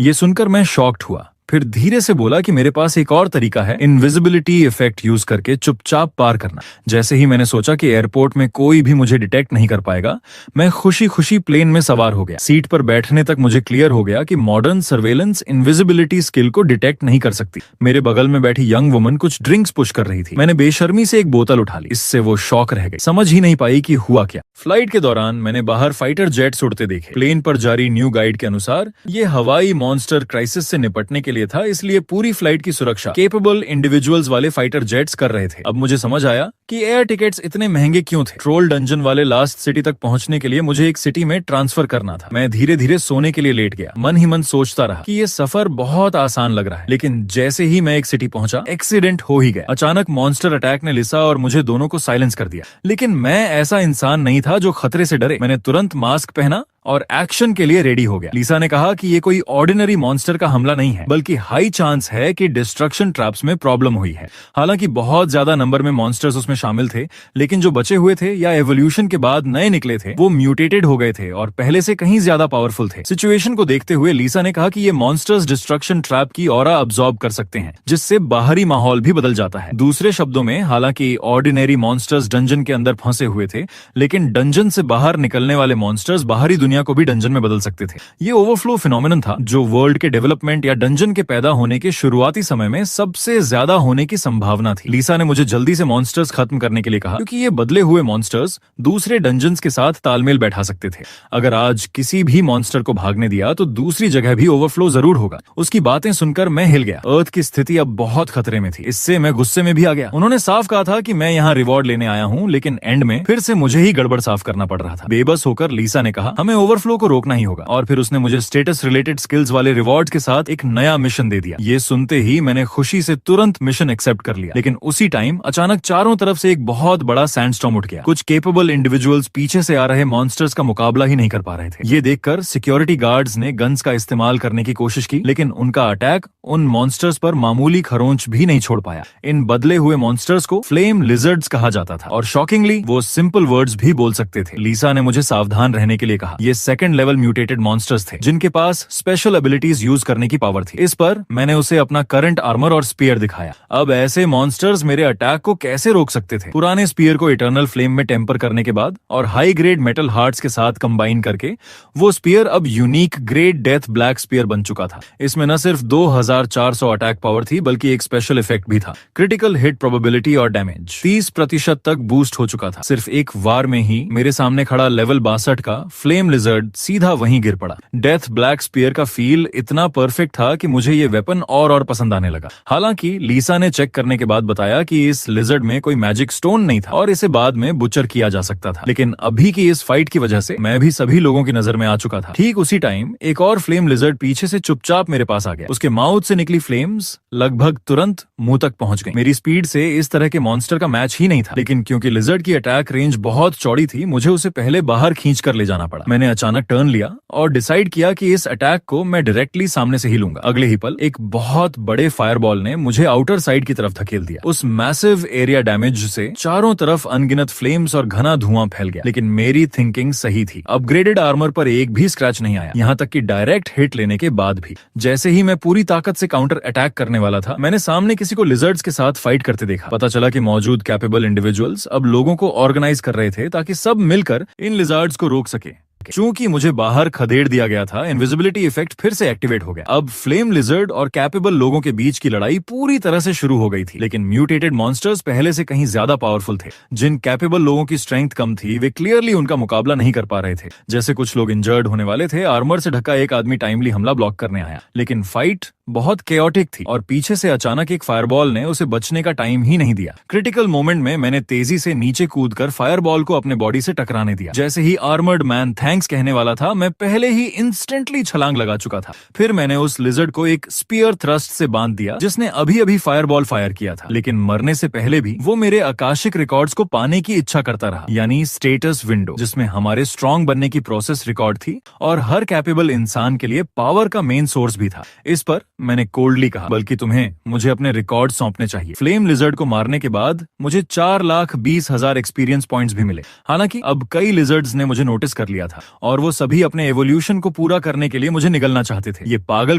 ये सुनकर मैं शॉक्ड हुआ, फिर धीरे से बोला कि मेरे पास एक और तरीका है, इनविजिबिलिटी इफेक्ट यूज करके चुपचाप पार करना। जैसे ही मैंने सोचा कि एयरपोर्ट में कोई भी मुझे डिटेक्ट नहीं कर पाएगा, मैं खुशी खुशी प्लेन में सवार हो गया। सीट पर बैठने तक मुझे क्लियर हो गया कि मॉडर्न सर्वेलेंस इनविजिबिलिटी स्किल को डिटेक्ट नहीं कर सकती। मेरे बगल में बैठी यंग वुमन कुछ ड्रिंक्स पुश कर रही थी। मैंने बेशर्मी से एक बोतल उठा ली। इससे वो शॉक रह गई, समझ ही नहीं पाई कि हुआ क्या। फ्लाइट के दौरान मैंने बाहर फाइटर जेट्स उड़ते देखे। प्लेन पर जारी न्यू गाइड के अनुसार ये हवाई मॉन्स्टर क्राइसिस से निपटने के लिए था, इसलिए पूरी फ्लाइट की सुरक्षा केपेबल इंडिविजुअल्स वाले फाइटर जेट्स कर रहे थे। अब मुझे समझ आया कि एयर टिकट्स इतने महंगे क्यों थे। ट्रोल डंजन वाले लास्ट सिटी तक पहुंचने के लिए मुझे एक सिटी में ट्रांसफर करना था। मैं धीरे धीरे सोने के लिए लेट गया। मन ही मन सोचता रहा कि ये सफर बहुत आसान लग रहा है, लेकिन जैसे ही मैं एक सिटी पहुंचा, एक्सीडेंट हो ही गया। अचानक मॉन्स्टर अटैक ने लिसा और मुझे दोनों को साइलेंस कर दिया, लेकिन मैं ऐसा इंसान नहीं था जो खतरे से डरे। मैंने तुरंत मास्क पहना और एक्शन के लिए रेडी हो गया। लिसा ने कहा कि ये कोई ऑर्डिनरी मॉन्स्टर का हमला नहीं है, बल्कि हाई चांस है कि डिस्ट्रक्शन ट्रैप्स में प्रॉब्लम हुई है। हालांकि बहुत ज्यादा नंबर में मॉन्स्टर्स उसमें शामिल थे, लेकिन जो बचे हुए थे या एवोल्यूशन के बाद नए निकले थे, वो म्यूटेटेड हो गए थे और पहले से कहीं ज्यादा पावरफुल थे। सिचुएशन को देखते हुए लिसा ने कहा कि ये मॉन्स्टर्स डिस्ट्रक्शन ट्रैप की ऑरा अब्सॉर्ब कर सकते हैं, जिससे बाहरी माहौल भी बदल जाता है। दूसरे शब्दों में, हालांकि ऑर्डिनरी मॉन्स्टर्स डंजन के अंदर फंसे हुए थे, लेकिन डंजन से बाहर निकलने वाले मॉन्स्टर्स बाहरी दुनिया को भी डंजन में बदल सकते थे। ये ओवरफ्लो फिनोमेनन था जो वर्ल्ड के डेवलपमेंट या डंजन के पैदा होने के शुरुआती समय में सबसे ज्यादा होने की संभावना थी। लिसा ने मुझे जल्दी से मॉन्स्टर्स खत्म करने के लिए कहा, क्योंकि ये बदले हुए मॉन्स्टर्स दूसरे डंजन्स के साथ तालमेल बैठा सकते थे। अगर आज किसी भी मॉन्स्टर को भागने दिया तो दूसरी जगह भी ओवरफ्लो जरूर होगा। उसकी बातें सुनकर मैं हिल गया। अर्थ की स्थिति अब बहुत खतरे में थी। इससे मैं गुस्से में भी आ गया। उन्होंने साफ कहा था कि मैं यहाँ रिवॉर्ड लेने आया हूँ, लेकिन एंड में फिर से मुझे ही गड़बड़ साफ करना पड़ रहा था। बेबस होकर लिसा ने कहा, हमें ओवरफ्लो को रोकना ही होगा, और फिर उसने मुझे स्टेटस रिलेटेड स्किल्स वाले रिवॉर्ड्स के साथ एक नया मिशन दे दिया। ये सुनते ही मैंने खुशी से तुरंत मिशन एक्सेप्ट कर लिया। लेकिन उसी टाइम अचानक चारों तरफ से एक बहुत बड़ा सैंडस्टॉर्म उठ गया। कुछ केपेबल इंडिविजुअल्स पीछे से आ रहे मॉन्स्टर्स का मुकाबला ही नहीं कर पा रहे थे। ये देखकर सिक्योरिटी गार्ड्स ने गन्स का इस्तेमाल करने की कोशिश की, लेकिन उनका अटैक उन मॉन्स्टर्स पर मामूली खरोंच भी नहीं छोड़ पाया। इन बदले हुए मॉन्स्टर्स को फ्लेम लिजर्ड्स कहा जाता था और शॉकिंगली वो सिंपल वर्ड्स भी बोल सकते थे। लिसा ने मुझे सावधान रहने के लिए कहा। ये सेकंड लेवल म्यूटेटेड मॉन्स्टर्स थे जिनके पास स्पेशल एबिलिटीज यूज करने की पावर थी। इस पर मैंने उसे अपना करंट आर्मर और स्पीयर दिखाया। अब ऐसे मॉन्स्टर्स मेरे अटैक को कैसे रोक सकते थे? पुराने स्पीयर को इटर्नल फ्लेम में टेम्पर करने के बाद और हाई ग्रेड मेटल हार्ट्स के साथ कंबाइन करके वो स्पीयर अब unique great death black spear बन चुका था। इसमें न सिर्फ 2400 अटैक पावर थी, बल्कि एक स्पेशल इफेक्ट भी था। क्रिटिकल हिट प्रोबेबिलिटी और डैमेज 30% तक बूस्ट हो चुका था। सिर्फ एक वार में ही मेरे सामने खड़ा लेवल 62 का फ्लेम लिजर्ड सीधा वहीं गिर पड़ा। डेथ ब्लैक स्पीयर का फील इतना परफेक्ट था कि मुझे ये वेपन और पसंद आने लगा। हालांकि लीसा ने चेक करने के बाद बताया कि इस लिजर्ड में कोई मैजिक स्टोन नहीं था और इसे बाद में बुचर किया जा सकता था। लेकिन अभी की इस फाइट की वजह से मैं भी सभी लोगों की नजर में आ चुका था। ठीक उसी टाइम एक और फ्लेम लिजर्ड पीछे से चुपचाप मेरे पास आ गया। उसके माउथ से निकली फ्लेम्स लगभग तुरंत मुंह तक पहुंच गई। मेरी स्पीड से इस तरह के मॉन्स्टर का मैच ही नहीं था, लेकिन क्योंकि लिजर्ड की अटैक रेंज बहुत चौड़ी थी, मुझे उसे पहले बाहर खींच कर ले जाना पड़ा। मैंने अचानक टर्न लिया और डिसाइड किया कि इस अटैक को मैं डायरेक्टली सामने से ही लूंगा। अगले ही पल एक बहुत बड़े फायरबॉल ने मुझे आउटर साइड की तरफ धकेल दिया। उस मैसिव एरिया डैमेज से चारों तरफ अनगिनत फ्लेम्स और घना धुआं फैल गया, लेकिन मेरी थिंकिंग सही थी। अपग्रेडेड आर्मर पर एक भी स्क्रैच नहीं आया, यहाँ तक कि डायरेक्ट हिट लेने के बाद भी। जैसे ही मैं पूरी ताकत से काउंटर अटैक करने वाला था, मैंने सामने किसी को लिजर्ड्स के साथ फाइट करते देखा। पता चला कि मौजूद कैपेबल इंडिविजुअल्स अब लोगों को ऑर्गेनाइज कर रहे थे ताकि सब मिलकर इन लिजर्ड्स को रोक सके। चूंकि मुझे बाहर खदेड़ दिया गया था, इनविजिबिलिटी इफेक्ट फिर से एक्टिवेट हो गया। अब फ्लेम लिजर्ड और कैपेबल लोगों के बीच की लड़ाई पूरी तरह से शुरू हो गई थी, लेकिन म्यूटेटेड मॉन्स्टर्स पहले से कहीं ज्यादा पावरफुल थे। जिन कैपेबल लोगों की स्ट्रेंथ कम थी, वे क्लियरली उनका मुकाबला नहीं कर पा रहे थे। जैसे कुछ लोग इंजर्ड होने वाले थे, आर्मर से ढका एक आदमी टाइमली हमला ब्लॉक करने आया, लेकिन फाइट बहुत केओटिक थी और पीछे से अचानक एक फायरबॉल ने उसे बचने का टाइम ही नहीं दिया। क्रिटिकल मोमेंट में मैंने तेजी से नीचे कूदकर फायरबॉल को अपने बॉडी से टकराने दिया। जैसे ही आर्मर्ड मैन थैंक्स कहने वाला था, मैं पहले ही इंस्टेंटली छलांग लगा चुका था। फिर मैंने उस लिजर्ड को एक स्पीयर थ्रस्ट से बांध दिया, जिसने अभी अभी फायरबॉल फायर किया था। लेकिन मरने से पहले भी वो मेरे आकाशिक रिकॉर्ड्स को पाने की इच्छा करता रहा, यानी स्टेटस विंडो, जिसमें हमारे स्ट्रॉन्ग बनने की प्रोसेस रिकॉर्ड थी और हर कैपेबल इंसान के लिए पावर का मेन सोर्स भी था। इस पर मैंने कोल्डली कहा, बल्कि तुम्हें मुझे अपने रिकॉर्ड सौंपने चाहिए। फ्लेम लिजर्ड को मारने के बाद मुझे 4,20,000 एक्सपीरियंस पॉइंट्स भी मिले। हालांकि अब कई लिजर्ड्स ने मुझे नोटिस कर लिया था और वो सभी अपने एवोल्यूशन को पूरा करने के लिए मुझे निगलना चाहते थे। ये पागल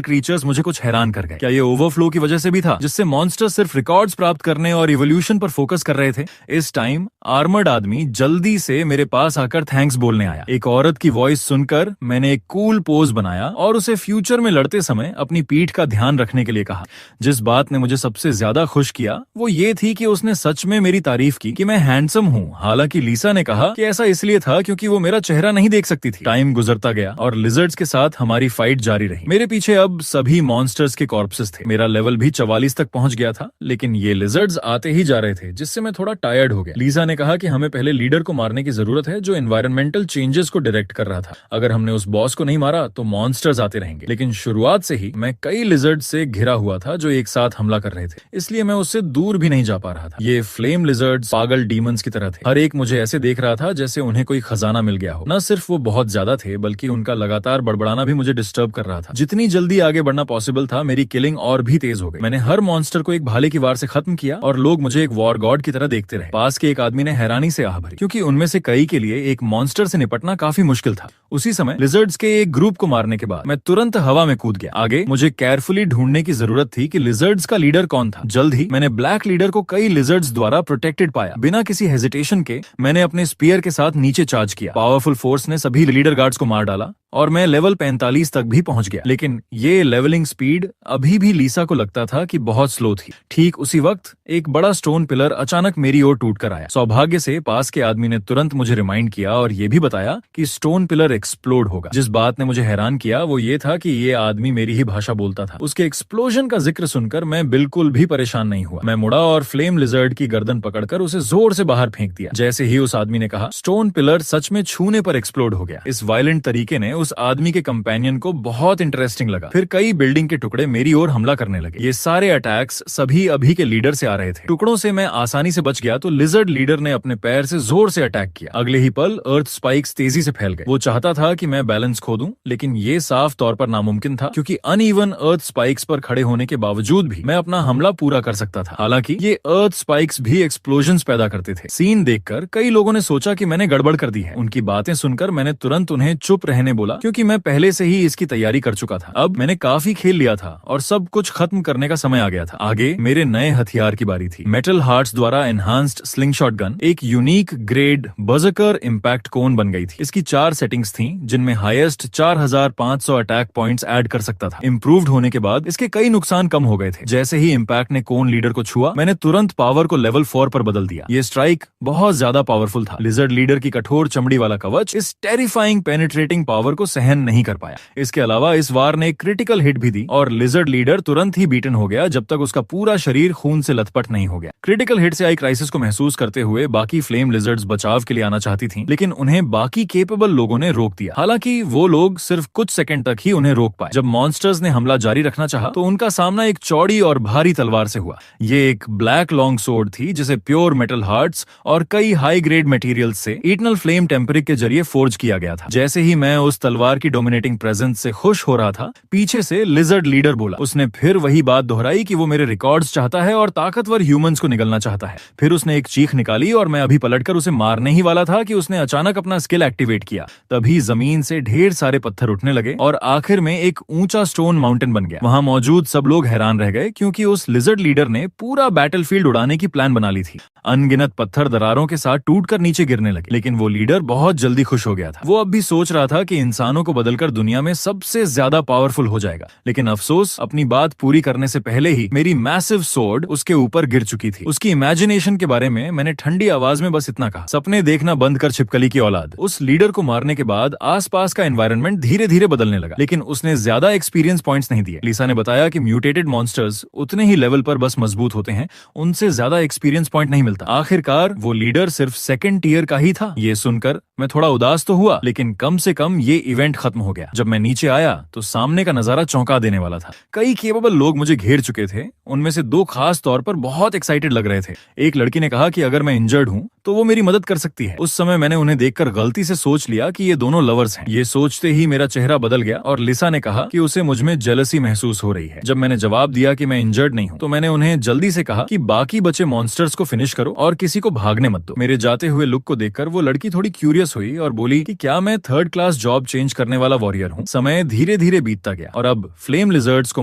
क्रीचर्स मुझे कुछ हैरान कर गए। क्या ये ओवरफ्लो की वजह से भी था, जिससे मॉन्स्टर्स सिर्फ रिकॉर्ड्स प्राप्त करने और इवोल्यूशन पर फोकस कर रहे थे? इस टाइम आर्मर्ड आदमी जल्दी से मेरे पास आकर थैंक्स बोलने आया। एक औरत की वॉइस सुनकर मैंने एक कूल पोज बनाया और उसे फ्यूचर में लड़ते समय अपनी पीठ का ध्यान रखने के लिए कहा। जिस बात ने मुझे सबसे ज्यादा खुश किया वो ये थी कि उसने सच में मेरी तारीफ की कि मैं हैंडसम हूँ। हालांकि लीसा ने कहा कि ऐसा इसलिए था क्योंकि वो मेरा चेहरा नहीं देख सकती थी। टाइम गुजरता गया और लिजर्ड्स के साथ हमारी फाइट जारी रही। मेरे पीछे अब सभी मॉन्स्टर्स के कॉर्पसेस थे। मेरा लेवल भी 44 तक पहुंच गया था, लेकिन ये लिजर्ड्स आते ही जा रहे थे, जिससे मैं थोड़ा टायर्ड हो गया। लीसा ने कहा कि हमें पहले लीडर को मारने की जरूरत है जो एनवायरमेंटल चेंजेस को डायरेक्ट कर रहा था। अगर हमने उस बॉस को नहीं मारा तो मॉन्स्टर्स आते रहेंगे। लेकिन शुरुआत से ही मैं कई लिजर्ड से घिरा हुआ था जो एक साथ हमला कर रहे थे, इसलिए मैं उससे दूर भी नहीं जा पा रहा था। ये फ्लेम लिजर्ड्स पागल डीमंस की तरह थे। हर एक मुझे ऐसे देख रहा था जैसे उन्हें कोई खजाना मिल गया हो। न सिर्फ वो बहुत ज्यादा थे, बल्कि उनका लगातार बड़बड़ाना भी मुझे डिस्टर्ब कर रहा था। जितनी जल्दी आगे बढ़ना पॉसिबल था, मेरी किलिंग और भी तेज हो गई। मैंने हर मॉन्स्टर को एक भाले की वार से खत्म किया और लोग मुझे एक वॉर गॉड की तरह देखते रहे। पास के एक आदमी ने हैरानी से आह भरी, क्योंकि उनमें से कई के लिए एक मॉन्स्टर से निपटना काफी मुश्किल था। उसी समय लिजर्ड्स के एक ग्रुप को मारने के बाद मैं तुरंत हवा में कूद गया। आगे मुझे केयरफुली ढूंढने की जरूरत थी कि लिजर्ड्स का लीडर कौन था। जल्द ही मैंने ब्लैक लीडर को कई लिजर्ड्स द्वारा प्रोटेक्टेड पाया। बिना किसी हेजिटेशन के मैंने अपने स्पीयर के साथ नीचे चार्ज किया। पावरफुल फोर्स ने सभी लीडर गार्ड्स को मार डाला और मैं लेवल 45 तक भी पहुंच गया। लेकिन ये लेवलिंग स्पीड अभी भी लीसा को लगता था कि बहुत स्लो थी। ठीक उसी वक्त एक बड़ा स्टोन पिलर अचानक मेरी ओर टूट कर आया। सौभाग्य से पास के आदमी ने तुरंत मुझे रिमाइंड किया और ये भी बताया कि स्टोन पिलर एक्सप्लोड होगा। जिस बात ने मुझे हैरान किया वो ये था कि ये आदमी मेरी ही भाषा बोलता था। उसके एक्सप्लोजन का जिक्र सुनकर मैं बिल्कुल भी परेशान नहीं हुआ। मैं मुड़ा और फ्लेम लिजर्ड की गर्दन पकड़कर उसे जोर से बाहर फेंक दिया। जैसे ही उस आदमी ने कहा, स्टोन पिलर सच में छूने पर एक्सप्लोड हो गया। इस वायलेंट तरीके ने उस आदमी के कंपेनियन को बहुत इंटरेस्टिंग लगा। फिर कई बिल्डिंग के टुकड़े मेरी ओर हमला करने लगे। ये सारे अटैक्स सभी अभी के लीडर से आ रहे थे। टुकड़ों से मैं आसानी से बच गया तो लिजर्ड लीडर ने अपने पैर से जोर से अटैक किया। अगले ही पल अर्थ स्पाइक्स तेजी से फैल गए। वो चाहता था कि मैं बैलेंस खो दूं, लेकिन ये साफ तौर पर नामुमकिन था, क्योंकि अनइवन अर्थ स्पाइक्स पर खड़े होने के बावजूद भी मैं अपना हमला पूरा कर सकता था। हालांकि ये अर्थ स्पाइक्स भी एक्सप्लोजन्स पैदा करते थे। सीन देखकर कई लोगों ने सोचा कि मैंने गड़बड़ कर दी है। उनकी बातें सुनकर मैंने तुरंत उन्हें चुप रहने बोला, क्योंकि मैं पहले से ही इसकी तैयारी कर चुका था। अब मैंने काफी खेल लिया था और सब कुछ खत्म करने का समय आ गया था। आगे मेरे नए हथियार की बारी थी। मेटल हार्ट्स द्वारा एनहांस्ड स्लिंगशॉट गन एक यूनिक ग्रेड बर्जरकर इंपैक्ट कोन बन गई थी। इसकी 4 सेटिंग्स थीं, जिनमें हाईएस्ट 4500 अटैक पॉइंट्स ऐड कर सकता था। इंप्रूव्ड होने के बाद इसके कई नुकसान कम हो गए थे। जैसे ही इंपैक्ट ने कोन लीडर को छुआ, मैंने तुरंत पावर को लेवल 4 पर बदल दिया। ये स्ट्राइक बहुत ज्यादा पावरफुल था। लिजर्ड लीडर की कठोर चमड़ी वाला कवच इस टेरिफाइंग पेनिट्रेटिंग पावर पावर को सहन नहीं कर पाया। इसके अलावा इस वार ने एक क्रिटिकल हिट भी दी और लिजर्ड लीडर तुरंत ही बीटन हो गया जब तक उसका पूरा शरीर खून से लथपथ नहीं हो गया। क्रिटिकल हिट से आई क्राइसिस को महसूस करते हुए बाकी फ्लेम लिजर्ड्स बचाव के लिए आना चाहती थीं, लेकिन उन्हें बाकी केपेबल लोगों ने रोक दिया। हालांकि वो लोग सिर्फ कुछ सेकंड तक ही उन्हें रोक पाए। जब मॉन्स्टर्स ने हमला जारी रखना चाहा तो उनका सामना एक चौड़ी और भारी तलवार से हुआ। ये एक ब्लैक लॉन्ग सोर्ड थी जिसे प्योर मेटल हार्ट्स और कई हाई ग्रेड मटेरियल्स से इटर्नल फ्लेम टेम्परिक के जरिए फोर्ज किया गया था। जैसे ही मैं उस तलवार की डोमिनेटिंग प्रेजेंस से खुश हो रहा था, पीछे से लिजर्ड लीडर बोला। उसने फिर वही बात दोहराई कि वो मेरे रिकॉर्ड्स चाहता है और ताकतवर ह्यूमंस को निगलना चाहता है। फिर उसने एक चीख निकाली और मैं अभी पलटकर उसे मारने ही वाला था कि उसने अचानक अपना स्किल एक्टिवेट किया। तभी जमीन से ढेर सारे पत्थर उठने लगे और आखिर में एक ऊंचा स्टोन माउंटेन बन गया। वहां मौजूद सब लोग हैरान रह गए क्योंकि उस लिजर्ड लीडर ने पूरा बैटलफील्ड उड़ाने की प्लान बना ली थी। अनगिनत पत्थर दरारों के साथ टूटकर नीचे गिरने लगे, लेकिन वो लीडर बहुत जल्दी खुश हो गया था। वो अब भी सोच रहा था कि इंसानों को बदलकर दुनिया में सबसे ज्यादा पावरफुल हो जाएगा। लेकिन अफसोस, अपनी बात पूरी करने से पहले ही मेरी मैसिव सोर्ड उसके ऊपर गिर चुकी थी। उसकी इमेजिनेशन के बारे में मैंने ठंडी आवाज में बस इतना कहा, सपने देखना बंद कर छिपकली की औलाद। उस लीडर को मारने के बाद आसपास का एनवायरनमेंट धीरे धीरे बदलने लगा, लेकिन उसने ज्यादा एक्सपीरियंस पॉइंट्स नहीं दिए। लिसा ने बताया कि म्यूटेटेड मॉन्स्टर्स उतने ही लेवल पर बस मजबूत होते हैं, उनसे ज्यादा एक्सपीरियंस पॉइंट नहीं मिलता। आखिरकार वो लीडर सिर्फ सेकंड टीयर का ही था। ये सुनकर मैं थोड़ा उदास तो हुआ, लेकिन कम से कम ये इवेंट खत्म हो गया। जब मैं नीचे आया तो सामने का नजारा चौंका देने वाला था। कई केपेबल लोग मुझे घेर चुके थे। उनमें से दो खास तौर पर बहुत एक्साइटेड लग रहे थे। एक लड़की ने कहा कि अगर मैं इंजर्ड हूं तो वो मेरी मदद कर सकती है। उस समय मैंने उन्हें देखकर गलती से सोच लिया कि ये दोनों लवर्स हैं। ये सोचते ही मेरा चेहरा बदल गया और लिसा ने कहा कि उसे मुझ में जेलसी महसूस हो रही है। जब मैंने जवाब दिया कि मैं इंजर्ड नहीं हूं तो मैंने उन्हें जल्दी से कहा कि बाकी बचे मॉन्स्टर्स को फिनिश करो और किसी को भागने मत दो। मेरे जाते हुए लुक को देखकर वो लड़की थोड़ी क्यूरियस हुई और बोली कि क्या मैं थर्ड क्लास जॉब चेंज करने वाला वॉरियर हूँ। समय धीरे धीरे बीतता गया और अब फ्लेम लिजर्ड्स को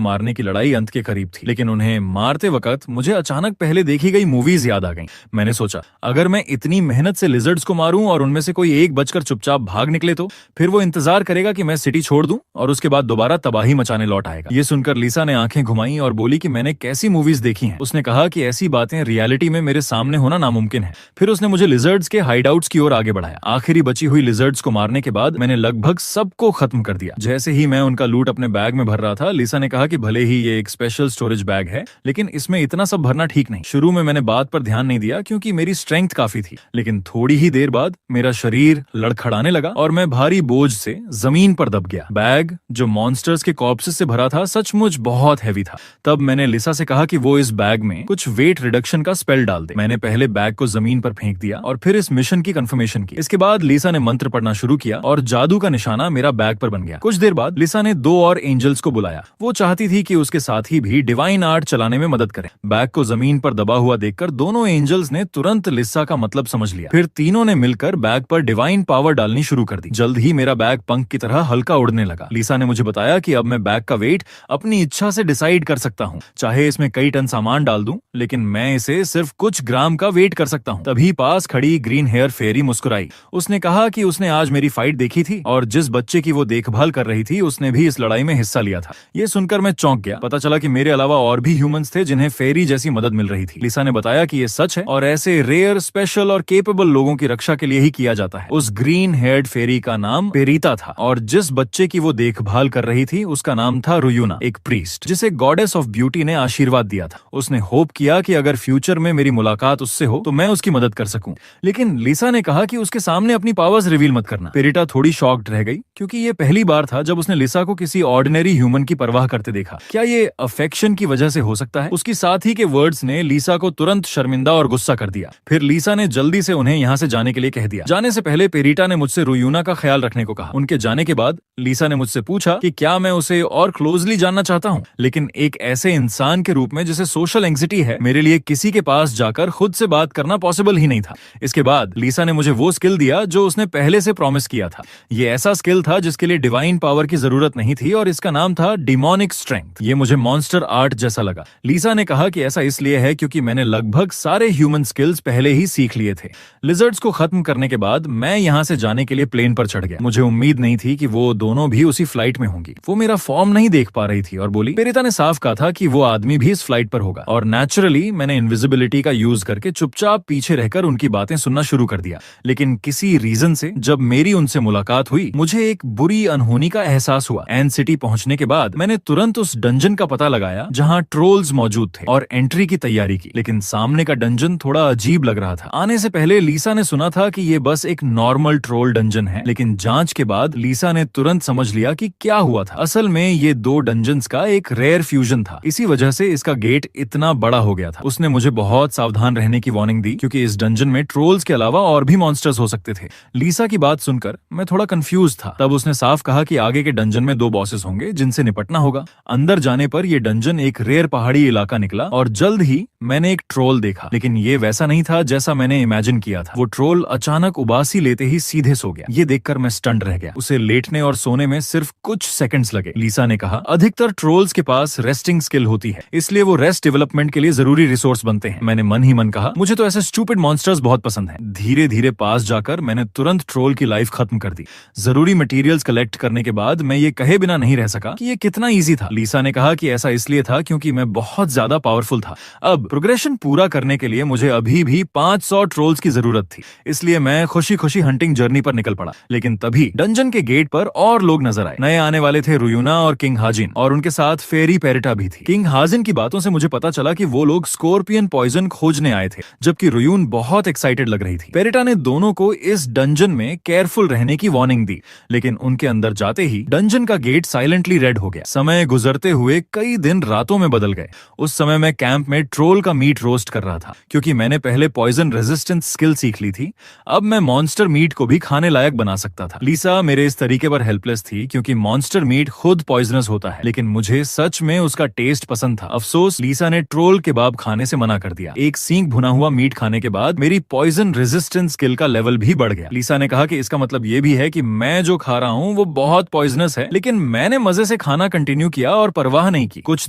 मारने की लड़ाई अंत के करीब थी, लेकिन उन्हें मारते वक्त मुझे अचानक पहले देखी गई मूवीज याद आ गईं। मैंने सोचा, अगर मैं इतनी मेहनत से लिजर्ड्स को मारूं और उनमें से कोई एक बचकर चुपचाप भाग निकले तो फिर वो इंतजार करेगा कि मैं सिटी छोड़ दूं और उसके बाद दोबारा तबाही मचाने लौट आएगा। ये सुनकर लिसा ने आंखें घुमाई और बोली कि मैंने कैसी मूवीज देखी हैं। उसने कहा कि ऐसी बातें रियलिटी में मेरे सामने होना नामुमकिन है। फिर उसने मुझे लिजर्ड्स के हाइडआउट्स की ओर आगे बढ़ाया। आखिरी बची हुई लिजर्ड्स को मारने के बाद मैंने लगभग सबको खत्म कर दिया। जैसे ही मैं उनका लूट अपने बैग में भर रहा था, लिसा ने कहा कि भले ही ये एक स्पेशल स्टोरेज बैग है, लेकिन इसमें इतना सब भरना ठीक नहीं। शुरू में मैंने बात पर ध्यान नहीं दिया क्योंकि मेरी स्ट्रेंथ काफी थी, लेकिन थोड़ी ही देर बाद मेरा शरीर लड़खड़ाने लगा और मैं भारी बोझ से जमीन पर दब गया। बैग जो मॉन्स्टर्स के कॉर्प्सेस से भरा था सचमुच बहुत हैवी था। तब मैंने लिसा से कहा कि वो इस बैग में कुछ वेट रिडक्शन का स्पेल डाल दे। मैंने पहले बैग को जमीन पर फेंक दिया और फिर इस मिशन की कंफर्मेशन की। इसके बाद लिसा ने मंत्र पढ़ना शुरू किया और जादू का निशाना मेरा बैग पर बन गया। कुछ देर बाद लिसा ने दो और एंजल्स को बुलाया। वो चाहती थी कि उसके साथी भी डिवाइन आर्ट चलाने में मदद करें। बैग को जमीन पर दबा हुआ देखकर दोनों एंजल्स ने तुरंत लिसा का मतलब समझ लिया। फिर तीनों ने मिलकर बैग पर डिवाइन पावर डालनी शुरू कर दी। जल्द ही मेरा बैग पंख की तरह हल्का उड़ने लगा। लिसा ने मुझे बताया कि अब मैं बैग का वेट अपनी इच्छा से डिसाइड कर सकता हूँ। चाहे इसमें कई टन सामान डाल दूं, लेकिन मैं इसे सिर्फ कुछ ग्राम का वेट कर सकता हूँ। तभी पास खड़ी ग्रीन हेयर फेरी मुस्कुराई। उसने कहा कि उसने आज मेरी फाइट देखी थी और जिस बच्चे की वो देखभाल कर रही थी उसने भी इस लड़ाई में हिस्सा लिया था। ये सुनकर मैं चौंक गया। पता चला कि मेरे अलावा और भी ह्यूमंस थे जिन्हें फेरी जैसी मदद मिल रही थी। लिसा ने बताया कि ये सच है और ऐसे रेयर, स्पेशल और केपेबल लोगों की रक्षा के लिए ही किया जाता है। उस ग्रीन हेयर्ड फेरी का नाम पेरीता था और जिस बच्चे की वो देखभाल कर रही थी उसका नाम था रुयूना, एक प्रीस्ट जिसे गॉडेस ऑफ ब्यूटी ने आशीर्वाद दिया था। उसने होप किया कि अगर फ्यूचर में मेरी मुलाकात उससे हो तो मैं उसकी मदद कर सकूं। लेकिन लिसा ने कहा कि उसके सामने अपनी पावर्स रिवील मत करना। पेरीटा थोड़ी शॉक्ड रह गई क्योंकि ये पहली बार था जब उसने लिसा को किसी ऑर्डिनरी ह्यूमन की परवाह करते देखा। क्या ये अफेक्शन की वजह से हो सकता है? उसकी साथी के वर्ड्स ने लिसा को तुरंत शर्मिंदा और गुस्सा कर दिया। फिर लिसा ने जल्दी से उन्हें यहाँ से जाने के लिए कह दिया। जाने से पहले पेरीटा ने मुझसे रुयूना का ख्याल रखने को कहा। उनके जाने के बाद लिसा ने मुझसे पूछा कि क्या मैं उसे और क्लोजली जानना चाहता हूँ, लेकिन एक ऐसे इंसान के रूप में जिसे सोशल एंग्जाइटी है, मेरे लिए किसी के पास जाकर खुद से बात करना पॉसिबल ही नहीं था। इसके बाद लिसा ने मुझे वो स्किल दिया जो उसने पहले से प्रॉमिस किया था। ये ऐसा स्किल था जिसके लिए डिवाइन पावर की जरूरत नहीं थी और इसका नाम था डिमोनिक स्ट्रेंथ। ये मुझे मॉन्स्टर आर्ट जैसा लगा। लिसा ने कहा कि ऐसा इसलिए है क्योंकि मैंने लगभग सारे ह्यूमन स्किल्स पहले ही सीख लिए थे। लिजर्ड्स को खत्म करने के बाद मैं यहाँ से जाने के लिए प्लेन पर चढ़ गया। मुझे उम्मीद नहीं थी कि वो दोनों भी उसी फ्लाइट में होंगी। वो मेरा फॉर्म नहीं देख पा रही थी और बोली, पेरीता ने साफ कहा था कि वो आदमी भी इस फ्लाइट पर होगा और नेचुरली मैंने इनविजिबिलिटी का यूज करके चुपचाप पीछे रहकर उनकी बातें सुनना शुरू कर दिया। लेकिन किसी रीजन से जब मेरी उनसे मुलाकात हुई, मुझे एक बुरी अनहोनी का एहसास हुआ। एंड सिटी पहुंचने के बाद मैंने तुरंत उस डंजन का पता लगाया जहां ट्रोल्स मौजूद थे और एंट्री की तैयारी की। लेकिन सामने का डंजन थोड़ा अजीब लग रहा था। आने से पहले लीसा ने सुना था कि ये बस एक नॉर्मल ट्रोल डंजन है, लेकिन जांच के बाद लीसा ने तुरंत समझ लिया कि क्या हुआ था। असल में ये दो डंजन्स का एक रेयर फ्यूजन था, इसी वजह से इसका गेट इतना बड़ा हो गया था। उसने मुझे बहुत सावधान रहने की वार्निंग दी क्योंकि इस डंजन में ट्रोल्स के अलावा और भी मॉन्स्टर्स हो सकते थे। लीसा की बात सुनकर मैं थोड़ा कंफ्यूज था। तब उसने साफ कहा कि आगे के डंजन में 2 बॉसेस होंगे जिनसे निपटना होगा। अंदर जाने पर यह डंजन एक रेयर पहाड़ी इलाका निकला और जल्द ही मैंने एक ट्रोल देखा, लेकिन ये वैसा नहीं था जैसा मैंने इमेजिन किया था। वो ट्रोल अचानक उबासी लेते ही सीधे सो गया। ये देखकर मैं स्टंट रह गया। उसे लेटने और सोने में सिर्फ कुछ सेकंड्स लगे। लीसा ने कहा, अधिकतर ट्रोल्स के पास रेस्टिंग स्किल होती है, इसलिए वो रेस्ट डेवलपमेंट के लिए जरूरी रिसोर्स बनते हैं। मैंने मन ही मन कहा, मुझे तो ऐसे स्टूपिड मॉन्स्टर्स बहुत पसंद हैं। धीरे धीरे पास जाकर मैंने तुरंत ट्रोल की लाइफ खत्म कर दी। जरूरी मटेरियल्स कलेक्ट करने के बाद मैं ये कहे बिना नहीं रह सका कि ये कितना इजी था। लीसा ने कहा कि ऐसा इसलिए था क्योंकि मैं बहुत ज्यादा पावरफुल था। अब प्रोग्रेशन पूरा करने के लिए मुझे अभी भी 500 ट्रोल्स की जरूरत थी, इसलिए मैं खुशी खुशी हंटिंग जर्नी पर निकल पड़ा। लेकिन तभी डंजन के गेट पर और लोग नजर आए। नए आने वाले थे रुयूना और किंग हाजिन, और उनके साथ फेरी पेरिटा भी थी। किंग हाजिन की बातों से मुझे पता चला कि वो लोग स्कॉर्पियन पॉइजन खोजने आए थे, जबकि रुयून बहुत एक्साइटेड लग रही थी। पेरिटा ने दोनों को इस डंजन में केयरफुल रहने की वार्निंग दी, लेकिन उनके अंदर जाते ही डंजन का गेट साइलेंटली रेड हो गया। समय गुजरते हुए कई दिन रातों में बदल गए। उस समय मैं कैंप में ट्रोल का मीट रोस्ट कर रहा था, क्योंकि मैंने पहले पॉइजन रेजिस्टेंस स्किल सीख ली थी। अब मैं मॉन्स्टर मीट को भी खाने लायक बना सकता था। लीसा मेरे इस तरीके पर हेल्पलेस थी, क्योंकि मॉन्स्टर मीट खुद पॉइजनस होता है, लेकिन मुझे सच में उसका टेस्ट पसंद था। अफसोस लीसा ने ट्रोल केबाब खाने से मना कर दिया। एक सींग भुना हुआ मीट खाने के बाद मेरी पॉइजन रेजिस्टेंस स्किल का लेवल भी बढ़ गया। लीसा ने कहा कि इसका मतलब ये भी है कि मैं जो खा रहा हूँ वो बहुत पॉइजनस है, लेकिन मैंने मजे से खाना कंटिन्यू किया और परवाह नहीं की। कुछ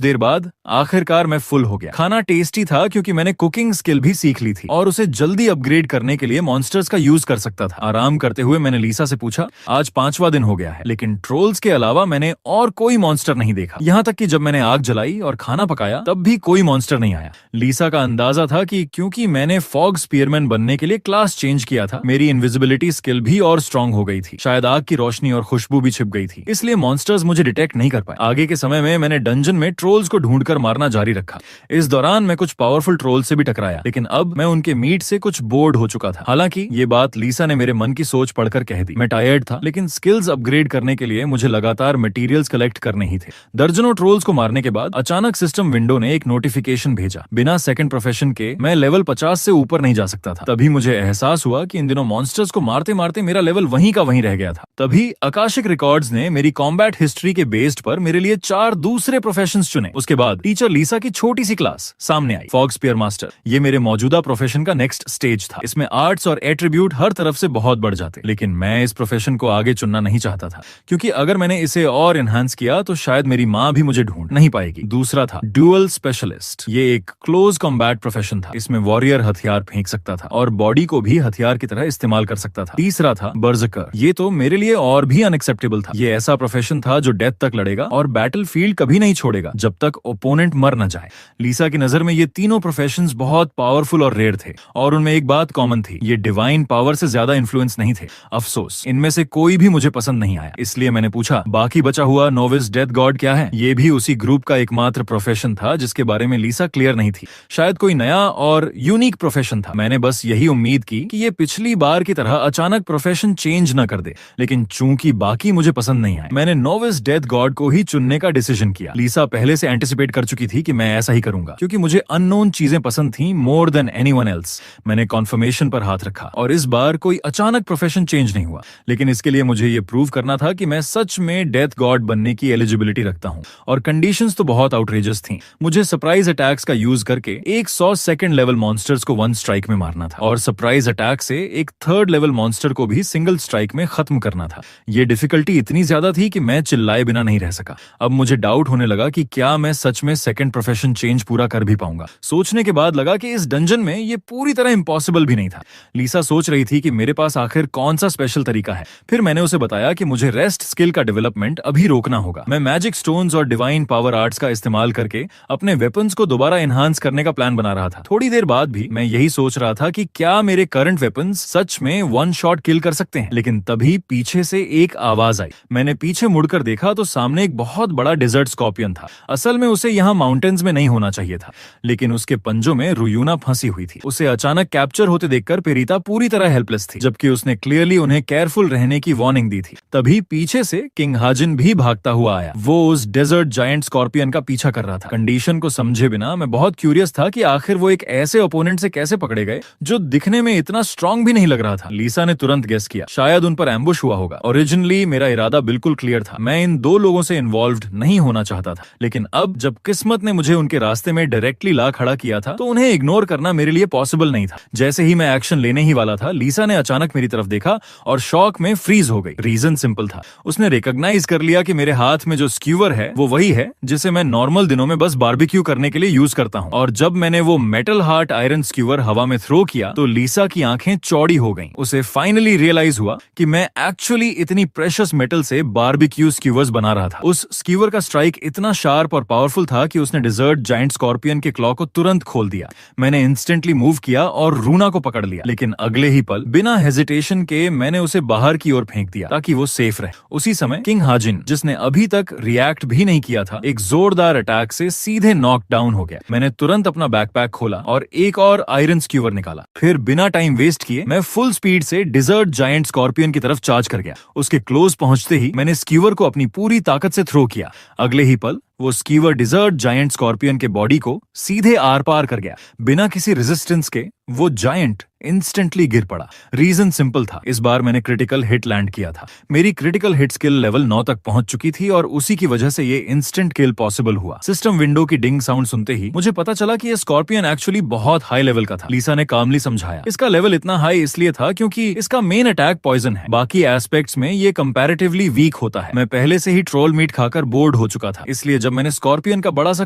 देर बाद आखिरकार मैं फुल हो गया। खाना टेस्टी था क्योंकि मैंने कुकिंग स्किल भी सीख ली थी और उसे जल्दी अपग्रेड करने के लिए मॉन्स्टर्स का यूज कर सकता था। आराम करते हुए मैंने लीसा से पूछा, आज 5वां दिन हो गया है, लेकिन ट्रोल्स के अलावा मैंने और कोई मॉन्स्टर नहीं देखा। यहाँ तक कि जब मैंने आग जलाई और खाना पकाया तब भी कोई मॉन्स्टर नहीं आया। लीसा का अंदाजा था कि क्योंकि मैंने फॉग स्पीयरमैन बनने के लिए क्लास चेंज किया था, मेरी इनविजिबिलिटी स्किल भी और स्ट्रांग हो गई थी। शायद आग की रोशनी और खुशबू भी छिप गई थी, इसलिए मॉन्स्टर्स मुझे डिटेक्ट नहीं कर पाए। आगे के समय में मैंने डंजन में ट्रोल्स को ढूंढकर मारना जारी रखा। इस दौरान मैं कुछ पावरफुल ट्रोल्स से भी टकराया, लेकिन अब मैं उनके मीट से कुछ बोर्ड हो चुका था। हालांकि ये बात लीसा ने मेरे मन की सोच पढ़कर कह दी। मैं टायर्ड था, लेकिन स्किल्स अपग्रेड करने के लिए मुझे लगातार मटेरियल्स कलेक्ट करने ही थे। दर्जनों ट्रोल्स को मारने के बाद अचानक सिस्टम विंडो ने एक नोटिफिकेशन भेजा। बिना सेकंड प्रोफेशन के मैं लेवल 50 से ऊपर नहीं जा सकता था। तभी मुझे एहसास हुआ कि इन दिनों मॉन्स्टर्स को मारते मारते मेरा लेवल वहीं का वहीं रह गया था। तभी आकाशिक रिकॉर्ड्स ने मेरी कॉम्बैट हिस्ट्री के बेस्ड पर मेरे लिए 4 दूसरे प्रोफेशंस चुने। उसके बाद टीचर लीसा की छोटी सी क्लास सामने आई, फॉग स्पीयर मास्टर। ये मेरे मौजूदा प्रोफेशन का नेक्स्ट स्टेज था। इसमें आर्ट्स और एट्रीब्यूट हर तरफ से बहुत बढ़ जाते, लेकिन मैं इस प्रोफेशन को आगे चुनना नहीं चाहता था, क्योंकि अगर मैंने इसे और एनहांस किया तो शायद मेरी माँ भी मुझे ढूंढ नहीं पाएगी। दूसरा था ड्यूअल स्पेशलिस्ट। ये एक क्लोज कॉम्बैट प्रोफेशन था। इसमें वॉरियर हथियार फेंक सकता था और बॉडी को भी हथियार की तरह इस्तेमाल कर सकता था। तीसरा था बर्जकर। ये तो मेरे लिए और भी अनएक्सेप्टेबल था। ये ऐसा प्रोफेशन था जो डेथ तक लड़ेगा और बैटल फील्ड कभी नहीं छोड़ेगा जब तक ओपोनेंट मर न जाए। लीसा की नजर में ये तीनों प्रोफेशंस बहुत पावरफुल और रेयर थे, और उनमें एक बात कॉमन थी, ये डिवाइन पावर से ज्यादा इन्फ्लुएंस नहीं थे। अफसोस इनमें से कोई भी मुझे पसंद नहीं आया। इसलिए मैंने पूछा, बाकी बचा हुआ नोविस डेथ गॉड क्या है? ये भी उसी ग्रुप का एकमात्र प्रोफेशन था जिसके बारे में लीसा क्लियर नहीं थी। शायद कोई नया और यूनिक प्रोफेशन था। मैंने बस यही उम्मीद की कि ये पिछली बार की तरह अचानक प्रोफेशन चेंज न कर दे, लेकिन चूंकि बाकी मुझे पसंद नहीं आए, मैंने नोविस डेथ गॉड को ही चुनने का डिसीजन किया। लीसा पहले से एंटिसिपेट कर चुकी थी कि मैं ऐसा ही करूंगा, क्योंकि मुझे अननोन चीजें पसंद थी मोर देन एनीवन एल्स। मैंने कॉन्फर्मेशन पर हाथ रखा और इस बार कोई अचानक प्रोफेशन चेंज नहीं हुआ, लेकिन इसके लिए मुझे ये प्रूव करना था कि मैं सच में डेथ गॉड बनने की एलिजिबिलिटी रखता हूँ। और कंडीशंस तो बहुत आउटरेजस थी। मुझे सरप्राइज अटैक्स का यूज करके 100 सेकंड लेवल मॉन्स्टर्स को 1 स्ट्राइक में मारना था, और सरप्राइज अटैक से एक 3rd लेवल मॉन्स्टर को भी सिंगल स्ट्राइक में खत्म करना था। ये डिफिकल्टी इतनी ज्यादा थी कि मैं चिल्लाए बिना नहीं रह सका। अब मुझे डाउट होने लगा कि क्या मैं सच में सेकंड प्रोफेशन चेंज पूरा कर भी पाऊंगा। सोचने के बाद लगा कि इस डंजन में ये पूरी तरह इम्पॉसिबल भी नहीं था। लीसा सोच रही थी कि मेरे पास आखिर कौन सा स्पेशल तरीका है। फिर मैंने उसे बताया कि मुझे रेस्ट स्किल का डेवलपमेंट अभी रोकना होगा। मैं मैजिक स्टोन्स और डिवाइन पावर आर्ट्स का इस्तेमाल करके अपने वेपन्स को दोबारा एनहांस करने का प्लान बना रहा था। थोड़ी देर बाद भी मैं यही सोच रहा था कि क्या मेरे करंट वेपन्स सच में वन शॉट किल कर सकते हैं। लेकिन तभी पीछे से एक आवाज आई। मैंने पीछे मुड़कर देखा तो सामने एक बहुत बड़ा डेजर्ट स्कॉर्पियन था। असल में उसे यहाँ माउंटेन्स में नहीं होना चाहिए था, लेकिन उसके पंजों में रुयूना फंसी हुई थी। उसे अचानक कैप्चर होते देखकर पेरिता पूरी तरह हेल्पलेस थी, जबकि उसने क्लियरली उन्हें केयरफुल रहने की वार्निंग दी थी। तभी पीछे से किंग हाजिन भी भागता हुआ आया। वो उस डेजर्ट जायंट स्कॉर्पियन का पीछा कर रहा था। कंडीशन को समझे बिना मैं बहुत क्यूरियस था कि आखिर वो एक ऐसे ओपोनेंट से कैसे पकड़े गए जो दिखने में इतना स्ट्रांग भी नहीं लग रहा था। लीसा ने तुरंत गेस किया, शायद उन पर एम्बुश हुआ होगा। ओरिजिनली मेरा इरादा बिल्कुल क्लियर था, मैं इन दो लोगों से इन्वॉल्व्ड नहीं होना चाहता था, लेकिन अब जब किस्मत ने मुझे उनके रास्ते में डायरेक्टली ला खड़ा किया था तो उन्हें इग्नोर करना मेरे लिए पॉसिबल नहीं था। जैसे ही मैं एक्शन लेने ही वाला था, लीसा ने अचानक मेरी तरफ देखा और शॉक में फ्रीज हो गई। रीजन सिंपल था, उसने रिकॉग्नाइज कर लिया कि मेरे हाथ में जो स्क्यूवर है वो वही है जिसे मैं नॉर्मल दिनों में बस बारबेक्यू करने के लिए यूज करता हूँ। और जब मैंने वो मेटल हार्ट आयरन स्क्यूवर हवा में थ्रो किया तो लीसा की आंखें चौड़ी हो गईं। उसे फाइनली रियलाइज हुआ कि मैं एक्चुअली इतनी प्रेशियस मेटल से बारबेक्यू स्क्यूवर्स बना रहा था। उस स्क्यूवर का स्ट्राइक इतना शार्प और पावरफुल था कि उसने डेजर्ट जायंट स्कॉर्पियन के क्लॉ को तुरंत खोल दिया। मैंने इंस्टेंटली मूव किया और रूना को पकड़ लिया, लेकिन अगले ही पल बिना हेजिटेशन के मैंने उसे बाहर की ओर फेंक दिया ताकि वो सेफ रहे। उसी समय किंग हाजिन, जिसने अभी तक रिएक्ट भी नहीं किया था, एक जोरदार अटैक से सीधे नॉक डाउन हो गया। मैंने तुरंत अपना बैकपैक खोला और एक और आयरन स्क्यूवर निकाला। फिर बिना टाइम वेस्ट किए मैं फुल स्पीड से डेजर्ट जायंट स्कॉर्पियन की तरफ चार्ज कर गया। उसके क्लोज पहुंचते ही मैंने स्क्यूवर को अपनी पूरी ताकत से थ्रो किया। अगले ही पल वो स्क्यूवर डेजर्ट जायंट स्कॉर्पियन के बॉडी को सीधे आर पार कर गया। बिना किसी रेजिस्टेंस के वो जायंट इंस्टेंटली गिर पड़ा। रीजन सिंपल था, इस बार मैंने क्रिटिकल हिट लैंड किया था। मेरी क्रिटिकल हिट स्किल लेवल 9 तक पहुंच चुकी थी और उसी की वजह से ये इंस्टेंट किल पॉसिबल हुआ। सिस्टम विंडो की डिंग साउंड सुनते ही मुझे पता चला कि ये स्कॉर्पियन एक्चुअली बहुत हाई लेवल का था। लीसा ने कामली समझाया, इसका लेवल इतना हाई इसलिए था क्योंकि इसका मेन अटैक पॉइजन है, बाकी एस्पेक्ट्स में ये कंपैरेटिवली वीक होता है। मैं पहले से ही ट्रोल मीट खाकर बोर्ड हो चुका था, इसलिए जब मैंने स्कॉर्पियन का बड़ा सा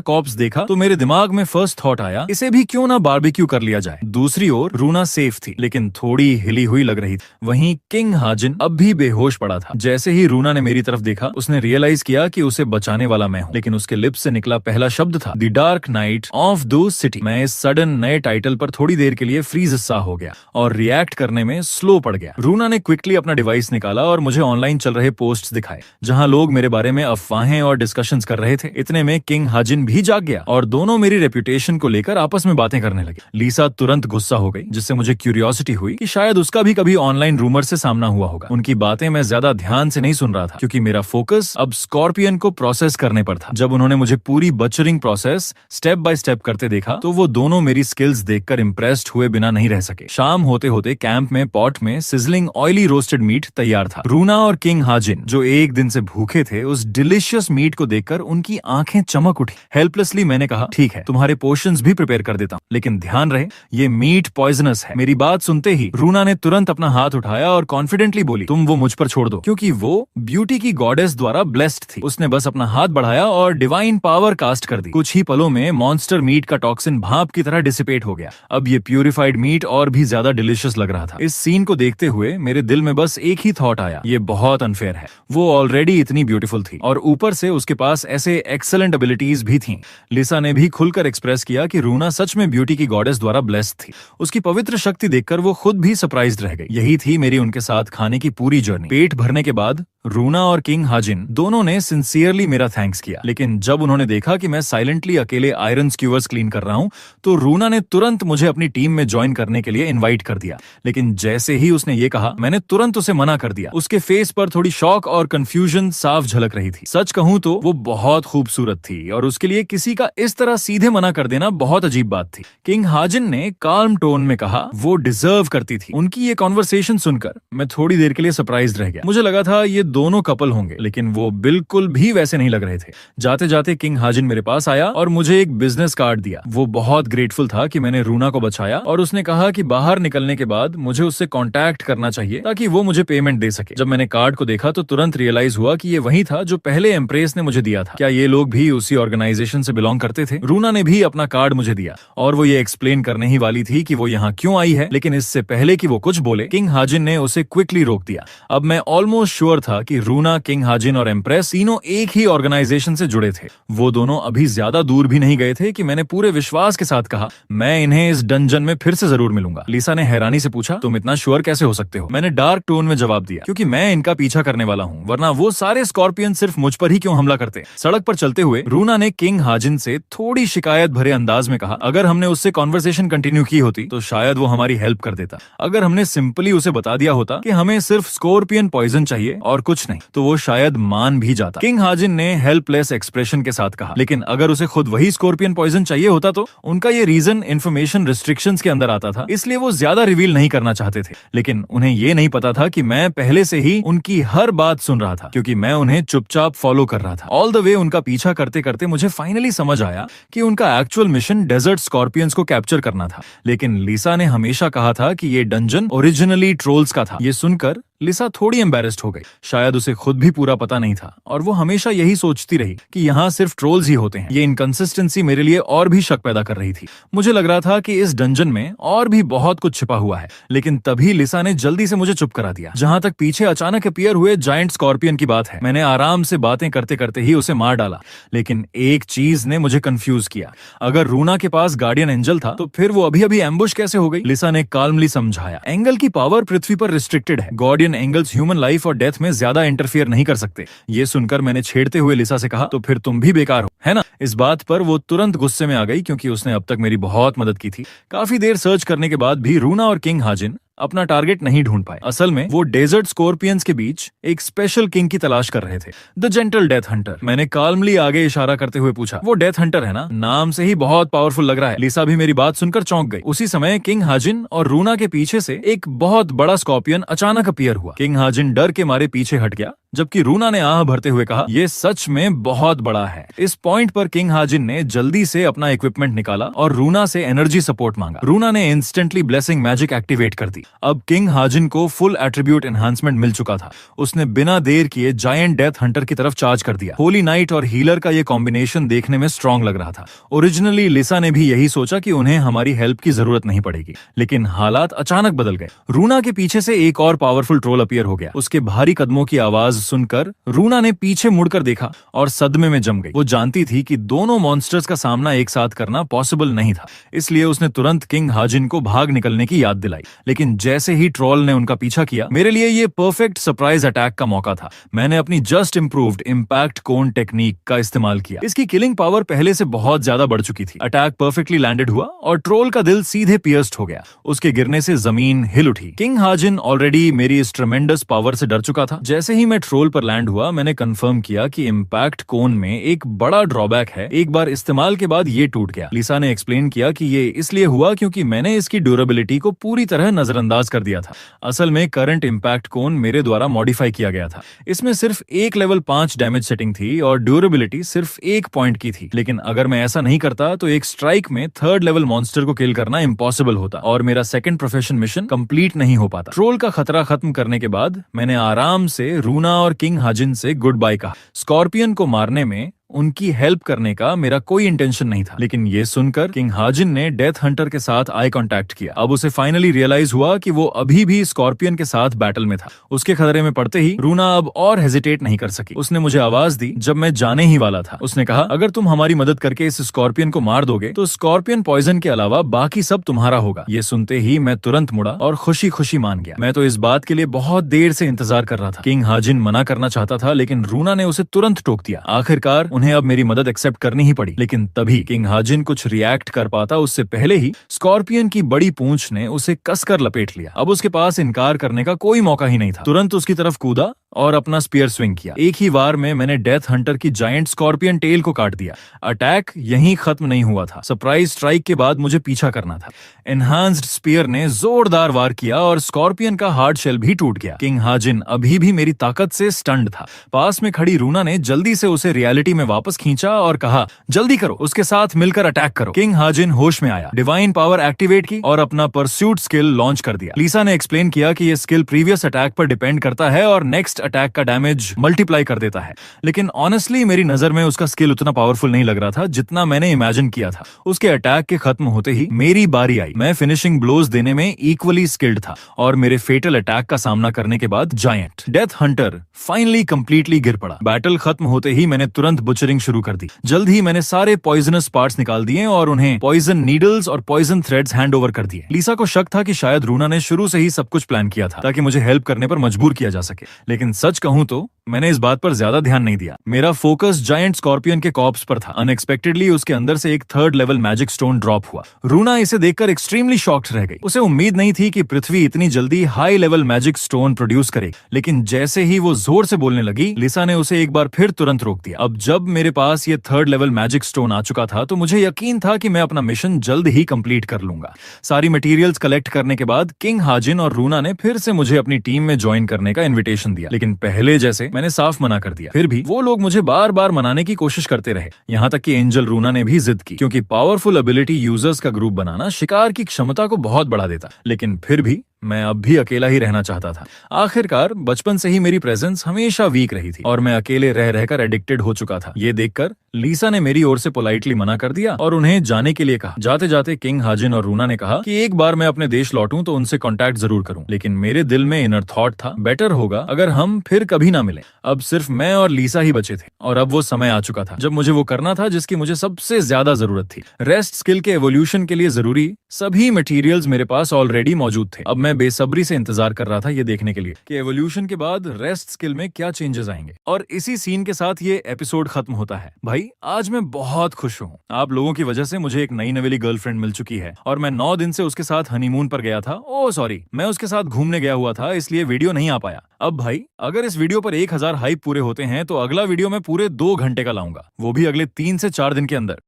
कॉर्प्स देखा तो मेरे दिमाग में फर्स्ट थॉट आया, इसे भी क्यों ना बारबेक्यू कर लिया जाए। दूसरी ओर रूना सेफ थी, लेकिन थोड़ी हिली हुई लग रही थी। वहीं किंग हाजिन अब भी बेहोश पड़ा था। जैसे ही रूना ने मेरी तरफ देखा, उसने रियलाइज किया कि उसे बचाने वाला मैं हूँ, लेकिन उसके लिप्स से निकला पहला शब्द था द डार्क नाइट ऑफ दो सिटी। मैं इस सडन नए टाइटल पर थोड़ी देर के लिए फ्रीज सा हो गया और रिएक्ट करने में स्लो पड़ गया। रूना ने क्विकली अपना डिवाइस निकाला और मुझे ऑनलाइन चल रहे पोस्ट्स दिखाए, जहां लोग मेरे बारे में अफवाहें और डिस्कशंस कर रहे थे। इतने में किंग हाजिन भी जाग गया और दोनों मेरी रेपुटेशन को लेकर आपस में बातें करने लगे। लीसा तुरंत गुस्सा हो गई, जिससे मुझे क्यूरियोसिटी हुई कि शायद उसका भी कभी ऑनलाइन रूमर से सामना हुआ होगा। उनकी बातें मैं ज्यादा ध्यान से नहीं सुन रहा था, क्योंकि मेरा फोकस अब स्कॉर्पियन को प्रोसेस करने पर था। जब उन्होंने मुझे पूरी बचरिंग प्रोसेस स्टेप बाय स्टेप करते देखा तो वो दोनों मेरी स्किल्स देखकर इम्प्रेस्ड हुए बिना नहीं रह सके। शाम होते होते कैंप में पॉट में सिजलिंग ऑयली रोस्टेड मीट तैयार था। रूना और किंग हाजिन, जो एक दिन से भूखे थे, उस डिलिशियस मीट को देखकर उनकी आंखें चमक उठी। हेल्पलेसली मैंने कहा, ठीक है, तुम्हारे पोर्शंस भी प्रिपेयर कर देता हूँ, लेकिन ध्यान रहे ये मीट पॉइजनस है। मेरी बात सुनते ही रूना ने तुरंत अपना हाथ उठाया और कॉन्फिडेंटली बोली, तुम वो मुझ पर छोड़ दो, क्योंकि वो ब्यूटी की गॉडेस द्वारा ब्लेस्ड थी। उसने बस अपना हाथ बढ़ाया और डिवाइन पावर कास्ट कर दी। कुछ ही पलों में मॉन्स्टर मीट का टॉक्सिन भाप की तरह डिसिपेट हो गया। अब ये प्यूरिफाइड मीट और भी ज्यादा डिलिशियस लग रहा था। इस सीन को देखते हुए मेरे दिल में बस एक ही थॉट आया, ये बहुत अनफेयर है। वो ऑलरेडी इतनी ब्यूटीफुल थी और ऊपर से उसके पास ऐसे एक्सेलेंट एबिलिटीज भी थी। लिसा ने भी खुलकर एक्सप्रेस किया कि रूना सच में ब्यूटी की गॉडेस द्वारा ब्लेस्ड थी। उसकी पवित्र शक्ति देखकर वो खुद भी सरप्राइज्ड रह गई। यही थी मेरी उनके साथ खाने की पूरी जर्नी। पेट भरने के बाद रूना और किंग हाजिन दोनों ने सिंसियरली मेरा थैंक्स किया, लेकिन जब उन्होंने देखा कि मैं साइलेंटली अकेले आयरन स्क्यूवर्स क्लीन कर रहा हूं, तो रूना ने तुरंत मुझे अपनी टीम में ज्वाइन करने के लिए इनवाइट कर दिया। लेकिन जैसे ही उसने ये कहा, मैंने तुरंत उसे मना कर दिया। उसके फेस पर थोड़ी शॉक और कंफ्यूजन साफ झलक रही थी। सच कहूं तो वो बहुत खूबसूरत थी और उसके लिए किसी का इस तरह सीधे मना कर देना बहुत अजीब बात थी। किंग हाजिन ने काल्म टोन में कहा वो डिजर्व करती थी। उनकी ये कॉन्वर्सेशन सुनकर मैं थोड़ी देर के लिए सरप्राइज्ड रह गया। मुझे लगा था ये दोनों कपल होंगे, लेकिन वो बिल्कुल भी वैसे नहीं लग रहे थे। जाते जाते किंग हाजिन मेरे पास आया और मुझे एक बिजनेस कार्ड दिया। वो बहुत ग्रेटफुल था कि मैंने रूना को बचाया और उसने कहा कि बाहर निकलने के बाद मुझे उससे कांटेक्ट करना चाहिए ताकि वो मुझे पेमेंट दे सके। जब मैंने कार्ड को देखा तो तुरंत रियलाइज हुआ कि ये वही था जो पहले एम्प्रेस ने मुझे दिया था। क्या ये लोग भी उसी ऑर्गेनाइजेशन से बिलोंग करते थे? रूना ने भी अपना कार्ड मुझे दिया और वो ये एक्सप्लेन करने ही वाली थी कि वो यहाँ क्यों आई है, लेकिन इससे पहले कि वो कुछ बोले, किंग हाजिन ने उसे क्विकली रोक दिया। अब मैं ऑलमोस्ट श्योर था था कि रूना, किंग हाजिन और एम्प्रेस तीनों एक ही ऑर्गेनाइजेशन से जुड़े थे। वो दोनों अभी ज्यादा दूर भी नहीं गए थे कि मैंने पूरे विश्वास के साथ कहा, मैं इन्हें इस डंजन में फिर से जरूर मिलूंगा। लिसा ने हैरानी से पूछा, तुम इतना श्योर कैसे हो सकते हो? मैंने डार्क टोन में जवाब दिया, क्योंकि मैं इनका पीछा करने वाला हूँ, वरना वो सारे स्कॉर्पियन सिर्फ मुझ पर ही क्यों हमला करते। सड़क पर चलते हुए रूना ने किंग हाजिन से थोड़ी शिकायत भरे अंदाज में कहा, अगर हमने उससे कॉन्वर्सेशन कंटिन्यू की होती तो शायद वो हमारी हेल्प कर देता। अगर हमने सिंपली उसे बता दिया होता कि हमें सिर्फ स्कॉर्पियन पॉइजन चाहिए और कुछ नहीं, तो वो शायद मान भी जाता। किंग हाजिन ने हेल्पलेस एक्सप्रेशन के साथ कहा, लेकिन अगर उसे खुद वही स्कॉर्पियन पॉइजन चाहिए होता तो? उनका ये रीजन इंफॉर्मेशन रिस्ट्रिक्शंस के अंदर आता था, इसलिए वो ज्यादा रिवील नहीं करना चाहते थे। लेकिन उन्हें ये नहीं पता था कि मैं पहले से ही उनकी हर बात सुन रहा था, क्योंकि मैं उन्हें चुपचाप फॉलो कर रहा था। ऑल द वे उनका पीछा करते करते मुझे फाइनली समझ आया कि उनका एक्चुअल मिशन डेजर्ट स्कॉर्पियंस को कैप्चर करना था। लेकिन लिसा ने हमेशा कहा था कि ये डंजन ओरिजिनली ट्रोल्स का था। ये सुनकर लिसा थोड़ी एम्बेरेस्ड हो गई। शायद उसे खुद भी पूरा पता नहीं था और वो हमेशा यही सोचती रही कि यहाँ सिर्फ ट्रोल्स ही होते हैं। ये इनकंसिस्टेंसी मेरे लिए और भी शक पैदा कर रही थी। मुझे लग रहा था कि इस डंजन में और भी बहुत कुछ छिपा हुआ है। लेकिन तभी लिसा ने जल्दी से मुझे चुप करा दिया। जहां तक पीछे अचानक अपीयर हुए जायंट स्कॉर्पियन की बात है, मैंने आराम से बातें करते करते ही उसे मार डाला। लेकिन एक चीज ने मुझे कंफ्यूज किया, अगर रूना के पास गार्डियन एंजल था तो फिर वो अभी अभी एम्बुश कैसे हो गई? लिसा ने काल्मली समझाया, एंगल की पावर पृथ्वी पर रिस्ट्रिक्टेड है। गार्डियन एंगल्स ह्यूमन लाइफ और डेथ में ज्यादा इंटरफियर नहीं कर सकते। ये सुनकर मैंने छेड़ते हुए लिसा से कहा, तो फिर तुम भी बेकार हो, है ना? इस बात पर वो तुरंत गुस्से में आ गई, क्योंकि उसने अब तक मेरी बहुत मदद की थी। काफी देर सर्च करने के बाद भी रूना और किंग हाजिन अपना टारगेट नहीं ढूंढ पाए। असल में वो डेजर्ट स्कॉर्पियंस के बीच एक स्पेशल किंग की तलाश कर रहे थे, द जेंटल डेथ हंटर। मैंने काल्मली आगे इशारा करते हुए पूछा, वो डेथ हंटर है ना? नाम से ही बहुत पावरफुल लग रहा है। लिसा भी मेरी बात सुनकर चौंक गई। उसी समय किंग हाजिन और रूना के पीछे से एक बहुत बड़ा स्कॉर्पियन अचानक अपीयर हुआ। किंग हाजिन डर के मारे पीछे हट गया, जबकि रूना ने आह भरते हुए कहा, ये सच में बहुत बड़ा है। इस पॉइंट पर किंग हाजिन ने जल्दी से अपना इक्विपमेंट निकाला और रूना से एनर्जी सपोर्ट मांगा। रूना ने इंस्टेंटली ब्लेसिंग मैजिक एक्टिवेट कर दी। अब किंग हाजिन को फुल एट्रीब्यूट एनहांसमेंट मिल चुका था। उसने बिना देर किए जायंट डेथ हंटर की तरफ चार्ज कर दिया। होली नाइट और हीलर का ये कॉम्बिनेशन देखने में स्ट्रॉन्ग लग रहा था। ओरिजिनली लिसा ने भी यही सोचा कि उन्हें हमारी हेल्प की जरूरत नहीं पड़ेगी, लेकिन हालात अचानक बदल गए। रूना के पीछे से एक और पावरफुल ट्रोल अपीयर हो गया। उसके भारी कदमों की आवाज सुनकर रूना ने पीछे मुड़कर देखा और सदमे में जम गई। वो जानती थी कि दोनों मॉन्स्टर्स का सामना एक साथ करना पॉसिबल नहीं था, इसलिए उसने तुरंत किंग हाजिन को भाग निकलने की याद दिलाई। लेकिन जैसे ही ट्रोल ने उनका पीछा किया, मेरे लिए ये परफेक्ट सरप्राइज अटैक का मौका था। मैंने अपनी जस्ट इंप्रूव्ड इम्पैक्ट कोन टेक्निक का इस्तेमाल किया। इसकी किलिंग पावर पहले से बहुत ज्यादा बढ़ चुकी थी। अटैक परफेक्टली लैंडेड हुआ और ट्रोल का दिल सीधे पियर्स्ड हो गया। उसके गिरने से जमीन हिल उठी। किंग हाजिन ऑलरेडी मेरी इस ट्रेमेंडस पावर से डर चुका था। जैसे ही मैं ट्रोल पर लैंड हुआ, मैंने कंफर्म किया कि इम्पैक्ट कोन में एक बड़ा ड्रॉबैक है। एक बार इस्तेमाल के बाद ये टूट गया। लिसा ने एक्सप्लेन किया कि ये इसलिए हुआ क्योंकि मैंने इसकी ड्यूरेबिलिटी को पूरी तरह नजरअंदाज कर दिया था। असल में करंट इम्पैक्ट कोन मेरे द्वारा मॉडिफाई किया गया था। इसमें सिर्फ एक लेवल 5 डैमेज सेटिंग थी और ड्यूरेबिलिटी सिर्फ 1 पॉइंट की थी। लेकिन अगर मैं ऐसा नहीं करता तो एक स्ट्राइक में 3rd लेवल मॉन्स्टर को किल करना इम्पॉसिबल होता और मेरा सेकंड प्रोफेशन मिशन कंप्लीट नहीं हो पाता। ट्रोल का खतरा खत्म करने के बाद मैंने आराम से रूना और किंग हाजिन से गुड बाय कहा। स्कॉर्पियन को मारने में उनकी हेल्प करने का मेरा कोई इंटेंशन नहीं था। लेकिन ये सुनकर किंग हाजिन ने डेथ हंटर के साथ आई कांटेक्ट किया। अब उसे फाइनली रियलाइज हुआ कि वो अभी भी स्कॉर्पियन के साथ बैटल में था। उसके खतरे में पड़ते ही रूना अब और हेजिटेट नहीं कर सकी। उसने मुझे आवाज दी जब मैं जाने ही वाला था। उसने कहा, अगर तुम हमारी मदद करके इस स्कॉर्पियन को मार दोगे तो स्कॉर्पियन पॉइजन के अलावा बाकी सब तुम्हारा होगा। ये सुनते ही मैं तुरंत मुड़ा और खुशी खुशी मान गया। मैं तो इस बात के लिए बहुत देर से इंतजार कर रहा था। किंग हाजिन मना करना चाहता था, लेकिन रूना ने उसे तुरंत टोक दिया। आखिरकार उन्हें अब मेरी मदद एक्सेप्ट करनी ही पड़ी। लेकिन तभी किंग हाजिन कुछ रिएक्ट कर पाता उससे पहले ही स्कॉर्पियन की बड़ी पूंछ ने उसे कसकर लपेट लिया। अब उसके पास इनकार करने का कोई मौका ही नहीं था। तुरंत उसकी तरफ कूदा और अपना स्पीयर स्विंग किया। एक ही वार में मैंने डेथ हंटर की जायंट स्कॉर्पियन टेल को काट दिया। अटैक यहीं खत्म नहीं हुआ था। सरप्राइज स्ट्राइक के बाद मुझे पीछा करना था। एनहांस्ड स्पीयर ने जोरदार वार किया और स्कॉर्पियन का हार्ड शेल भी टूट गया। किंग हाजिन अभी भी मेरी ताकत से स्टन्ड था। पास में खड़ी रूना ने जल्दी से उसे रियलिटी में वापस खींचा और कहा, जल्दी करो, उसके साथ मिलकर अटैक करो। किंग हाजिन होश में आया, डिवाइन पावर एक्टिवेट की और अपना परस्यूट स्किल लॉन्च कर दिया। लिसा ने एक्सप्लेन किया कि यह स्किल प्रीवियस अटैक पर डिपेंड करता है और नेक्स्ट नेक्स्ट अटैक का डैमेज मल्टीप्लाई कर देता है। लेकिन ऑनेस्टली मेरी नजर में उसका स्किल उतना पावरफुल नहीं लग रहा था जितना मैंने इमेजिन किया था। उसके अटैक के खत्म होते ही मेरी बारी आई। मैं फिनिशिंग ब्लोज देने में इक्वली स्किल्ड था और मेरे फेटल अटैक का सामना करने के बाद giant death Hunter finally completely गिर पड़ा। बैटल खत्म होते ही मैंने तुरंत बुचरिंग शुरू कर दी। जल्द ही मैंने सारे पॉइजनस पार्ट्स निकाल दिए और उन्हें पॉइजन नीडल्स और पॉइजन थ्रेड्स हैंड ओवर कर दिए। लिसा को शक था कि शायद रूना ने शुरू से ही सब कुछ प्लान किया था ताकि मुझे हेल्प करने पर मजबूर किया जा सके। लेकिन सच कहूं तो मैंने इस बात पर ज्यादा ध्यान नहीं दिया। मेरा फोकस जायंट स्कॉर्पियन के कॉर्प्स पर था। अनएक्सपेक्टेडली उसके अंदर से एक 3rd level magic stone drop हुआ। रूना इसे देखकर एक्सट्रीमली शॉक्ड रह गई। उसे उम्मीद नहीं थी कि पृथ्वी इतनी जल्दी high level magic stone produce करेगी। लेकिन जैसे ही वो जोर से बोलने लगी, लिसा ने उसे एक बार फिर तुरंत रोक दिया। अब जब मेरे पास ये 3rd लेवल मैजिक स्टोन आ चुका था तो मुझे यकीन था कि मैं अपना मिशन जल्द ही कंप्लीट कर लूंगा। सारी मटेरियल्स कलेक्ट करने के बाद किंग हाजिन और रूना ने फिर से मुझे अपनी टीम में ज्वाइन करने का इन्विटेशन दिया। लेकिन पहले जैसे मैंने साफ मना कर दिया। फिर भी वो लोग मुझे बार बार मनाने की कोशिश करते रहे। यहाँ तक कि एंजल रूना ने भी जिद की, क्योंकि पावरफुल एबिलिटी यूजर्स का ग्रुप बनाना शिकार की क्षमता को बहुत बढ़ा देता। लेकिन फिर भी मैं अब भी अकेला ही रहना चाहता था। आखिरकार बचपन से ही मेरी प्रेजेंस हमेशा वीक रही थी और मैं अकेले रह रहकर एडिक्टेड हो चुका था। ये देखकर लिसा ने मेरी ओर से पोलाइटली मना कर दिया और उन्हें जाने के लिए कहा। जाते जाते किंग हाजिन और रूना ने कहा कि एक बार मैं अपने देश लौटूं तो उनसे कांटेक्ट जरूर करूं। लेकिन मेरे दिल में इनर थॉट था, बेटर होगा अगर हम फिर कभी ना मिले। अब सिर्फ मैं और लिसा ही बचे थे और अब वो समय आ चुका था जब मुझे वो करना था जिसकी मुझे सबसे ज्यादा जरूरत थी। रेस्ट स्किल के एवोल्यूशन के लिए जरूरी सभी मटेरियल्स मेरे पास ऑलरेडी मौजूद थे। अब मैं बेसब्री से इंतजार कर रहा था ये देखने के लिए कि एवोल्यूशन के बाद रेस्ट स्किल में क्या चेंजेस आएंगे। और इसी सीन के साथ ये एपिसोड खत्म होता है। भाई आज मैं बहुत खुश हूँ। आप लोगों की वजह से मुझे एक नई नवेली गर्लफ्रेंड मिल चुकी है और मैं 9 दिन से उसके साथ हनीमून पर गया था। ओह सॉरी, मैं उसके साथ घूमने गया हुआ था, इसलिए वीडियो नहीं आ पाया। अब भाई अगर इस वीडियो पर 1000 हाइप पूरे होते हैं तो अगला वीडियो मैं पूरे 2 घंटे का लाऊंगा, वो भी अगले 3 से 4 दिन के अंदर।